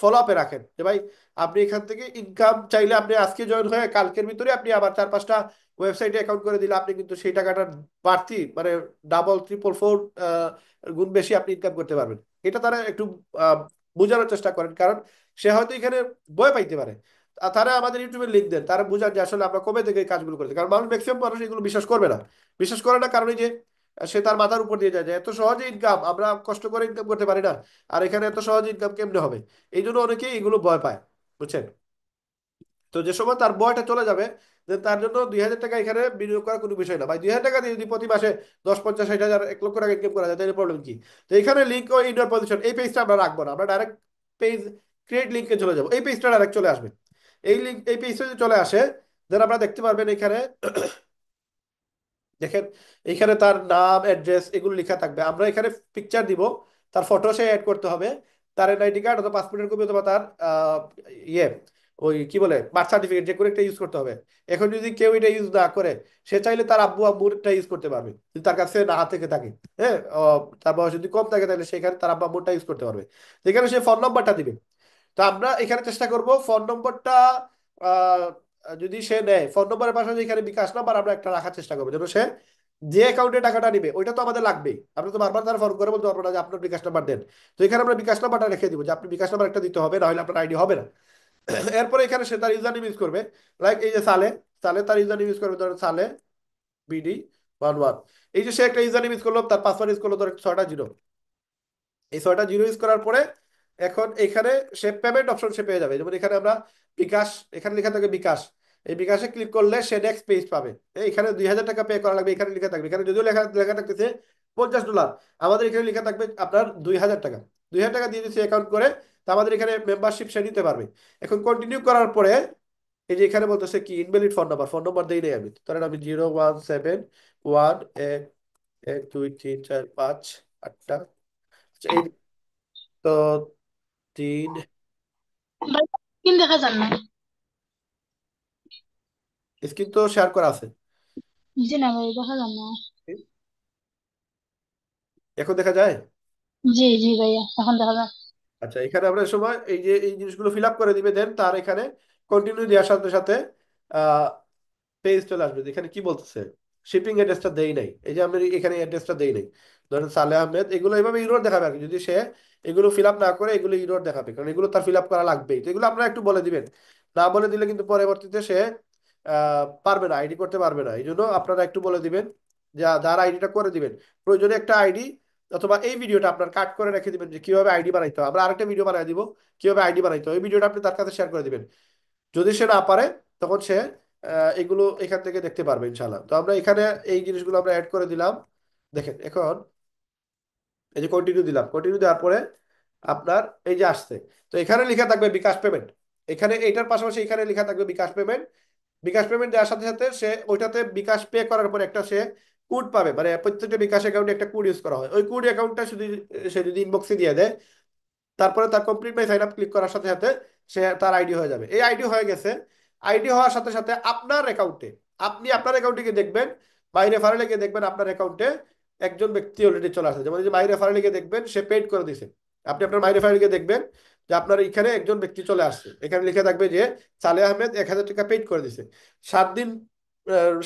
ফলো আপে রাখেন যে ভাই আপনি এখান থেকে ইনকাম চাইলে আপনি আজকে জয়েন হয়ে কালকের ভিতরে আপনি আবার 4-5টা ওয়েবসাইটে অ্যাকাউন্ট করে দিলে আপনি কিন্তু সেই টাকাটা বাড়তি মানে ডাবল ট্রিপল ফোর গুণ বেশি আপনি ইনকাম করতে পারবেন। এটা তারা একটু আহ, বোঝানোর চেষ্টা করেন, কারণ সে হয়তো এখানে ভয় পাইতে পারে। আর তারা আমাদের ইউটিউবে লিঙ্ক দেন, তারা বোঝান যে আসলে আমরা কবে থেকে এই কাজগুলো করছি, কারণ মানুষ ম্যাক্সিমাম মানুষ এগুলো বিশ্বাস করবে না। বিশ্বাস করে না কারণ এই যে সে তার মাথার উপর দিয়ে যায় যে এত সহজে ইনকাম, আমরা কষ্ট করে ইনকাম করতে পারি না, আর এখানে এত সহজে ইনকাম কেমনে হবে। এই জন্য অনেকেই এগুলো ভয় পায়, বুঝছেন। তো যে সময় তার বয়টা চলে যাবে, যে তার জন্য 2,000 টাকা এখানে বিনিয়োগ করার কোনো বিষয় না ভাই। 2,000 টাকা দিয়ে যদি প্রতি মাসে 10, 50, 60 হাজার 1 লক্ষ টাকা ইনকাম করা যায়, তাহলে প্রবলেম কি। তো এখানে লিঙ্ক ও ইনডোর পজিশন এই পেজটা আমরা রাখবো না, আমরা ডাইরেক্ট পেজ ক্রিয়েট লিঙ্কে চলে যাবো। এই পেজটা ডাইরেক্ট চলে আসবে। এই লিঙ্ক এই পেজটা যদি চলে আসে, দেন আপনারা দেখতে পারবেন এখানে দেখেন, এখানে তার নাম অ্যাড্রেস এগুলো লেখা থাকবে। আমরা এখানে পিকচার দিব, তার ফটো সে অ্যাড করতে হবে, তার এনআইডি কার্ড অথবা পাসপোর্টের কপি অথবা তার ইয়ে ওই কি বলে বার্থ সার্টিফিকেট, যে কোনো একটা ইউজ করতে হবে। এখন যদি কেউ এটা ইউজ না করে, সে চাইলে তার আব্বু আম্মুরটা ইউজ করতে পারবে, যদি তার কাছে না থেকে থাকে। হ্যাঁ, তার বয়স যদি কম থাকে তাহলে সেখানে তার আব্বু আম্মুরটা ইউজ করতে পারবে। যেখানে সে ফোন নাম্বারটা দিবে। তো আমরা এখানে চেষ্টা করব ফোন নম্বরটা আহ, যদি সে নেয়, ফোন নম্বরের পাশাপাশি এখানে বিকাশ নাম্বার আমরা একটা রাখার চেষ্টা করবো, যেন সে যে অ্যাকাউন্টে টাকাটা নিবে ওইটা তো আমাদের লাগবেই। আমরা তো বারবার তারা ফোন করে বলতে পারবো না যে আপনার বিকাশ নাম্বার দেন। তো এখানে আমরা বিকাশ নাম্বারটা রেখে দিব, যে আপনি বিকাশ নাম্বার একটা দিতে হবে, না হলে আপনার আইডি হবে না। এরপরে এখানে সে তার ইউজার নেম ইউজ করবে, লাইক এই যে সালে, সালে তার ইউজার নেম ইউজ করবে ধরেন সালে BD11। এই যে সে একটা ইউজার নেম ইউজ করলো, তার পাসওয়ার্ড ইউজ করলো ধরেন 6টা 0। এই 6টা 0 ইউজ করার পরে এখন এখানে সে পেমেন্ট অপশন সে পেয়ে যাবে। যেমন এখানে আমরা বিকাশ, এখানে লেখা থাকবে বিকাশ। এই বিকাশে ক্লিক করলে সে নেক্সট পেজ পাবে। এখানে 2,000 টাকা পে করা লাগবে, এখানে লেখা থাকবে। এখানে যদিও লেখা লেখা থাকতেছে $50, আমাদের এখানে লেখা থাকবে আপনার 2,000 টাকা। 2,000 টাকা দিয়ে যদি অ্যাকাউন্ট করে, তা আমাদের এখানে মেম্বারশিপ সে নিতে পারবে। এখন কন্টিনিউ করার পরে এই যে এখানে বলতেছে কি invalid phone number, phone number দেই নাই আমি, ধরেন আমি 01711123458টা। আচ্ছা, এই তো 3 ভাই, স্ক্রিন দেখা যান না। স্ক্রিন তো শেয়ার করা আছে। জি না ভাই, দেখা যান না। এখন দেখা যায়। জি জি ভাইয়া, এখন দেখা যান। আচ্ছা, এখানে আমরা সময় এই যে এই জিনিসগুলো ফিল আপ করে দিবে, দেন তার এখানে কন্টিনিউ দেওয়ার সাথে সাথে পেজ চলে আসবে। এখানে কি বলতেছে, শিপিং অ্যাড্রেসটা দেই নাই, এই যে আমি এখানে অ্যাড্রেসটা দেই নাই, ধরেন সালে আহমেদ, এগুলো এইভাবে ইউরোর দেখাবে আর কি। যদি সে এগুলো ফিল আপ না করে এগুলো ইউরোর দেখাবে, কারণ এগুলো তার ফিল আপ করা লাগবেই। তো এগুলো আপনারা একটু বলে দিবেন, না বলে দিলে কিন্তু পরবর্তীতে সে পারবে না, আইডি করতে পারবে না। এই জন্য আপনারা একটু বলে দিবেন, যা যার আইডিটা করে দিবেন প্রয়োজনে একটা আইডি, অথবা এই ভিডিওটা আপনার কাট করে রেখে দিবেন যে কিভাবে আইডি বানাইতে হবে। আমরা আরেকটা ভিডিও বানিয়ে দিব কিভাবে আইডি বানাইতে হবে, এই ভিডিওটা আপনি তার কাছে শেয়ার করে দিবেন। যদি সে না পারে, তখন সে এগুলো এখান থেকে দেখতে পারবে ইনশাল্লাহ। তো আমরা এখানে এই জিনিসগুলো আমরা অ্যাড করে দিলাম। দেখেন এখন এই যে কন্টিনিউ দিলাম, কন্টিনিউ দেওয়ার পরে আপনার এই যে আসছে, তো এখানে লেখা থাকবে বিকাশ পেমেন্ট। এখানে এইটার পাশাপাশি এখানে লেখা থাকবে বিকাশ পেমেন্ট। বিকাশ পেমেন্ট দেওয়ার সাথে সাথে সে ওইটাতে বিকাশ পে করার পর একটা সে কোড পাবে, মানে প্রত্যেকটা বিকাশ অ্যাকাউন্টে একটা কোড ইউজ করা হয়। ওই কোড অ্যাকাউন্টটা শুধু সে যদি ইনবক্সে দিয়ে দেয়, তারপরে তার complete my sign up click করার সাথে সাথে সে তার আইডি হয়ে যাবে। এই আইডি হয়ে গেছে। আইডি হওয়ার সাথে সাথে আপনার অ্যাকাউন্টে, আপনি আপনার অ্যাকাউন্টে গিয়ে দেখবেন, মাই রেফারেলে গিয়ে দেখবেন আপনার অ্যাকাউন্টে একজন ব্যক্তি অলরেডি চলে আসে। যেমন এই যে মাই রেফারেলে গিয়ে দেখবেন সে পেড করে দিছে। আপনি আপনার মাই রেফারেলে গিয়ে দেখবেন যে আপনার এখানে একজন ব্যক্তি চলে আসছে, এখানে লিখে থাকবে যে সালে আহমেদ 1,000 টাকা পেড করে দিছে। 7 দিন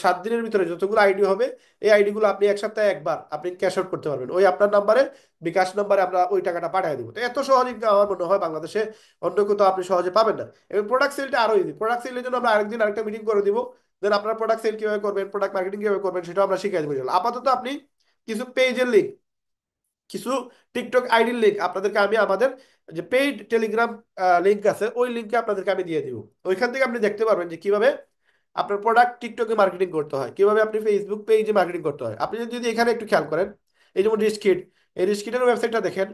7 দিনের ভিতরে যতগুলো আইডি হবে, এই আইডি গুলো আপনি এক সপ্তাহে একবার আপনি ক্যাশ আউট করতে পারবেন, ওই আপনার নাম্বারে বিকাশ নাম্বারে আমরা ওই টাকাটা পাঠিয়ে দিব। তো এত সহজ ইনকাম আমার মনে হয় বাংলাদেশে অন্য কোথাও আপনি সহজে পাবেন না। এবং প্রোডাক্ট সেলটা আরো ইজি। প্রোডাক্ট সেলের জন্য আমরা আরেকদিন আরেকটা মিটিং করে দিব, দেন আপনার প্রোডাক্ট সেল কিভাবে করবেন, প্রোডাক্ট মার্কেটিং কিভাবে করবেন সেটা আমরা শিখিয়ে দেবো ইনশাল্লাহ। আপাতত আপনি কিছু পেজের লিঙ্ক, কিছু টিকটক আইডির লিঙ্ক আপনাদেরকে আমি আমাদের যে পেইড টেলিগ্রাম লিঙ্ক আছে, ওই লিঙ্কে আপনাদেরকে আমি দিয়ে দিব। ওইখান থেকে আপনি দেখতে পারবেন যে কিভাবে আপনার প্রোডাক্ট টিকটকে মার্কেটিং করতে হয়, কিভাবে আপনি ফেসবুক পেজে মার্কেটিং করতে হয়। আপনি যদি এখানে একটু খেয়াল করেন, এই যেমন রিস্কিট, এই রিস্কিটের ওয়েবসাইটটা দেখেন,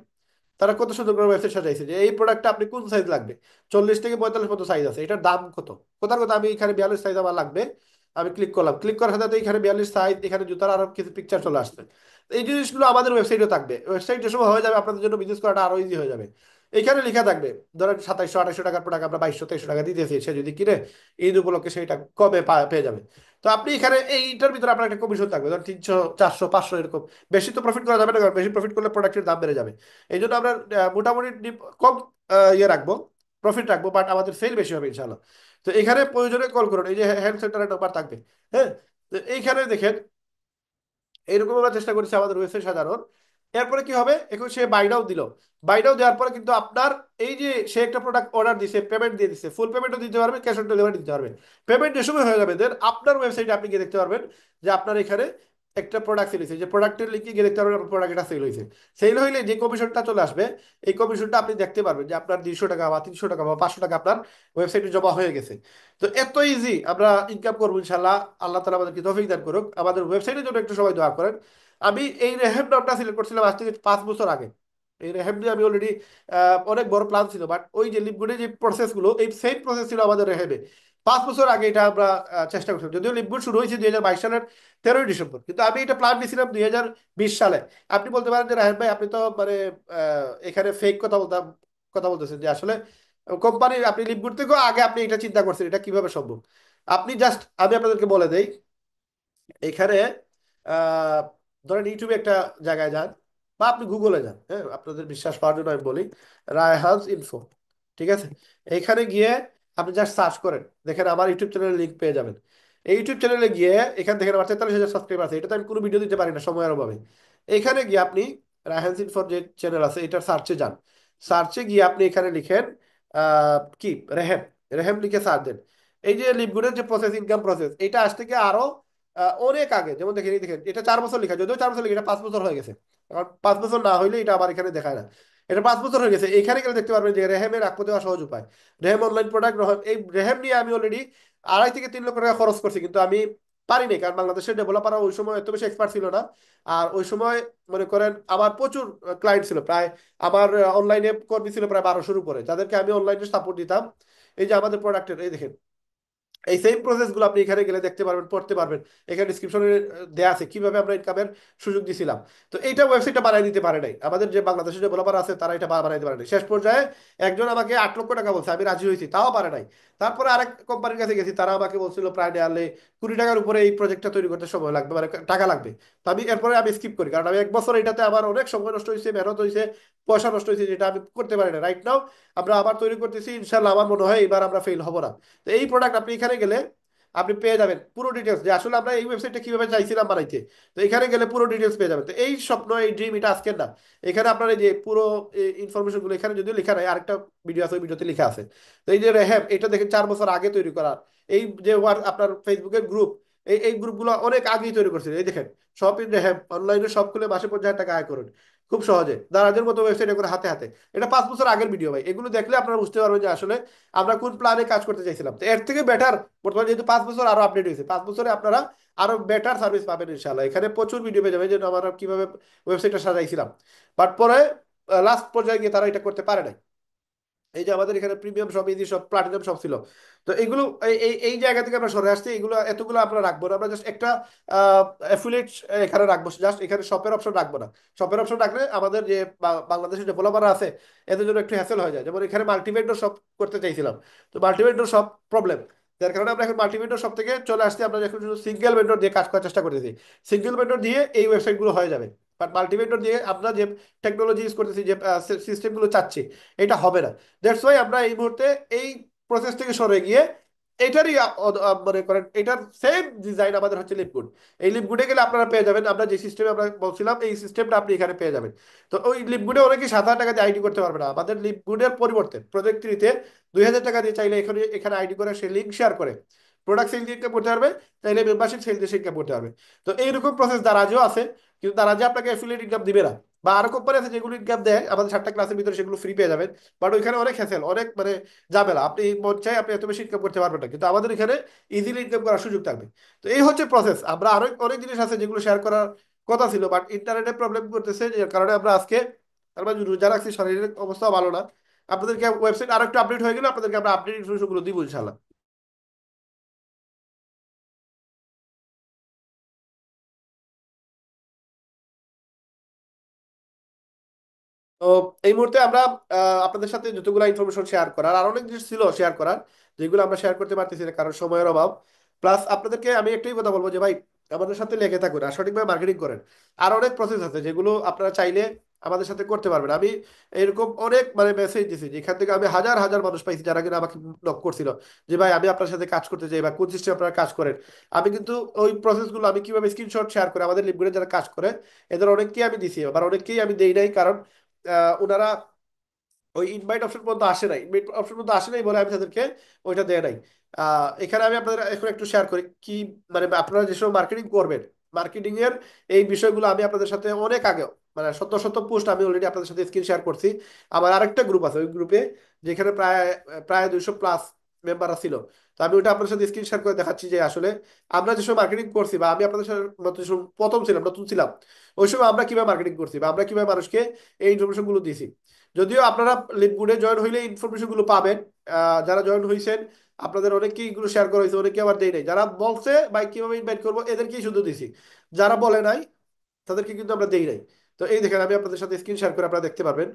তারা কত সুন্দর করে ওয়েবসাইট সাজাইছে যে এই প্রোডাক্টটা আপনি কোন সাইজ লাগবে, 40 থেকে 45 মতো সাইজ আছে, এটার দাম কত। কোথার কথা আমি এখানে 42 সাইজ আমার লাগবে, আমি ক্লিক করলাম, ক্লিক করার সাথে সাথে এখানে 42 সাইজ, এখানে জুতার আরো কিছু পিকচার চলে আসছে। তো এই জিনিসগুলো আমাদের ওয়েবসাইটে থাকবে, ওয়েবসাইট যে সময় হয়ে যাবে আপনাদের জন্য বিজনেস করাটা আরো ইজি হয়ে যাবে। এখানে লেখা থাকবে, ধরেন 2700 2800 টাকার প্রোডাক্ট আমরা 2200 2300 টাকা দিতেছি, সে যদি কিনে ঈদ উপলক্ষে সেইটা কমে পেয়ে যাবে। তো আপনি এখানে এইটার ভিতরে আপনার একটা কমিশন থাকবে, ধরেন 300 400 500 এরকম। বেশি তো প্রফিট করা যাবে না, কারণ বেশি প্রফিট করলে প্রোডাক্টের দাম বেড়ে যাবে। এই জন্য আমরা মোটামুটি কম ইয়ে রাখবো, প্রফিট রাখবো, বাট আমাদের সেল বেশি হবে ইনশাল্লাহ। তো এখানে প্রয়োজনে কল করুন, এই যে হেল্প সেন্টারের নাম্বার থাকবে। হ্যাঁ, তো এইখানে দেখেন এইরকম আমরা চেষ্টা করেছি আমাদের ওয়েবসাইট সাজানোর। এরপরে কি হবে, এখন সে বাইনাও দিল, বাইনাও দেওয়ার পরে কিন্তু আপনার এই যে সে একটা প্রোডাক্ট অর্ডার দিছে, পেমেন্ট দিয়ে দিছে, ফুল পেমেন্টও দিতে পারবে, ক্যাশ অন ডেলিভারি দিতে পারবে। পেমেন্ট যে সময় হয়ে যাবে, দেন আপনার ওয়েবসাইটে আপনি গিয়ে দেখতে পারবেন যে আপনার এখানে একটা প্রোডাক্ট সেল হয়েছে, যে প্রোডাক্টের লিঙ্কে গিয়ে দেখতে পারবেন আপনার প্রোডাক্ট এটা সেল হয়েছে। সেল হইলে যে কমিশনটা চলে আসবে, এই কমিশনটা আপনি দেখতে পারবেন যে আপনার 200 টাকা বা 300 টাকা বা 500 টাকা আপনার ওয়েবসাইটে জমা হয়ে গেছে। তো এত ইজি আমরা ইনকাম করবো ইনশাল্লাহ। আল্লাহ তালা আমাদেরকে তৌফিক দান করুক। আমাদের ওয়েবসাইটের জন্য একটু সবাই দোয়া করেন। আমি এই রেহেম নামটা সিলেক্ট করছিলাম আজ থেকে 5 বছর আগে। এই রেহেম নিয়ে আমি অলরেডি অনেক বড় প্ল্যান ছিল, বাট ওই যে লিপগুডের যে প্রসেস গুলো, এই সেম প্রসেস ছিল আমাদের রেহেমে। 5 বছর আগে এটা আমরা চেষ্টা করছিলাম, যদিও লিপগুড শুরু হয়েছে 2022 সালের 13ই ডিসেম্বর, কিন্তু আমি এটা প্ল্যান নিয়েছিলাম 2020 সালে। আপনি বলতে পারেন যে রাহেম ভাই আপনি তো মানে এখানে ফেক কথা বলতেছেন, যে আসলে কোম্পানি আপনি লিপগুড থেকেও আগে আপনি এটা চিন্তা করছেন, এটা কিভাবে সম্ভব। আপনি জাস্ট, আমি আপনাদেরকে বলে দেই, এখানে আহ, ধরেন ইউটিউবে একটা জায়গায় যান, বা আপনি গুগলে যান, হ্যাঁ আপনাদের বিশ্বাস পাওয়ার জন্য আমি বলি, রায়হান্স ইনফো, ঠিক আছে। এইখানে গিয়ে আপনি জাস্ট সার্চ করেন, দেখেন আমার ইউটিউব চ্যানেলের লিঙ্ক পেয়ে যাবেন। এই ইউটিউব চ্যানেলে গিয়ে এখান থেকে আমার 43,000 সাবস্ক্রাইবার আছে, এটাতে আমি কোনো ভিডিও দিতে পারি না সময়ের অভাবে। এইখানে গিয়ে আপনি রায়হান্স ইনফোর যে চ্যানেল আছে এটার সার্চে যান। সার্চে গিয়ে আপনি এখানে লিখেন কি রেহেম, রেহেম লিখে সার্চ দেন। এই যে লিপগুডের যে প্রসেস, ইনকাম প্রসেস, এটা আজ থেকে আরো অনেক আগে, যেমন দেখেন এই দেখেন এটা 4 বছর লেখা, যদিও 4 বছর লেখা, এটা 5 বছর হয়ে গেছে। কারণ 5 বছর না হইলে এটা আবার এখানে দেখায় না। এটা 5 বছর হয়ে গেছে। এখানে গেলে দেখতে পারবেন যে রেহেমের আঁকতে দেওয়া সহজ উপায়, রেহেম অনলাইন প্রোডাক্ট। এই রেহেম নিয়ে আমি অলরেডি 2.5 থেকে 3 লক্ষ টাকা খরচ করছি, কিন্তু আমি পারিনি, কারণ বাংলাদেশের ডেভেলপাররা ওই সময় এত বেশি এক্সপার্ট ছিল না। আর ওই সময় মনে করেন আমার প্রচুর ক্লায়েন্ট ছিল, প্রায় আমার অনলাইনে কর্মী ছিল প্রায় 1200-র উপরে, যাদেরকে আমি অনলাইনে সাপোর্ট দিতাম। এই যে আমাদের প্রোডাক্টের এই দেখেন, এই সেম প্রসেস গুলো আপনি এখানে গেলে দেখতে পারবেন, পড়তে পারবেন। এখানে ডিসক্রিপশনে দেয়া আছে কিভাবে আমরা ইনকামের সুযোগ দিছিলাম। তো এইটা ওয়েবসাইটটা বানাই দিতে পারে নাই, আমাদের যে বাংলাদেশের যে ডেভেলপার আছে তারা এটা বানাইতে পারে নাই। শেষ পর্যায়ে একজন আমাকে 8 লক্ষ টাকা বলছে, আমি রাজি হয়েছি, তাও পারে নাই। তারপরে আরেক কোম্পানির কাছে গেছি, তারা আমাকে বলছিল প্রায় নেয়ালে 20 টাকার উপরে এই প্রজেক্টটা তৈরি করতে সময় লাগবে, মানে টাকা লাগবে। তো আমি এরপরে আমি স্কিপ করি, কারণ আমি 1 বছর এটাতে আমার অনেক সময় নষ্ট হয়েছে, মেহনত হয়েছে, পয়সা নষ্ট হয়েছে, যেটা আমি করতে পারি না। রাইট নাও আমরা আবার তৈরি করতেছি, ইনশাল্লাহ আমার মনে হয় এবার আমরা ফেল হবো না। তো এই প্রোডাক্ট আপনি এখানে গেলে আপনি পেয়ে যাবেন পুরো ডিটেলস, যে আসলে আমরা এই ওয়েবসাইটটা কিভাবে চাইছিলাম বানাইতে। তো এখানে গেলে পুরো ডিটেলস পেয়ে যাবেন। তো এই স্বপ্ন, এই ড্রিম, এটা আজকের না। এখানে আপনার এই যে পুরো ইনফরমেশন গুলো এখানে যদিও লেখা নাই, আরেকটা ভিডিও আছে, ওই ভিডিওতে লেখা আছে। তো এই যে রেহেম, এটা দেখেন 4 বছর আগে তৈরি করা। এই যে আপনার ফেসবুকের গ্রুপ, এই গ্রুপগুলো অনেক আগেই তৈরি করছিল। এই দেখেন, শপ ইন রেহেম, অনলাইনে সব খুলে মাসে 50,000 টাকা আয় করুন খুব সহজে, দারাজের মতো ওয়েবসাইট করে হাতে হাতে। এটা 5 বছর আগের ভিডিও ভাই, এগুলো দেখলে আপনারা বুঝতে পারবেন যে আসলে আমরা কোন প্ল্যানে কাজ করতে চাইছিলাম। তো এর থেকে বেটার বর্তমানে যেহেতু 5 বছর আরো আপডেট হয়েছে, 5 বছরে আপনারা আরো বেটার সার্ভিস পাবেন ইনশাল্লাহ। এখানে প্রচুর ভিডিও পেয়ে যাবেন যে আমরা কিভাবে ওয়েবসাইটটা সাজাইছিলাম, বাট পরে লাস্ট পর্যায়ে গিয়ে তারা এটা করতে পারে নাই। এই যে আমাদের এখানে প্রিমিয়াম সব, ইজি সব, প্লাটিনাম সব ছিল। তো এগুলো এই জায়গা থেকে আমরা সরে আসছি, এগুলো এতগুলো আমরা রাখবো না, আমরা জাস্ট একটা অ্যাফিলিয়েট এখানে রাখবো, জাস্ট এখানে শপের অপশন রাখবো না। শপের অপশন রাখলে আমাদের যে বাংলাদেশের ডেভেলপার আছে এদের জন্য একটু হ্যাসেল হয়ে যায়। যেমন এখানে মাল্টিভেন্ডর শপ করতে চাইছিলাম, তো মাল্টিভেন্ডর শপ প্রবলেম, যার কারণে আমরা এখন মাল্টিভেন্ডর শপ থেকে চলে আসছি, আমরা এখন শুধু সিঙ্গেল ভেন্ডর দিয়ে কাজ করার চেষ্টা করতেছি। সিঙ্গেল ভেন্ডর দিয়ে এই ওয়েবসাইট গুলো হয়ে যাবে, বাট মাল্টিভেন্ডর দিয়ে আমরা যে টেকনোলজি ইউজ করতেছি, যে সিস্টেম গুলো চাচ্ছি, এটা হবে না। দ্যাটস ওয়াই আমরা এই মুহূর্তে এই প্রসেস থেকে সরে গিয়ে এটারই মনে করেন এটার সেম ডিজাইন আমাদের হচ্ছে লিপগুড। এই লিপগুডে গেলে আপনারা পেয়ে যাবেন আমরা যে সিস্টেমে আমরা বলছিলাম, এই সিস্টেমটা আপনি এখানে পেয়ে যাবেন। তো ওই লিপগুডে অনেকে 7,000 টাকা দিয়ে আইডি করতে পারবে না, আমাদের লিপগুডের পরিবর্তে প্রজেক্ট থ্রিতে 2,000 টাকা দিয়ে চাইলে এখানে এখানে আইডি করে সে লিঙ্ক শেয়ার করে প্রোডাক্ট সেল দিয়ে ইনকাম করতে পারবে, চাইলে মেম্বারশিপ সেল দিয়ে ইনকাম করতে পারবে। তো এইরকম প্রসেস দারাজও আছে, কিন্তু দারাজে আপনাকে অ্যাফিলিয়েট ইনকাম দিবে না। বা আরো কোম্পানি আছে যেগুলো ইনকাম দেয় আমাদের 7টা ক্লাসের ভিতরে, সেগুলো ফ্রি পেয়ে যাবেন। বাট ওইখানে অনেক হ্যাসেল, অনেক মানে ঝামেলা, আপনি মন চাই আপনি এত বেশি ইনকাম করতে পারবেন না, কিন্তু আমাদের এখানে ইজিলি ইনকাম করার সুযোগ থাকবে। তো এই হচ্ছে প্রসেস। আমরা আরো অনেক জিনিস আছে যেগুলো শেয়ার করার কথা ছিল, বাট ইন্টারনেটে প্রবলেম করতেছে, যে কারণে আমরা আজকে আমরা রোজা রাখছি, শারীরিক অবস্থা ভালো না। আপনাদেরকে ওয়েবসাইট আরো একটু আপডেট হয়ে গেলে আপনাদেরকে আমরা আপডেট ইনফরমেশন গুলো দিব ইনশাল্লাহ। তো এই মুহূর্তে আমরা আপনাদের সাথে যতগুলো ইনফরমেশন শেয়ার করার, আর অনেক জিনিস ছিল শেয়ার করার, যেগুলো আমরা শেয়ার করতে পারতেছি না কারণ সময়ের অভাব। প্লাস আপনাদেরকে আমি একটাই কথা বলবো যে ভাই, আমাদের সাথে লেগে থাকুন আর সঠিকভাবে মার্কেটিং করেন। আর অনেক প্রসেস আছে যেগুলো আপনারা চাইলে আমাদের সাথে করতে পারবেন। আমি এরকম অনেক মানে মেসেজ দিছি যেখান থেকে আমি হাজার হাজার মানুষ পাইছি যারা কিনা আমাকে নক করছিল যে ভাই আমি আপনার সাথে কাজ করতে চাই বা কোন সিস্টেম আপনারা কাজ করেন। আমি কিন্তু ওই প্রসেসগুলো আমি কিভাবে স্ক্রিনশট শেয়ার করে আমাদের লিঙ্কগুলো যারা কাজ করে এদের অনেককেই আমি দিছি, আবার অনেককেই আমি দেই নাই, কারণ ওনারা ওই ইনভাইট অপশন পর্যন্ত আসে নাই, ইনভাইট অপশন পর্যন্ত আসে নাই বলে আমি তাদেরকে ওইটা দেয় নাই। এখানে আমি আপনাদের এখন একটু শেয়ার করি কি, মানে আপনারা যেসব মার্কেটিং করবেন, মার্কেটিং এর এই বিষয়গুলো আমি আপনাদের সাথে অনেক আগে, মানে শত শত পোস্ট আমি অলরেডি আপনাদের সাথে স্ক্রিন শেয়ার করছি। আমার আরেকটা গ্রুপ আছে, ওই গ্রুপে যেখানে প্রায় প্রায় 200+ মেম্বার ছিল। তো আমি ওইটা আপনাদের সাথে স্ক্রিন শেয়ার করে দেখাচ্ছি যে আসলে আমরা যেসব মার্কেটিং করছি বা আমি আপনাদের সাথে প্রথম ছিলাম, নতুন ছিলাম, ওই সময় আমরা কিভাবে মার্কেটিং করছি বা আমরা কিভাবে মানুষকে এই ইনফরমেশন গুলো দিছি। যদিও আপনারা লিডগুডে জয়েন হইলে ইনফরমেশন গুলো পাবেন। যারা জয়েন হয়েছেন আপনাদের অনেকেই এগুলো শেয়ার করা হয়েছে, অনেকে আবার দেয় নাই। যারা বলছে ভাই কিভাবে ইনভাইট করবো এদেরকেই শুধু দিছি, যারা বলে নাই তাদেরকে কিন্তু আমরা দেই নাই। তো এই দেখেন আমি আপনাদের সাথে স্ক্রিন শেয়ার করে আপনারা দেখতে পারবেন।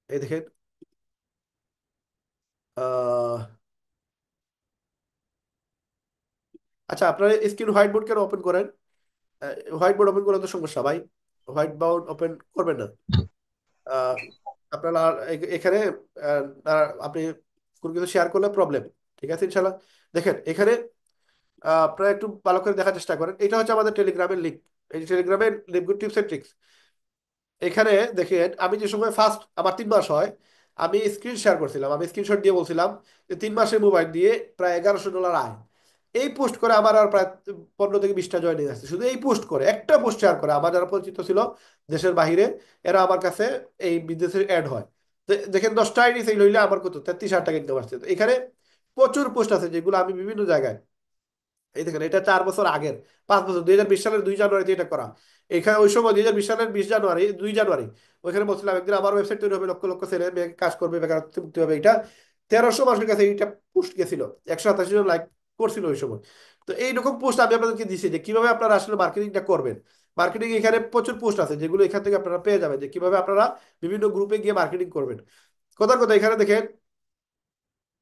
এই দেখেন, আহ, আচ্ছা আপনারা স্ক্রিন হোয়াইট বোর্ড কেন ওপেন করেন? হোয়াইট বোর্ড ওপেন করে তো সমস্যা ভাই, হোয়াইট বোর্ড ওপেন করবেন না। আহ, আপনারা এখানে আপনি কোনো কিছু শেয়ার করলে প্রবলেম, ঠিক আছে ইনশাল্লাহ। দেখেন এখানে আপনারা একটু ভালো করে দেখার চেষ্টা করেন, এটা হচ্ছে আমাদের টেলিগ্রামের লিঙ্ক। এই টেলিগ্রামের লিঙ্ক টিপস এন্ড ট্রিক্স। এখানে দেখেন আমি যে সময় ফার্স্ট আমার 3 মাস হয়, আমি স্ক্রিন শেয়ার করছিলাম, আমি স্ক্রিনশট দিয়ে বলছিলাম যে 3 মাসের মোবাইল দিয়ে প্রায় $1100 আয়। এই পোস্ট করে আমার আর প্রায় 15 থেকে 20টা জয়েনিং আসছে, শুধু এই পোস্ট করে, একটা পোস্ট শেয়ার করে আমার যারা পরিচিত ছিল দেশের বাহিরে, এরা আমার কাছে এই বিজনেসের অ্যাড হয়। তো দেখেন 10টা আইডি সেই লইলে আমার কত 33,000 টাকা ইনকাম আসছে। তো এখানে প্রচুর পোস্ট আছে যেগুলো আমি বিভিন্ন জায়গায়, এই দেখেন এটা 4 বছর আগের, 5 বছর, 2020 সালের 2 জানুয়ারিতে এটা করা। এখানে ওই সময় 2020 সালের 20 জানুয়ারি, 2 জানুয়ারি ওইখানে বলছিলাম একদিন আমার ওয়েবসাইট তৈরি হবে, লক্ষ লক্ষ ছেলে মেয়ে কাজ করবে, বেকারত্ব মুক্তি হবে। এটা 1300 মানুষের কাছে এইটা পোস্ট গেছিল, 187 জন লাইক করছিল ওই সময়। তো এইরকম পোস্ট আমি আপনাদেরকে দিচ্ছি যে কিভাবে আপনারা আসলে মার্কেটিংটা করবেন। মার্কেটিং এখানে প্রচুর পোস্ট আছে যেগুলো এখান থেকে আপনারা পেয়ে যাবেন, যে কিভাবে আপনারা বিভিন্ন গ্রুপে গিয়ে মার্কেটিং করবেন। কথার কথা এখানে দেখেন,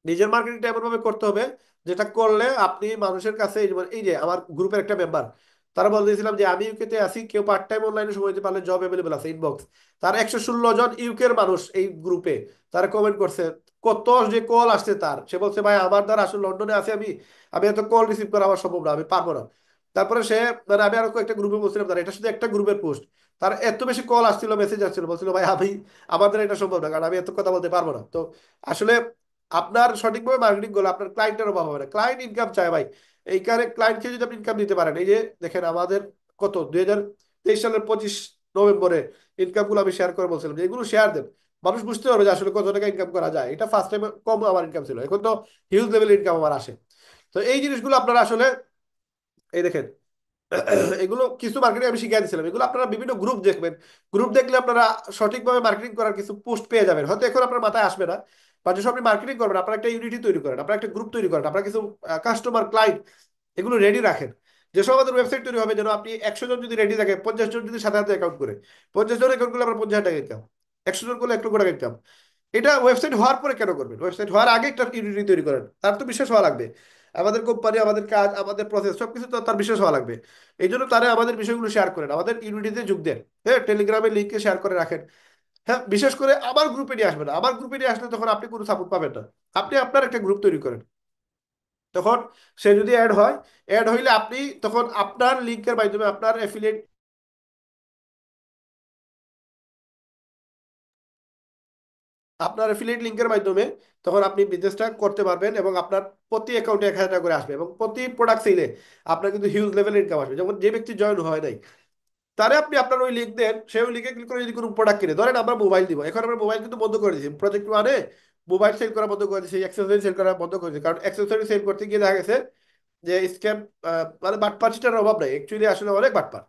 নিজের মার্কেটিংটা এমন ভাবে করতে হবে যেটা করলে আপনি মানুষের কাছে, এই যে আমার গ্রুপের একটা মেম্বার, তারা বলে দিয়েছিলাম যে আমি ইউকেতে আছি, কেউ পার্ট টাইম অনলাইনে সময় দিতে পারলে জব অ্যাভেলেবল আছে ইনবক্স। তার 116 জন ইউকের মানুষ এই গ্রুপে, তারা কমেন্ট করছে, কত যে কল আসছে তার, সে বলছে ভাই আমার দ্বারা আসলে লন্ডনে আছি আমি, আমি এত কল রিসিভ করা আমার সম্ভব না, আমি পারবো না। তারপরে সে মানে আমি আরো একটা গ্রুপে বলছিলাম, তার এটা শুধু একটা গ্রুপের পোস্ট, তার এত বেশি কল আসছিল, মেসেজ আসছিল, বলছিল ভাই আমি, আমার দ্বারা এটা সম্ভব না, কারণ আমি এত কথা বলতে পারবো না। তো আসলে আপনার সঠিকভাবে মার্কেটিং করলে আপনার ক্লায়েন্টের অভাব হবে না, ক্লায়েন্ট ইনকাম চায় ভাই। এইখানে ক্লায়েন্টকে যদি আপনি ইনকাম দিতে পারেন, এই যে দেখেন আমাদের কত 2023 সালের 25 নভেম্বরে ইনকাম গুলো আমি শেয়ার করে বলছিলাম যে এগুলো শেয়ার দেন, মানুষ বুঝতে পারবে যে আসলে কত টাকা ইনকাম করা যায়। এটা ফার্স্ট টাইম কম আমার ইনকাম ছিল, এখন তো হিউজ লেভেল ইনকাম আমার আসে। তো এই জিনিসগুলো আপনারা আসলে, এই দেখেন এগুলো কিছু মার্কেটিং আমি শিখিয়ে দিচ্ছিলাম, এগুলো আপনারা বিভিন্ন গ্রুপ দেখবেন। গ্রুপ দেখলে আপনারা সঠিকভাবে মার্কেটিং করার কিছু পোস্ট পেয়ে যাবেন, হয়তো এখন আপনার মাথায় আসবে না। বা যেসব আপনি মার্কেটিং করবেন, আপনারা একটা ইউনিটি তৈরি করেন, আপনারা একটা গ্রুপ তৈরি করেন, আপনারা কিছু কাস্টমার ক্লায়েন্ট এগুলো রেডি রাখেন। যেসব আমাদের ওয়েবসাইট তৈরি হবে, যেন আপনি 100 জন যদি রেডি থাকে, 50 জন যদি 7,000 অ্যাকাউন্ট করে, 50 জন অ্যাকাউন্ট করলে আপনার 50,000 টাকা ইনকাম, 100 জন করলে 1 লক্ষ টাকা ইনকাম। এটা ওয়েবসাইট হওয়ার পরে কেন করবেন? ওয়েবসাইট হওয়ার আগে একটা ইউনিটি তৈরি করেন, তার তো বিশ্বাস হওয়া লাগবে। আমাদের কোম্পানি, আমাদের কাজ, আমাদের প্রসেস সবকিছু তো তার বিশ্বাস হওয়া লাগবে। এই জন্য তারা আমাদের বিষয়গুলো শেয়ার করেন, আমাদের ইউনিটিতে যোগ দেন, হ্যাঁ টেলিগ্রামের লিঙ্কে শেয়ার করে রাখেন। হ্যাঁ বিশেষ করে আমার গ্রুপে নিয়ে আসবেন, আমার গ্রুপে নিয়ে আসলে তখন আপনি কোনো সাপোর্ট পাবেন না। আপনি আপনার একটা গ্রুপ তৈরি করেন, তখন সে যদি অ্যাড হয়, অ্যাড হইলে আপনি তখন আপনার লিঙ্কের মাধ্যমে, আপনার অ্যাফিলিয়েট লিংকের মাধ্যমে তখন আপনি বিজনেসটা করতে পারবেন, এবং আপনার প্রতি অ্যাকাউন্টে 1,000 টাকা করে আসবে, এবং প্রতি প্রোডাক্ট সেলে আপনার কিন্তু হিউজ লেভেলের ইনকাম আসবে। যেমন যে ব্যক্তি জয়েন হয় নাই, তাহলে আপনি আপনার ওই লিঙ্ক দেন, সেই ওই লিঙ্কে ক্লিক করে যদি কোনো প্রোডাক্ট কিনে, ধরেন আমরা মোবাইল দিব, এখন আমরা মোবাইল কিন্তু বন্ধ করে দিয়েছি প্রজেক্ট ওয়ানে, মোবাইল সেল করা বন্ধ করে দিয়েছি, অ্যাক্সেসরি সেল করা বন্ধ করে দিয়েছি, কারণ অ্যাক্সেসরি সেল করতে গিয়ে দেখা গেছে যে স্ক্যাম, মানে বাটপার্সিটার অভাব নাই, অ্যাকচুয়ালি আসলে অনেক বাটপার।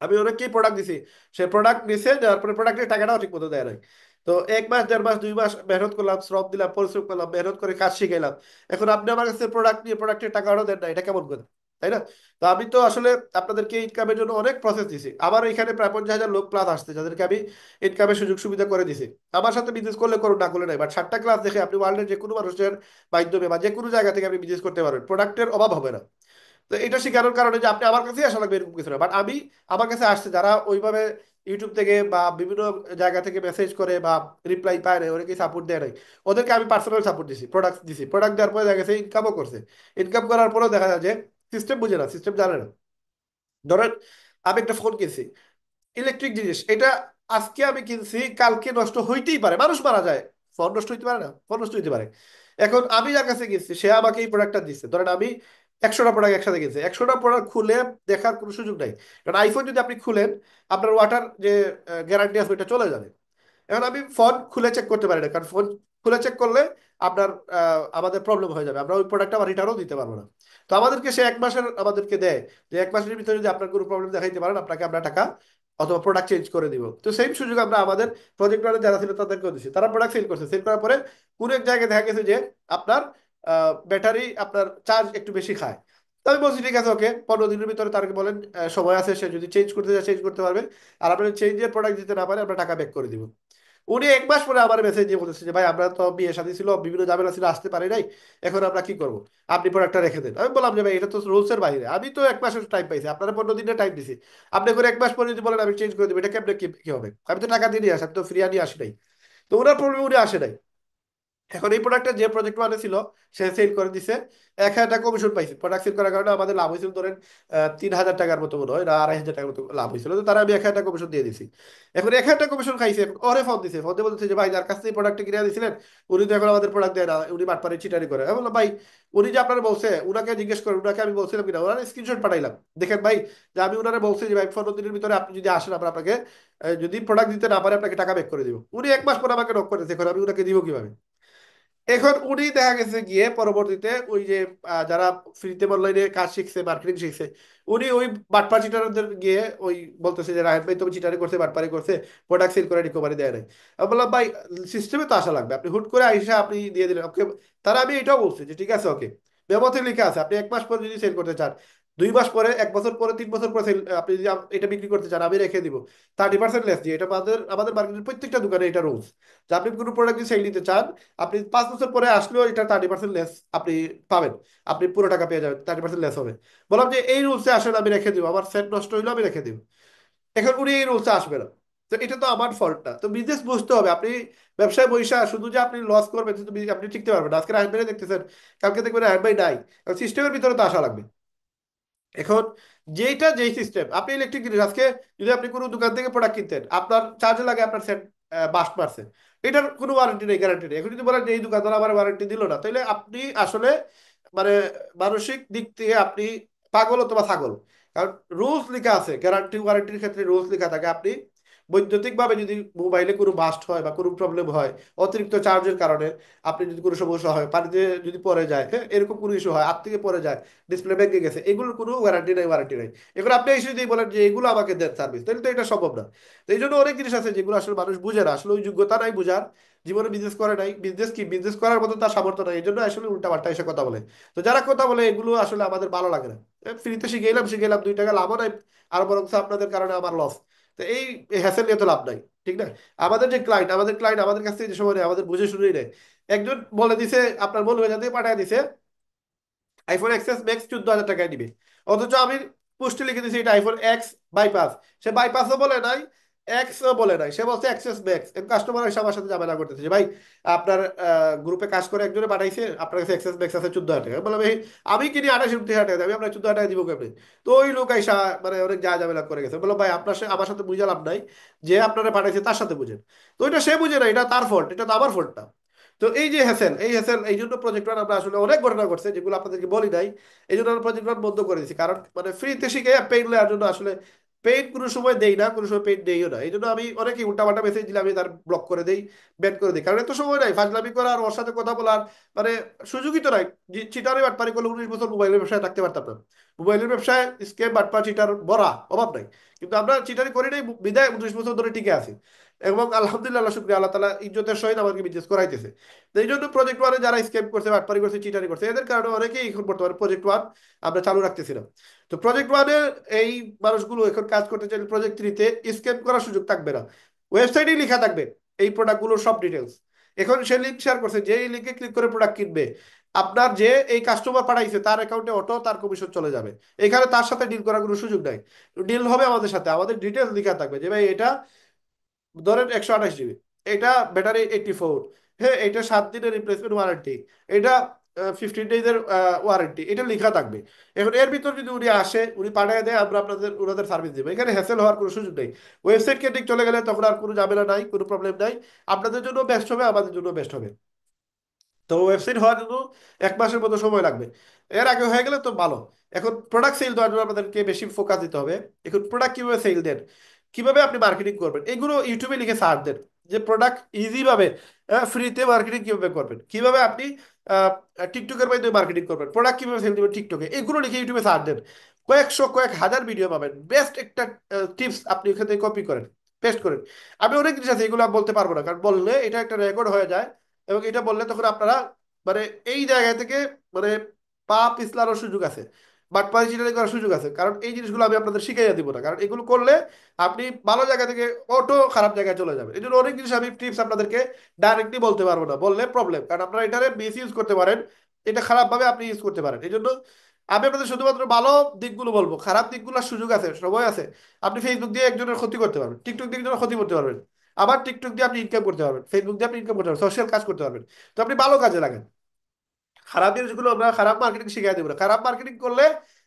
আমি অনেককেই প্রোডাক্ট দিছি, সে প্রোডাক্ট নিছে, যার পরে প্রোডাক্টের টাকাটাও ঠিক মতো দেয় নাই। তো 1 মাস 1.5 মাস 2 মাস মেহনত করলাম, শ্রম দিলাম, পরিশ্রম করলাম, মেহনত করে কাজ শিখাইলাম, এখন আপনি আমার কাছে প্রোডাক্ট নিয়ে প্রোডাক্টের টাকাটাও দেন না, এটা কেমন করে? তাই না? তো আমি তো আসলে আপনাদেরকে ইনকামের জন্য অনেক প্রসেস দিছি, আমার এখানে প্রায় 50,000 লোক প্লাস আসছে যাদেরকে আমি ইনকামের সুযোগ সুবিধা করে দিছি। আমার সাথে বিজনেস করলে করুন, না করলে নাই, বাট 60টা ক্লাস দেখে আপনি ওয়ার্ল্ডের যে কোনো মানুষের মাধ্যমে বা যে কোনো জায়গা থেকে আপনি বিজনেস করতে পারবেন, প্রোডাক্টের অভাব হবে না। তো এটা শেখানোর কারণে যে আপনি আমার কাছেই আসা লাগবে এরকম কিছু না, বাট আমি, আমার কাছে আসছে যারা ওইভাবে ইউটিউব থেকে বা বিভিন্ন জায়গা থেকে মেসেজ করে বা রিপ্লাই পায় না, অনেকেই সাপোর্ট দেয় নাই, ওদেরকে আমি পার্সোনাল সাপোর্ট দিছি, প্রোডাক্ট দিছি, প্রোডাক্ট দেওয়ার পরে দেখা গেছে ইনকামও করছে। ইনকাম করার পরেও দেখা যায় যে সিস্টেম বুঝে না, সিস্টেম জানে না। ধরেন আমি একটা ফোন কিনছি, ইলেকট্রিক জিনিস এটা, আজকে আমি কিনছি, কালকে নষ্ট হইতেই পারে, মানুষ মারা যায়, ফোন নষ্ট হইতে পারে না? ফোন নষ্ট হইতে পারে। এখন আমি যার কাছে গেছি সে আমাকে এই প্রোডাক্টটা দিচ্ছে, ধরেন আমি 100টা প্রোডাক্ট একসাথে কিনছি, 100টা প্রোডাক্ট খুলে দেখার কোনো সুযোগ নাই, কারণ আইফোন যদি আপনি খুলেন আপনার ওয়াটার যে গ্যারান্টি আছে ওইটা চলে যাবে। এখন আমি ফোন খুলে চেক করতে পারি না, কারণ ফোন খুলে চেক করলে আপনার আমাদের প্রবলেম হয়ে যাবে, আমরা ওই প্রোডাক্টটা আবার রিটার্নও দিতে পারবো না। তো আমাদেরকে সে 1 মাসের আমাদেরকে দেয়, যে 1 মাসের ভিতরে যদি আপনার কোনো প্রবলেম দেখাইতে পারেন আপনাকে আমরা টাকা অথবা প্রোডাক্ট চেঞ্জ করে দিব। তো সেম সুযোগ আমরা আমাদের প্রজেক্ট ওয়ানে যারা ছিল তাদেরকেও দিচ্ছি, তারা প্রোডাক্ট সেল করছে, সেল করার পরে কোনো এক জায়গায় দেখা গেছে যে আপনার ব্যাটারি আপনার চার্জ একটু বেশি খায়। তো আমি বলছি ঠিক আছে, ওকে 15 দিনের ভিতরে তারকে বলেন সময় আছে, সে যদি চেঞ্জ করতে চায় চেঞ্জ করতে পারবে, আর আপনার চেঞ্জের প্রোডাক্ট দিতে না পারে আমরা টাকা ব্যাক করে দিব। উনি 1 মাস পরে আমার মেসেজ দিয়ে বলতেছে যে ভাই আমরা তো বিয়ে শাদী ছিল, বিভিন্ন ঝামেলা ছিল, আসতে পারি নাই, এখন আমরা কি করবো, আপনি প্রোডাক্টটা রেখে দেন। আমি বললাম যে ভাই এটা তো রুলস এর বাইরে, আমি তো 1 মাসের টাইম পাইছি, আপনারা 15 দিনের টাইম দিছি, আপনি করে 1 মাস পরে যদি বলেন আমি চেঞ্জ করে দেবো, এটা কেমনে কি কি হবে? আমি তো টাকা দিয়ে নিয়ে আসি, আমি তো ফ্রি আনিয়ে আসি নাই। তো ওনার প্রবলেম, উনি আসে নাই। এখন এই প্রোডাক্টটা যে প্রজেক্ট মানে ছিল সে সেল করে দিছে, 1,000 টাকা কমিশন পাইছে, প্রোডাক্ট সেল করার কারণে আমাদের লাভ হয়েছিল ধরেন 3,000 টাকার মতো মনে হয়, না 2,500 টাকার মতো লাভ হয়েছিল, তো তারা আমি 1,000 টাকা কমিশন দিয়ে দিছি। এখন 1,000 টাকা কমিশন খাইছে, এখন ওরে ফোন দিছে, ফোন দিয়ে বলতেছে যে ভাই যার কাছ থেকে প্রোডাক্ট কিনে দিয়েছিলেন উনি তো এখন আমাদের প্রোডাক্ট দেয় না, উনি বাটপারে চিটারি করে। আমি বললাম ভাই উনি যে আপনারা বলছে উনাকে জিজ্ঞেস করেন, উনাকে আমি বলছিলাম কিনা, ওনার স্ক্রিনশট পাঠাইলাম, দেখেন ভাই যে আমি উনারে বলছি যে ভাই 15 দিনের ভিতরে আপনি যদি আসেন আমরা আপনাকে যদি প্রোডাক্ট দিতে না পারে আপনাকে টাকা ব্যাক করে দিব। উনি 1 মাস পরে আমাকে নক করেছে, এখন আমি উনাকে দিব কিভাবে? এখন উনি দেখা গেছে গিয়ে পরবর্তীতে ওই যে যারা ফ্রিতে অনলাইনে কাজ শিখছে, মার্কেটিং শিখছে, উনি ওই বাটপার চিটারদের গিয়ে ওই বলতেছে যে রায়হান ভাই তুমি চিটারি করছে, বাটপারি করছে, প্রোডাক্ট সেল করে রিকভারি দেয় নাই। আমি বললাম ভাই সিস্টেমে তো আসা লাগবে, আপনি হুট করে আইসা আপনি দিয়ে দিলেন ওকে। তারা আমি এটাও বলছি যে ঠিক আছে ওকে, মেমোতে লিখে আছে আপনি 1 মাস পরে যদি সেল করতে চান, 2 মাস পরে, 1 বছর পরে, 3 বছর পরে সেল আপনি যদি এটা বিক্রি করতে চান আমি রেখে দিব 30% লেস দিয়ে, এটা আমাদের আমাদের মার্কেটের প্রত্যেকটা দোকানে এটা রুলস, যে আপনি কোনো প্রোডাক্ট সেল দিতে চান আপনি 5 বছর পরে আসলেও এটা 30% লেস আপনি পাবেন, আপনি পুরো টাকা পেয়ে যাবেন, 30% লেস হবে। বললাম যে এই রুলসে আসলে আমি রেখে দিব, আমার সেট নষ্ট হইলো আমি রেখে দিব। এখন উনি এই রুলসে আসবে না, তো এটা তো আমার ফল্ট না। তো বিজনেস বুঝতে হবে, আপনি ব্যবসায় বৈশা শুধু যে আপনি লস করবেন শুধু আপনি টিকতে পারবেন না, আজকে আসবেন দেখতেছেন, কালকে দেখবেন আসবেই নাই, সিস্টেমের ভিতরে তো আসা লাগবে। এখন যেইটা যেই সিস্টেম, আপনি ইলেকট্রিক জিনিস আজকে যদি আপনি কোনো দোকান থেকে প্রোডাক্ট কিনতেন আপনার চার্জে লাগে আপনার সেট বাস্ট মারছে, এটার কোনো ওয়ারেন্টি নেই, গ্যারান্টি নেই। এখন যদি বলেন যে এই দোকানদার আমার ওয়ারেন্টি দিল না, তাহলে আপনি আসলে মানে মানসিক দিক থেকে আপনি পাগল অথবা ছাগল। কারণ রুলস লেখা আছে, গ্যারান্টি ওয়ারেন্টির ক্ষেত্রে রুলস লেখা থাকে, আপনি বৈদ্যুতিক ভাবে যদি মোবাইলে কোনো বাস্ট হয় বা কোনো প্রবলেম হয়, অতিরিক্ত চার্জের কারণে আপনি যদি কোনো সমস্যা হয়, পানিতে যদি পড়ে যায়, হ্যাঁ এরকম কোনো ইস্যু হয়, হাত থেকে পড়ে যায়, ডিসপ্লে ভেঙে গেছে, এগুলোর কোনো ওয়ারেন্টি নাই, ওয়ারেন্টি নাই। এগুলো আপনি এসে যদি বলেন যে এগুলো আমাকে দেন সার্ভিস, তাহলে তো এটা সম্ভব না। তো এই জন্য অনেক জিনিস আছে যেগুলো আসলে মানুষ বুঝে না, আসলে ওই যোগ্যতা নাই বুঝার, জীবনে বিজনেস করে নাই, বিজনেস কি বিজনেস করার মতো তার সামর্থ্য নাই, এই জন্য আসলে উল্টা পাল্টা এসে কথা বলে। তো যারা কথা বলে এগুলো আসলে আমাদের ভালো লাগে না। ফ্রিতে শিখে এলাম, শিখে এলাম, 2 টাকা লাভও নাই, আর বরং আপনাদের কারণে আমার লস। তো এই হ্যাসেল নিয়ে তো লাভ নাই, ঠিক না? আমাদের যে ক্লায়েন্ট, আমাদের ক্লায়েন্ট আমাদের কাছ থেকে যে সময় নেয় আমাদের বুঝে শুনেই নেয়। একজন বলে দিছে আপনার বন্ধু এখান থেকে পাঠিয়ে দিছে আইফোন এক্সএস ম্যাক্স 14,000 টাকায় নিবে, অথচ আমি পোস্টে লিখে দিয়েছি এটা আইফোন এক্স বাইপাস, সে বাইপাসও বলে নাই, এক্সও বলে নাই, সে বলছে এক্সএস ম্যাক্স। কাস্টমার এসে আমার সাথে ঝামেলা করতেছে যে ভাই আপনার গ্রুপে কাজ করে একজনে পাঠাইছে আপনার কাছে এক্সএস ম্যাক্স আছে 14,000 টাকা, আমি বললাম এই আমি কিনি 28-29 হাজার টাকা, আমি আপনার 14,000 টাকা দিব কেমনি? তো ওই লোক আইসা মানে অনেক যা ঝামেলা করে গেছে, বললাম ভাই আপনার আমার সাথে বুঝে লাভ নাই, যে আপনারা পাঠাইছে তার সাথে বুঝেন। তো এটা সে বুঝে না, এটা তার ফল্ট, এটা তো আমার ফল্ট না। তো এই যে হ্যাসেল, এই হ্যাসেল এই জন্য প্রজেক্ট রান আমরা আসলে অনেক ঘটনা ঘটছে যেগুলো আপনাদেরকে বলি নাই, এই জন্য আমরা প্রজেক্ট রান বন্ধ করে দিয়েছি, কারণ মানে ফ্রিতে শিখে পেইড নেওয়ার জন্য আসলে পেইড কোনো সময় দেই না, কোনো সময় পেইড দেইও না। এই জন্য আমি অনেকেই উল্টাপাল্টা মেসেজ দিলে আমি তার ব্লক করে দেই, ব্যান করে দিই, কারণ এত সময় নাই ফাজলামি করার, ওর সাথে কথা বলার মানে সুযোগই তো নাই। চিটারি বাটপারি করলে 19 বছর মোবাইলের ব্যবসায় থাকতে পারতাম না। মোবাইলের ব্যবসায় স্ক্যাম বাটপা চিটার ভরা, অভাব নাই। কিন্তু আমরা চিটারি করি নাই বিদায় 19 বছর ধরে টিকে আছি। এবং আলহামদুলিল্লাহ, আল্লাহ শুক্রিয়া, আল্লাহ তালা ইজ্জতের সহিত আমাকে বিজনেস করাইতেছে। তো এই জন্য প্রজেক্ট ওয়ানে যারা স্ক্যাম করছে, বাটপারি করছে, চিটারি করছে, এদের কারণে অনেকেই এখন বর্তমানে প্রজেক্ট ওয়ান আমরা চালু রাখতেছি না। তো প্রজেক্ট ওয়ানে এই মানুষগুলো এখন কাজ করতে চাইলে প্রজেক্ট থ্রিতে স্ক্যাম করার সুযোগ থাকবে না। ওয়েবসাইটেই লেখা থাকবে এই প্রোডাক্টগুলোর সব ডিটেলস। এখন সে লিঙ্ক শেয়ার করছে, যে এই লিঙ্কে ক্লিক করে প্রোডাক্ট কিনবে, আপনার যে এই কাস্টমার পাঠাইছে তার অ্যাকাউন্টে অটো তার কমিশন চলে যাবে। এখানে তার সাথে ডিল করার কোনো সুযোগ নাই। ডিল হবে আমাদের সাথে, আমাদের ডিটেলস লেখা থাকবে যে ভাই এটা ধরেন 128 জিবি, এটা ব্যাটারি 84, হ্যাঁ এটা 7 দিনের রিপ্লেসমেন্ট ওয়ারেন্টি, এটা 15 ডেজের ওয়ারেন্টি, এটা লেখা থাকবে। এখন এর ভিতর যদি উনি আসে, উনি পাঠিয়ে দেয়, আমরা আপনাদের ওনাদের সার্ভিস দেবো, এখানে হ্যাসেল হওয়ার কোনো সুযোগ নেই। ওয়েবসাইট কেন্দ্রিক চলে গেলে তখন আর কোনো ঝামেলা নাই, কোনো প্রবলেম নাই। আপনাদের জন্য বেস্ট হবে, আমাদের জন্য বেস্ট হবে। তো ওয়েবসাইট হওয়ার জন্য 1 মাসের মতো সময় লাগবে। এর আগে হয়ে গেলে তো ভালো। এখন প্রোডাক্ট সেল দেওয়ার জন্য আপনাদেরকে বেশি ফোকাস দিতে হবে। এখন প্রোডাক্ট কিভাবে সেল দেন, কিভাবে আপনি মার্কেটিং করবেন, এগুলো ইউটিউবে লিখে সার্চ দেন। যে প্রোডাক্ট ইজি ভাবে ফ্রিতে মার্কেটিং কিভাবে করবেন, কিভাবে আপনি টিকটকের মাধ্যমে মার্কেটিং করবেন, প্রোডাক্ট কিভাবে সেল দিবেন টিকটকে, এগুলো লিখে ইউটিউবে সার্চ দেন। কয়েকশো কয়েক হাজার ভিডিও পাবেন, বেস্ট একটা টিপস আপনি ওখান থেকে কপি করেন, পেস্ট করেন। আমি অনেক জিনিস আছে এগুলো বলতে পারবো না, কারণ বললে এটা একটা রেকর্ড হয়ে যায়। এবং এটা বললে তখন আপনারা মানে এই জায়গা থেকে মানে পা পিছলানোর সুযোগ আছে, বাট চিটারি করার সুযোগ আছে, কারণ এই জিনিসগুলো আমি আপনাদের শিখাইয়া দিব না, কারণ এগুলো করলে আপনি ভালো জায়গা থেকে অটো খারাপ জায়গায় চলে যাবেন। এই জন্য অনেক জিনিস আমি টিপস আপনাদেরকে ডাইরেক্টলি বলতে পারবো না, বললে প্রবলেম, কারণ আপনারা এটারে মিস ইউজ করতে পারেন, এটা খারাপভাবে আপনি ইউজ করতে পারেন। এই জন্য আমি আপনাদের শুধুমাত্র ভালো দিকগুলো বলবো, খারাপ দিকগুলোর সুযোগ আছে, সময় আছে। আপনি ফেসবুক দিয়ে একজনের ক্ষতি করতে পারবেন, টিকটক দিয়ে একজনের ক্ষতি করতে পারবেন, আবার টিকটক দিয়ে আপনি ইনকাম করতে পারবেন, ফেসবুক দিয়ে আপনি ইনকাম করতে পারবেন, সোশ্যাল কাজ করতে পারবেন। তো আপনি ভালো কাজে লাগেন। খারাপ জিনিসগুলো আমরা খারাপ মার্কেটিং শিখিয়ে দেবো না। খারাপ মার্কেটিং করলে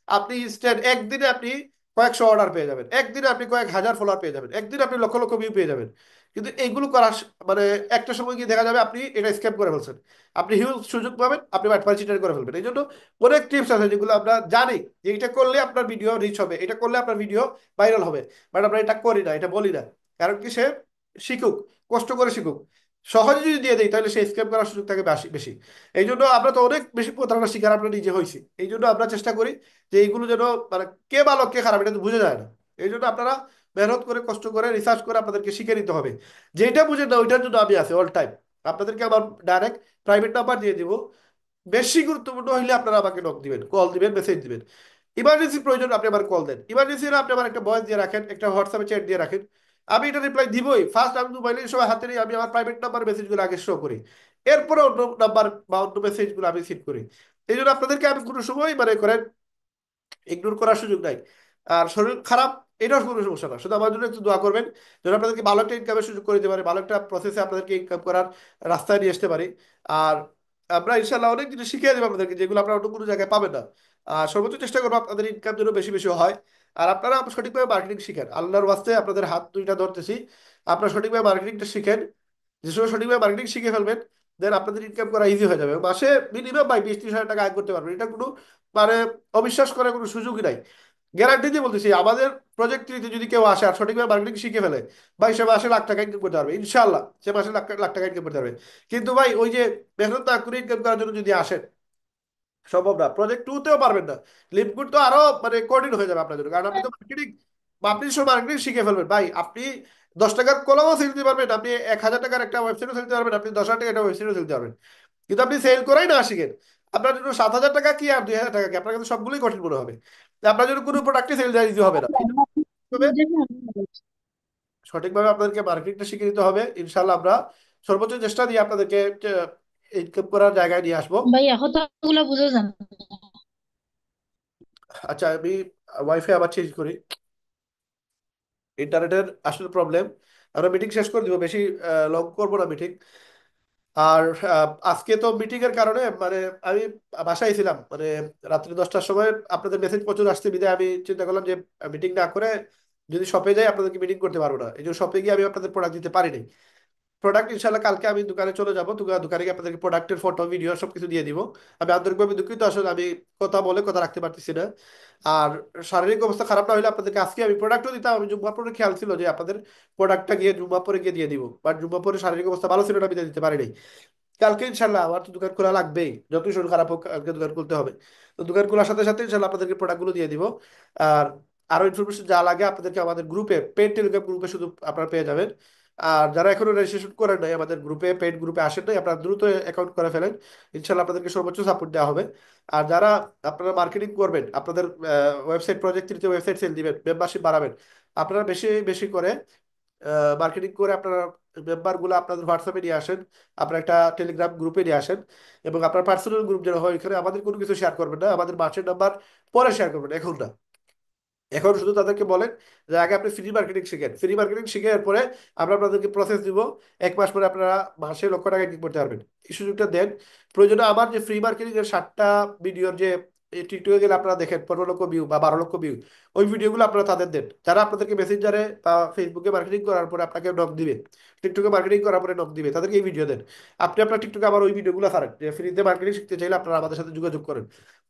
আপনি ইনস্ট্যান্ট একদিনে আপনি কয়েকশো অর্ডার পেয়ে যাবেন, একদিনে আপনি কয়েক হাজার ফলোয়ার পেয়ে যাবেন, একদিনে আপনি লক্ষ লক্ষ ভিউ পেয়ে যাবেন। কিন্তু এইগুলো করার মানে একটা সময় গিয়ে দেখা যাবে আপনি এটা স্ক্যাম করে ফেলছেন, আপনি হিউজ সুযোগ পাবেন, আপনি বাটপার চিটার করে ফেলবেন। এই জন্য অনেক টিপস আছে যেগুলো আমরা জানি যে এটা করলে আপনার ভিডিও রিচ হবে, এটা করলে আপনার ভিডিও ভাইরাল হবে, বাট আমরা এটা করি না, এটা বলি না। কারণ কি, সে শিখুক, কষ্ট করে শিখুক। সহজে যদি দিয়ে দেয় তাহলে সে স্ক্যাম করার সুযোগ থাকে বেশি বেশি। এই জন্য আমরা তো অনেক বেশি প্রতারণার শিকার আমরা নিজে হয়েছি। এই জন্য আমরা চেষ্টা করি যে এইগুলো যেন মানে কে ভালো কে খারাপ এটা তো বুঝে যায় না। এই জন্য আপনারা মেহনত করে কষ্ট করে রিসার্চ করে আপনাদেরকে শিখে নিতে হবে। যেটা বুঝে না ওইটার জন্য আমি আছি অল টাইম। আপনাদেরকে আমার ডাইরেক্ট প্রাইভেট নাম্বার দিয়ে দিব, বেশি গুরুত্বপূর্ণ হইলে আপনারা আমাকে নক দিবেন, কল দিবেন, মেসেজ দিবেন। ইমার্জেন্সি প্রয়োজন আপনি আমার কল দেন, ইমার্জেন্সি হলে আপনি আমার একটা ভয়েস দিয়ে রাখেন, একটা হোয়াটসঅ্যাপে চ্যাট দিয়ে রাখেন, আমি এটা রিপ্লাই দিবই। ফার্স্ট আমি মোবাইলের সময় হাতে নিয়ে আমি আমার প্রাইভেট নাম্বার মেসেজগুলো আগে শো করি, এরপরে অন্য নাম্বার বা অন্য মেসেজগুলো আমি সিট করি। এই জন্য আপনাদেরকে আমি কোনো সময় মানে করেন ইগনোর করার সুযোগ নাই। আর শরীর খারাপ এটাও কোনো সমস্যা না, শুধু আমার জন্য একটু দোয়া করবেন যেন আপনাদেরকে ভালো একটা ইনকামের সুযোগ করে দিতে পারি, ভালো একটা প্রসেসে আপনাদেরকে ইনকাম করার রাস্তায় নিয়ে আসতে পারি। আর আমরা ইনশাল্লাহ অনেক জিনিস শিখিয়ে দেবো আপনাদেরকে যেগুলো আপনারা অন্য কোনো জায়গায় পাবেন না। আর সর্বোচ্চ চেষ্টা করবো আপনাদের ইনকাম যেন বেশি বেশি হয়। আর আপনারা সঠিকভাবে মার্কেটিং শিখেন, আল্লাহর ওয়াস্তে আপনাদের হাত দুইটা ধরতেছি, আপনারা সঠিকভাবে মার্কেটিংটা শিখেন। যে সময় সঠিকভাবে মার্কেটিং শিখে ফেলবেন, দেন আপনাদের ইনকাম করা ইজি হয়ে যাবে। মাসে মিনিমাম 20-30 হাজার টাকা আয় করতে পারবেন, এটা কোনো মানে অবিশ্বাস করার কোনো সুযোগই নাই। গ্যারান্টি দিয়ে বলতেছি, আমাদের প্রজেক্ট যদি কেউ আসে আর সঠিকভাবে মার্কেটিং শিখে ফেলে, ভাই সে মাসে লাখ টাকা ইনকাম করতে পারবে ইনশাল্লাহ, সে মাসে লাখ লাখ টাকা ইনকাম করতে পারবে। কিন্তু ভাই ওই যে মেহনত না করে ইনকাম করার জন্য যদি আসেন, সম্ভব না। প্রজেক্ট টু তেও পারবেন না। লিপগুড তো আরো মানে কঠিন হয়ে যাবে আপনার জন্য, কারণ আপনি তো মার্কেটিং বা আপনি সব মার্কেটিং শিখে ফেলবেন ভাই। আপনি 10 টাকার কলমও সেল দিতে পারবেন, আপনি 1,000 টাকার একটা ওয়েবসাইটও সেল দিতে পারবেন, আপনি 10,000 টাকা একটা ওয়েবসাইটও সেল দিতে পারবেন। কিন্তু আপনি সেল করাই না শিখেন, আপনার জন্য 7,000 টাকা কি আর 2,000 টাকা কি, আপনার কাছে সবগুলোই কঠিন মনে হবে। আপনার জন্য কোনো প্রোডাক্টই সেল দেওয়া ইজি হবে না। তবে সঠিকভাবে আপনাদেরকে মার্কেটিংটা শিখে নিতে হবে, ইনশাল্লাহ আমরা সর্বোচ্চ চেষ্টা দিয়ে আপনাদেরকে ইনকাম করার জায়গায় নিয়ে আসবো। ভাইয়া কথাগুলো বুঝে যান। আচ্ছা, আমি ওয়াইফাই আবার চেঞ্জ করি, ইন্টারনেটের আসলে প্রবলেম। আমরা মিটিং শেষ করে দিব, বেশি লং করবো না মিটিং। আর আজকে তো মিটিং এর কারণে মানে আমি বাসায় ছিলাম মানে রাত্রি 10টার সময় আপনাদের মেসেজ প্রচুর আসছে, বিধায় আমি চিন্তা করলাম যে মিটিং না করে যদি শপে যাই আপনাদেরকে মিটিং করতে পারবো না, এই জন্য শপে গিয়ে আমি আপনাদের প্রোডাক্ট দিতে পারিনি। প্রোডাক্ট ইনশাল্লাহ কালকে আমি দোকানে চলে যাবো, দোকানে গিয়ে আপনাদেরকে প্রোডাক্টের ফটো ভিডিও সবকিছু দিয়ে দিব। আমি আন্তরিকভাবে দুঃখিত, আসলে আমি কথা বলে কথা রাখতে পারতেছি না। আর শারীরিক অবস্থা খারাপ না হলে আপনাদেরকে আজকে আমি প্রোডাক্টও দিতাম। আমি জুম্মা পরে খেয়াল ছিল যে আপনাদের প্রোডাক্টটা গিয়ে জুম্মা পরে গিয়ে দিয়ে দিব, বাট জুম্মা পরে শারীরিক অবস্থা ভালো ছিল না, আমি দিতে পারিনি। কালকে ইনশাল্লাহ আমার তো দোকান খোলা লাগবেই, যতই শরীর খারাপ হোক কালকে দোকান খুলতে হবে। তো দোকান খোলার সাথে সাথে ইনশাল্লাহ আপনাদেরকে প্রোডাক্টগুলো দিয়ে দিব। আর আরো ইনফরমেশন যা লাগে আপনাদেরকে আমাদের গ্রুপে, পেড টেলিগ্রাম গ্রুপে শুধু আপনারা পেয়ে যাবেন। আর যারা এখনো রেজিস্ট্রেশন করেন নাই আমাদের গ্রুপে, পেড গ্রুপে আসেন নাই, আপনারা দ্রুত অ্যাকাউন্ট করে ফেলেন। ইনশাল্লাহ আপনাদেরকে সর্বোচ্চ সাপোর্ট দেওয়া হবে। আর যারা আপনারা মার্কেটিং করবেন, আপনাদের ওয়েবসাইট প্রজেক্ট ওয়েবসাইট সেল দিবেন, মেম্বারশিপ বাড়াবেন, আপনারা বেশি বেশি করে মার্কেটিং করে আপনারা মেম্বার গুলো আপনাদের হোয়াটসঅ্যাপে নিয়ে আসেন, আপনার একটা টেলিগ্রাম গ্রুপে নিয়ে আসেন। এবং আপনার পার্সোনাল গ্রুপ যেন হয়, এখানে আমাদের কোনো কিছু শেয়ার করবেন না, আমাদের মার্চের নাম্বার পরে শেয়ার করবেন, এখন না। এখন শুধু তাদেরকে বলেন যে আগে আপনি ফ্রি মার্কেটিং শিখেন, ফ্রি মার্কেটিং শিখে এরপরে আমরা আপনাদেরকে প্রসেস দিব। 1 মাস পরে আপনারা মাসে লক্ষ টাকা ইনকাম করতে পারবেন। এই সুযোগটা দেন। প্রয়োজনে আমার যে ফ্রি মার্কেটিং এর 60টা ভিডিওর যে টিকটকে গেলে আপনারা দেখেন 15 লক্ষ ভিউ বা 12 লক্ষ ভিউ, ওই ভিডিওগুলো আপনারা তাদের দেন, যারা আপনাদেরকে মেসেঞ্জারে বা ফেসবুকে মার্কেটিং করার পরে আপনাকে নক দিবে, টিকটকে মার্কেটিং করার পরে নক দিবে, তাদেরকে এই ভিডিও দেন। আপনি আপনার টিকটকে আবার ওই ভিডিওগুলো ছাড়েন যে ফ্রিতে মার্কেটিং শিখতে চাইলে আপনারা আমাদের সাথে যোগাযোগ করেন।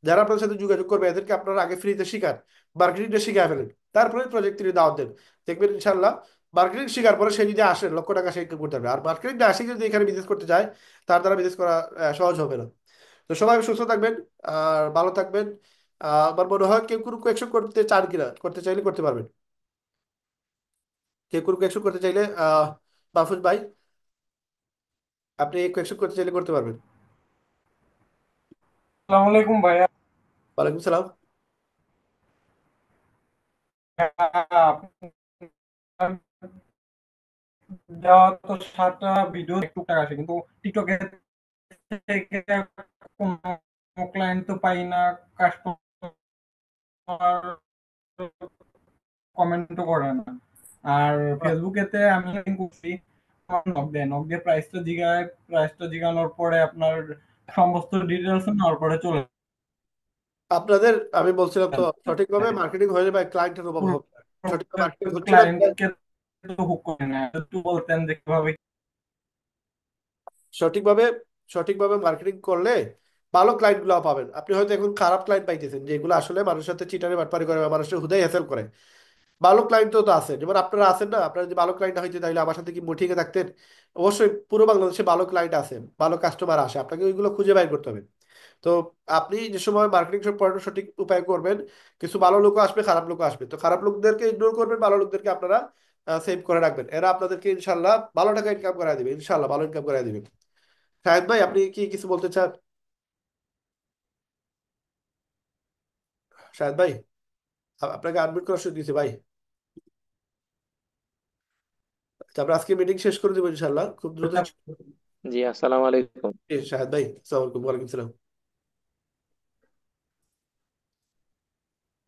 যারা আপনাদের সাথে যোগাযোগ করবে এদেরকে আপনারা আগে ফ্রিতে শিখান, মার্কেটিংটা শিখে ফেলেন, তারপরে প্রজেক্ট তিনি দাওয়াত দেন। দেখবেন ইনশাল্লাহ মার্কেটিং শেখার পরে সে যদি আসে লক্ষ টাকা সে ইনকাম করতে পারবে। আর মার্কেটিং না আসে যদি এখানে বিজনেস করতে যায়, তার দ্বারা বিজনেস করা সহজ হবে না। তো সবাই সুস্থ থাকবেন আর ভালো থাকবেন। আমার মনে হয় কেউ কোনো কোয়েকশন করতে চান কিনা, করতে চাইলে করতে পারবেন। কেউ কোনো কোয়েকশন করতে চাইলে মাহফুজ ভাই, আপনি কোয়েকশন করতে চাইলে করতে পারবেন। আসসালামু আলাইকুম ভাইয়া। ওয়ালাইকুম সালাম। আপনার দেওয়া তো 7টা ভিডিও টুকটাক আসে, কিন্তু টিকটকে থেকে কোনো ক্লায়েন্ট তো পাই না, কাস্টমার কমেন্টও করে না। আর ফেসবুকেতে আমি link করছি, নক দিয়ে প্রাইসটা জিগানোর পরে আপনার সমস্ত ডিটেলস নেওয়ার পরে চলে আপনাদের আমি বলছিলাম তো সঠিকভাবে মার্কেটিং হয়ে যাবে, ক্লায়েন্টের অভাব হবে না। সঠিকভাবে মার্কেটিং হচ্ছে না। ক্লায়েন্টকে তো হুক করে না, একটু বলতেন যে কিভাবে। সঠিকভাবে সঠিকভাবে মার্কেটিং করলে ভালো ক্লায়েন্ট গুলো পাবেন। আপনি হয়তো এখন খারাপ ক্লায়েন্ট পাইতেছেন যেগুলো আসলে মানুষের সাথে চিটারি বাটপারি করে বা মানুষের হুদাই হ্যাসেল করে। ভালো ক্লায়েন্ট তো আছে, যেমন আপনারা আছেন না, আপনারা যদি ভালো ক্লায়েন্ট হইতে তাহলে আমার সাথে কি মুঠিয়ে থাকতেন? অবশ্যই পুরো বাংলাদেশে ভালো ক্লায়েন্ট আছে, ভালো কাস্টমার আসে, আপনাকে ওইগুলো খুঁজে বাইর করতে হবে। তো আপনি যে সময় মার্কেটিং সম্পর্কে সঠিক উপায় করবেন, কিছু ভালো লোক আসবে, খারাপ লোক আসবে, তো খারাপ লোকদেরকে ইগনোর করবেন, ভালো লোকদেরকে আপনারা সেভ করে রাখবেন। এরা আপনাদেরকে ইনশাল্লাহ ভালো টাকা ইনকাম করায় দিবে, ইনশাল্লাহ ভালো ইনকাম করায় দিবে। শাহেদ ভাই, আপনি কি কিছু বলতে চান? শাহেদ ভাই, আপনাকে আনমিউট করার সুযোগ দিয়েছি ভাই। আচ্ছা, আমরা আজকে মিটিং শেষ করে দেবো ইনশাল্লাহ, খুব দ্রুত শেষ করে দেবো। জি, আসসালামু আলাইকুম। শাহেদ ভাই, আসসালামু আলাইকুম। ওয়ালাইকুম সালাম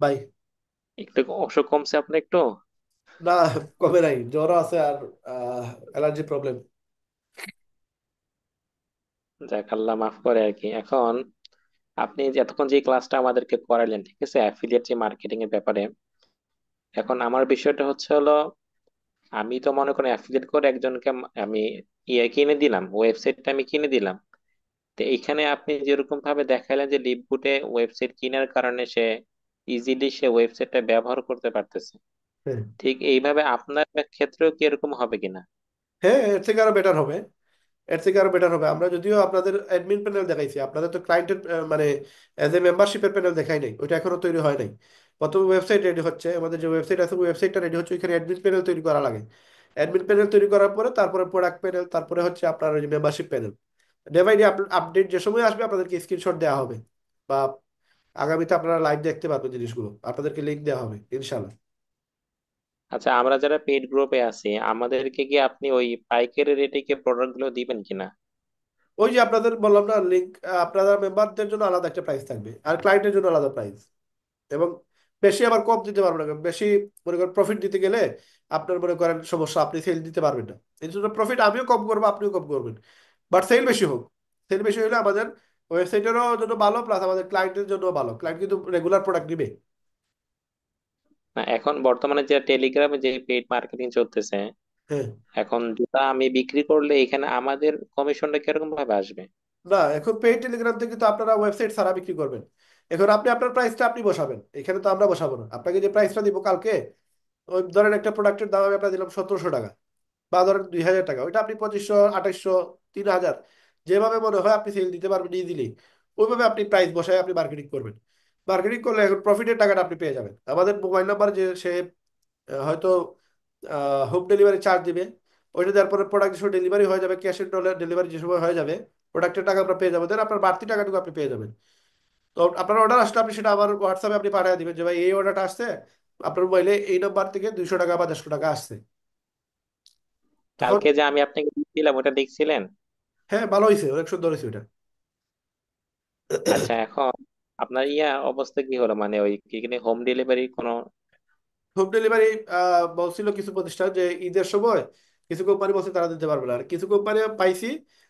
ভাই। একটু অসুখ কমছে আপনার একটু? না, কমে নাই, জ্বর আছে আর অ্যালার্জি প্রবলেম। যাক, আল্লাহ মাফ করে আর কি। এখন আপনি যে এতক্ষণ যে ক্লাসটা আমাদেরকে করালেন, ঠিক আছে, অ্যাফিলিয়েট যে মার্কেটিং এর ব্যাপারে, এখন আমার বিষয়টা হচ্ছে হলো, আমি তো মনে করেন অ্যাফিলিয়েট করে একজনকে আমি কিনে দিলাম, ওয়েবসাইটটা আমি কিনে দিলাম। তো এইখানে আপনি যেরকম ভাবে দেখাইলেন যে লিভগুটে ওয়েবসাইট কেনার কারণে সে ইজিলি সে ওয়েবসাইটটা ব্যবহার করতে পারতেছে, হ্যাঁ, ঠিক এইভাবে আপনার ক্ষেত্রেও কি এরকম হবে কিনা? হ্যাঁ, এর থেকে আরো বেটার হবে। এর থেকে আরো বেটার হবে। আমরা যদিও আপনাদের অ্যাডমিন প্যানেল দেখাইছি, আপনাদের তো ক্লায়েন্টের মানে এজ এ মেম্বারশিপের প্যানেল দেখাই নাই, ওইটা এখনো তৈরি হয় নাই। প্রথমে ওয়েবসাইট রেডি হচ্ছে, আমাদের যে ওয়েবসাইট আছে ওয়েবসাইটটা রেডি হচ্ছে, ওইখানে অ্যাডমিন প্যানেল তৈরি করা লাগে। অ্যাডমিন প্যানেল তৈরি করার পরে তারপরে প্রোডাক্ট প্যানেল, তারপরে হচ্ছে আপনার ওই যে membership panel. Day by day update যে সময় আসবে আপনাদেরকে স্ক্রিনশট দেওয়া হবে, বা আগামীতে আপনারা লাইভ দেখতে পারবেন জিনিসগুলো, আপনাদেরকে লিঙ্ক দেওয়া হবে ইনশাল্লাহ। আচ্ছা, আমরা যারা পেইড গ্রুপে আছি আমাদেরকে কি আপনি ওই পাইকারি রেটে কি প্রোডাক্ট গুলো দিবেন কিনা? ওই যে আপনাদের বললাম না লিঙ্ক, আপনারা মেম্বারদের জন্য আলাদা একটা প্রাইস থাকবে আর ক্লায়েন্টের জন্য আলাদা প্রাইস। এবং বেশি আবার কম দিতে পারবেন না, কারণ বেশি মনে করেন প্রফিট দিতে গেলে আপনার মনে করেন সমস্যা, আপনি সেল দিতে পারবেন না। এই জন্য প্রফিট আমিও কম করবো, আপনিও কম করবেন, বাট সেল বেশি হোক। সেল বেশি হলে আমাদের ওয়েবসাইটেরও জন্য ভালো, প্লাস আমাদের ক্লায়েন্টের জন্য ভালো, ক্লায়েন্ট কিন্তু রেগুলার প্রোডাক্ট নিবে। না, এখন বর্তমানে যে টেলিগ্রামে যে পেইড মার্কেটিং চলতেছে, হ্যাঁ। এখন জুতা আমি বিক্রি করলে এখানে আমাদের কমিশনটা কিরকম ভাবে আসবে? না, এখন পেইড টেলিগ্রাম থেকে তো আপনারা ওয়েবসাইট ছাড়া বিক্রি করবেন। এখন আপনি আপনার প্রাইসটা আপনি বসাবেন, এখানে তো আমরা বসাবো না। আপনাকে যে প্রাইসটা দিব কালকে, ওই ধরেন একটা প্রোডাক্টের দাম আমি আপনাকে দিলাম 1700 টাকা, বা ধরেন 2000 টাকা, ওইটা আপনি 2500, 2800, 3000, যেভাবে মনে হয় আপনি সেল দিতে পারবেন ইজিলি। ওইভাবে আপনি প্রাইস বসায় আপনি মার্কেটিং করবেন। মার্কেটিং করলে এখন প্রফিটের টাকাটা আপনি পেয়ে যাবেন। আমাদের মোবাইল নাম্বার যে সে হয়তো হোম ডেলিভারি চার্জ দিবে, ওইটা দেওয়ার পরে প্রোডাক্ট যেসব ডেলিভারি হয়ে যাবে, ক্যাশ অন ডেলিভারি যে সময় হয়ে যাবে, প্রোডাক্টের টাকা আপনার পেয়ে যাবেন, দেন আপনার বাড়তি টাকাটুকু আপনি পেয়ে যাবেন। তো আপনার অর্ডার আসলে আপনি সেটা আমার হোয়াটসঅ্যাপে আপনি পাঠিয়ে দিবেন যে ভাই এই অর্ডারটা আসছে, আপনার মোবাইলে এই নাম্বার থেকে 200 টাকা বা 150 টাকা আসছে। তখন কালকে যে আমি আপনাকে দিয়েছিলাম ওটা দেখছিলেন? হ্যাঁ, ভালো হয়েছে, অনেক সুন্দর হয়েছে ওটা। আচ্ছা, এখন আপনার অবস্থা কি হলো, মানে ওই কি হোম ডেলিভারি কোনো? হোম ডেলিভারি বলছিল কিছু প্রতিষ্ঠান যে ঈদের সময় কিছু কোম্পানি বলছে তারা দিতে পারবে না, আর কিছু কোম্পানি পাইছি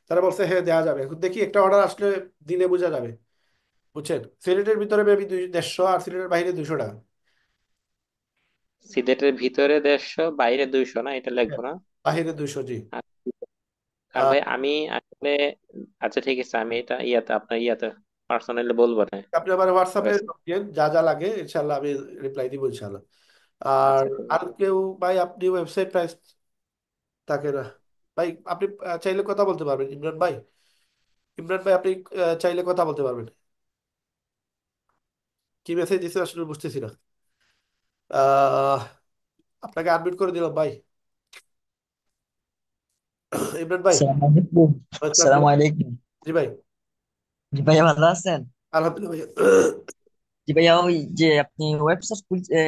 তারা বলছে হ্যাঁ দেওয়া যাবে। এখন দেখি একটা অর্ডার আসলে দিলে বোঝা যাবে। বুঝছেন, সিলেটের ভিতরে মেবি 150, আর সিলেটের বাইরে 200 টাকা। সিলেটের ভিতরে 150, বাইরে 200, না এটা লিখবো হ্যাঁ, না? বাইরে 200, জি। আর আর আর ভাই আমি আসলে, আচ্ছা ঠিক আছে, আমি এটা আপনার পার্সোনালি বলবো না। আপনি আমার হোয়াটসঅ্যাপে ওয়েবসাইট। দিয়েন যা যা লাগে, ইনশাল্লাহ আমি রিপ্লাই দিব ইনশাল্লাহ। আর আচ্ছা ঠিক আর আছে। কেউ ভাই, আপনি ওয়েবসাইট প্রাইস থাকে না ভাই। আপনি চাইলে কথা বলতে পারবেন ইমরান ভাই। ইমরান ভাই আপনি চাইলে কথা বলতে পারবেন। কি মেসেজ দিছে আসলে বুঝতেছি না। আহ আপনাকে আনমিউট করে দিলাম ভাই। ইমরান ভাই। সালাম আলাইকুম। ওয়ালাইকুম সালাম আসসালাম। আলাইকুম। জি ভাই। জি ভাইয়া ভালো আছেন? আলহামদুলিল্লাহ ভাইয়া। জি ভাইয়া, ওই যে আপনি ওয়েবসাইট খুলছে,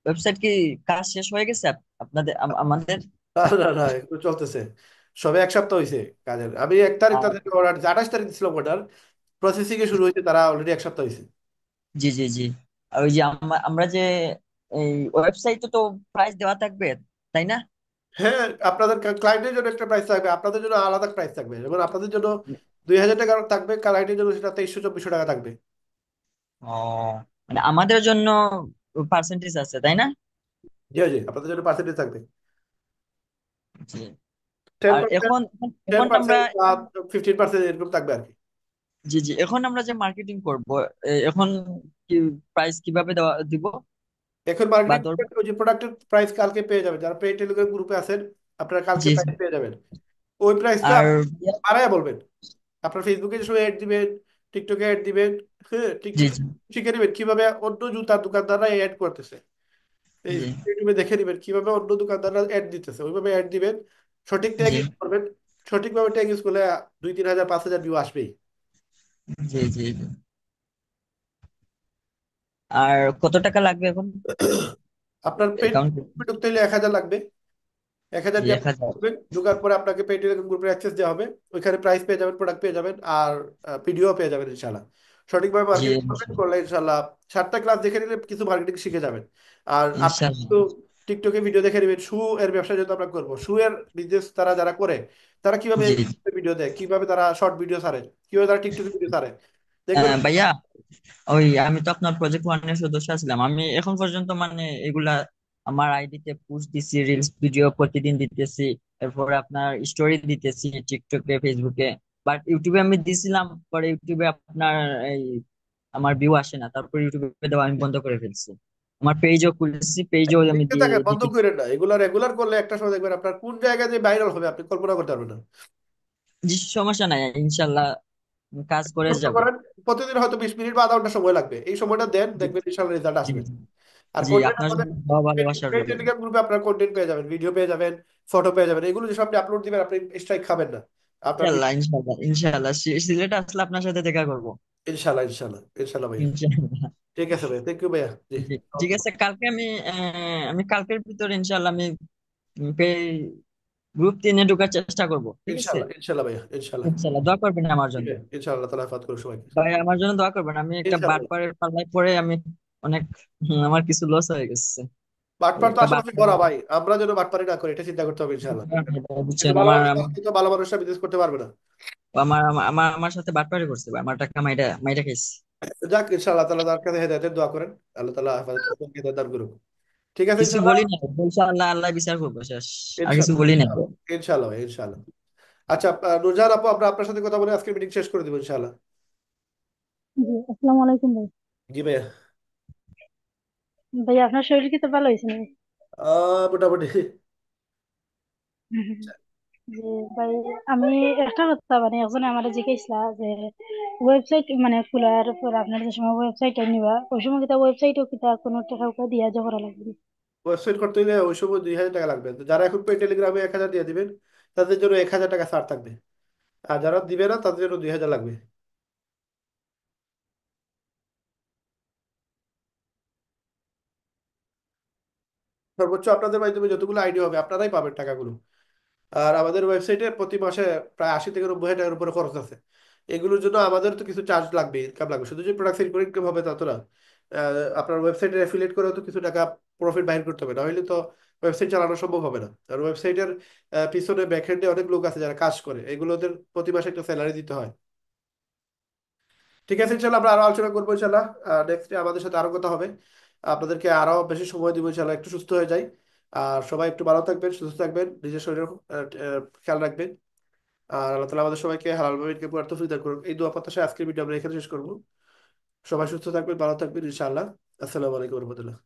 ওয়েবসাইট কি কাজ শেষ হয়ে গেছে আপনাদের আমাদের? না না না, একটু চলতেছে। সবে এক সপ্তাহ হয়েছে কাজের। আমি 1 তারিখ আহ, তাদের অর্ডার, 28 তারিখ দিয়েছিলাম অর্ডার, প্রসেসিং এ শুরু হয়েছে, তারা অলরেডি এক সপ্তাহ হয়েছে। জি জি জি। আর ওই যে আমরা যে এই ওয়েবসাইটে তো প্রাইস দেওয়া থাকবে, তাই না? হ্যাঁ, আপনাদের ক্লায়েন্টের জন্য একটা প্রাইস থাকবে, আপনাদের জন্য আলাদা প্রাইস থাকবে। যেমন আপনাদের জন্য 2000 টাকা থাকবে, ক্লায়েন্টের জন্য সেটা 2300, 2400 টাকা থাকবে। ও, মানে আমাদের জন্য পার্সেন্টেজ আছে, তাই না? জি জি, আপনাদের জন্য পার্সেন্টেজ থাকবে। জি। টেন আর পার্সেন্ট এখন টেন এখন আমরা পার্সেন্ট বা 15% এরকম থাকবে আর কি। জি জি, এখন আমরা যে মার্কেটিং করব, এখন কি প্রাইস কিভাবে দেওয়া দিব এখন বা মার্কেটিং, ধরবো? ওই যে প্রোডাক্টের প্রাইস কালকে পেয়ে যাবেন, যারা পেইড টেলিগ্রাম গ্রুপে আছেন আপনারা কালকে জি জি। প্রাইস পেয়ে যাবেন। ওই প্রাইসটা আর বাড়ায় বলবেন। আপনার ফেসবুকে যে সময় অ্যাড দিবেন, টিকটকে অ্যাড দিবেন, হ্যাঁ জি টিকটকে জি শিখে নেবেন কিভাবে অন্য জুতার দোকানদাররা অ্যাড করতেছে। এই জি ইউটিউবে দেখে নেবেন কিভাবে অন্য দোকানদাররা অ্যাড দিতেছে, ওইভাবে অ্যাড দিবেন। সঠিক ট্যাগ জি ইউজ করবেন। সঠিকভাবে ট্যাগ ইউজ করলে 2-3 হাজার 5,000 ভিউ আসবেই। জি জি জি। আর কত টাকা লাগবে এখন আপনার পেড অ্যাকাউন্টে? ঢুকতে হলে 1,000 লাগবে। 1,000 জি, দিয়ে আপনি 1,000। ঢুকবেন, ঢোকার পরে আপনাকে পেড টেলিগ্রাম গ্রুপের অ্যাক্সেস দেওয়া হবে। ওইখানে প্রাইস পেয়ে যাবেন, প্রোডাক্ট পেয়ে যাবেন, আর পিডিও পেয়ে যাবেন ইনশাল্লাহ। সঠিকভাবে জি মার্কেটিং করবেন, করলে ইনশাল্লাহ 7টা ক্লাস দেখে নিলে কিছু মার্কেটিং শিখে যাবেন। আর আপনি ইনশাল্লাহ। কিন্তু টিকটকে ভিডিও দেখে নেবেন, শু এর ব্যবসা যেহেতু আমরা করবো, শু এর বিজনেস তারা যারা করে, তারা কিভাবে জি জি। ভিডিও দেয়, কিভাবে তারা শর্ট ভিডিও ছাড়ে, কিভাবে তারা টিকটকে ভিডিও ছাড়ে, দেখবেন। ভাইয়া, ওই আমি তো আপনার প্রজেক্ট ওয়ানের সদস্য ছিলাম। আমি এখন পর্যন্ত মানে এগুলা আমার আইডিতে পোস্ট দিছি, রিলস ভিডিও প্রতিদিন দিতেছি, এরপরে আপনার স্টোরি দিতেছি টিকটকে, ফেসবুকে। বাট ইউটিউবে আমি দিছিলাম, পরে ইউটিউবে আপনার এই আমার ভিউ আসে না, তারপর ইউটিউবে দেওয়া আমি বন্ধ করে ফেলছি। আমার পেজও খুলেছি, পেজও আমি দেখতে দিয়ে থাকেন, বন্ধ দিতেছি। করেন না। এগুলো রেগুলার করলে একটা সময় দেখবেন আপনার কোন জায়গায় যে ভাইরাল হবে আপনি কল্পনা করতে পারবেন না। জি, সমস্যা নাই, ইনশাল্লাহ কাজ করে কষ্ট যাব। করেন, প্রতিদিন হয়তো 20 মিনিট বা আধা ঘন্টা সময় লাগবে, এই সময়টা দেন, জি দেখবেন ইনশাল্লাহ রেজাল্ট জি আসবে। জি। আর জি, কন্টেন্ট আপনার আমাদের জন্য দোয়া ভালোবাসা রইল। টেলিগ্রাম গ্রুপে আপনার কন্টেন্ট পেয়ে যাবেন, ভিডিও পেয়ে যাবেন, ফটো পেয়ে যাবেন। এগুলো যেসব আপনি আপলোড দিবেন আপনি স্ট্রাইক খাবেন না। আপনার ইনশাল্লাহ ইনশাল্লাহ ইনশাল্লাহ, সিলেটে আসলে আপনার সাথে দেখা করবো। ইনশাল্লাহ ইনশাল্লাহ ইনশাল্লাহ ভাইয়া। ইনশাল্লাহ। ঠিক আছে ভাইয়া, থ্যাংক ইউ ভাইয়া। জি। জি, ঠিক আছে। কালকে আমি আমি কালকের ভিতরে ইনশাল্লাহ আমি গ্রুপ 3-এ ঢোকার চেষ্টা করব, ঠিক আছে? ইনশাল্লাহ ইনশাল্লাহ ভাইয়া, ইনশাল্লাহ। ইনশাল্লাহ দোয়া করবেন আমার ঠিক জন্য। আছে, ইনশাল্লাহ তালা হেফাজত করুন সবাইকে। ভাই আমার জন্য দোয়া করবেন। আমি একটা ইনশাল্লাহ। বাটপারের পাল্লায় পড়ে আমি অনেক আমার কিছু লস হয়ে গেছে। বাটপার তো একটা আশেপাশে বাটপার করা ভাই, আমরা যেন বাটপারি না করি এটা চিন্তা করতে হবে ইনশাল্লাহ। কিন্তু বুঝছেন, ভালো আমার মানুষ তো ভালো মানুষরা বিজনেস করতে পারবে না। আমার আমার আমার সাথে বাটপারি করছে ভাই, আমার টাকা মাইরা মাইরা খাইছে। যাক, ইনশাআল্লাহ তাআলা তার কাছে হেদায়েতের দোয়া করেন, আল্লাহ তাআলা হেফাজত করুন, হেদায়েত দান করুন। ঠিক আছে কিছু ইনশাল্লাহ। বলি না, ইনশাআল্লাহ আল্লাহ বিচার করবো, শেষ। আর কিছু ইনশাল্লাহ বলি না। ইনশাল্লাহ ইনশাল্লাহ ভাই, ইনশাল্লাহ। আচ্ছা নুরজাহান আপু, আমরা আপনার সাথে কথা বলে আজকের মিটিং শেষ করে দেবো ইনশাল্লাহ। জি, আসসালামু আলাইকুম ভাই। জি ভাইয়া। ভাই আপনার শরীর কি তো ভালো হয়েছে নাকি? মোটামুটি। যে ভাই, আমি একটা কথা মানে একজন আমার জিজ্ঞেসলা যে ওয়েবসাইট মানে খোলার পর আপনার যে সময় ওয়েবসাইট নিবা ওই সময় কিতা ওয়েবসাইটও কিতা কোনো টাকা উকা দিয়া জমা করা লাগবে? ওয়েবসাইট করতে হলে ওই সময় 2,000 টাকা লাগবে। তো যারা এখন পে টেলিগ্রামে 1,000 দিয়ে দিবেন, তাদের জন্য 1,000 টাকা ছাড় থাকবে। আর যারা দিবে না তাদের জন্য 2,000 লাগবে। সর্বোচ্চ আপনাদের মাধ্যমে যতগুলো আইডি হবে আপনারাই পাবেন টাকাগুলো। আর আমাদের ওয়েবসাইটে প্রতি মাসে প্রায় 80 থেকে 90 হাজার টাকার উপরে খরচ আছে। এগুলোর জন্য আমাদের তো কিছু চার্জ লাগবে, ইনকাম লাগবে। শুধু যে প্রোডাক্ট সেল করে ইনকাম হবে তা তো না। আপনার ওয়েবসাইটে অ্যাফিলিয়েট করেও তো কিছু টাকা প্রফিট বাইর করতে হবে, না হলে তো ওয়েবসাইট চালানো সম্ভব হবে না। আর ওয়েবসাইটের পিছনে ব্যাকএন্ডে অনেক লোক আছে যারা কাজ করে, এগুলোদের প্রতি মাসে একটা স্যালারি দিতে হয়। ঠিক আছে ইনশাল্লাহ, আমরা আরো আলোচনা করবো ইনশাল্লাহ। নেক্সট আমাদের সাথে আরো কথা হবে। আপনাদেরকে আরো বেশি সময় দিব ইনশাল্লাহ, একটু সুস্থ হয়ে যাই। আর সবাই একটু ভালো থাকবেন, সুস্থ থাকবেন, নিজের শরীরের খেয়াল রাখবেন। আর আল্লাহ তালা আমাদের সবাইকে হালাল মামিনকে পুরার তৌফিক দান করুন। এই দোয়া প্রত্যাশায় আজকের ভিডিও আমরা এখানে শেষ করবো। সবাই সুস্থ থাকবেন, ভালো থাকবেন ইনশাআল্লাহ। আসসালামু আলাইকুম রহমতুল্লাহ।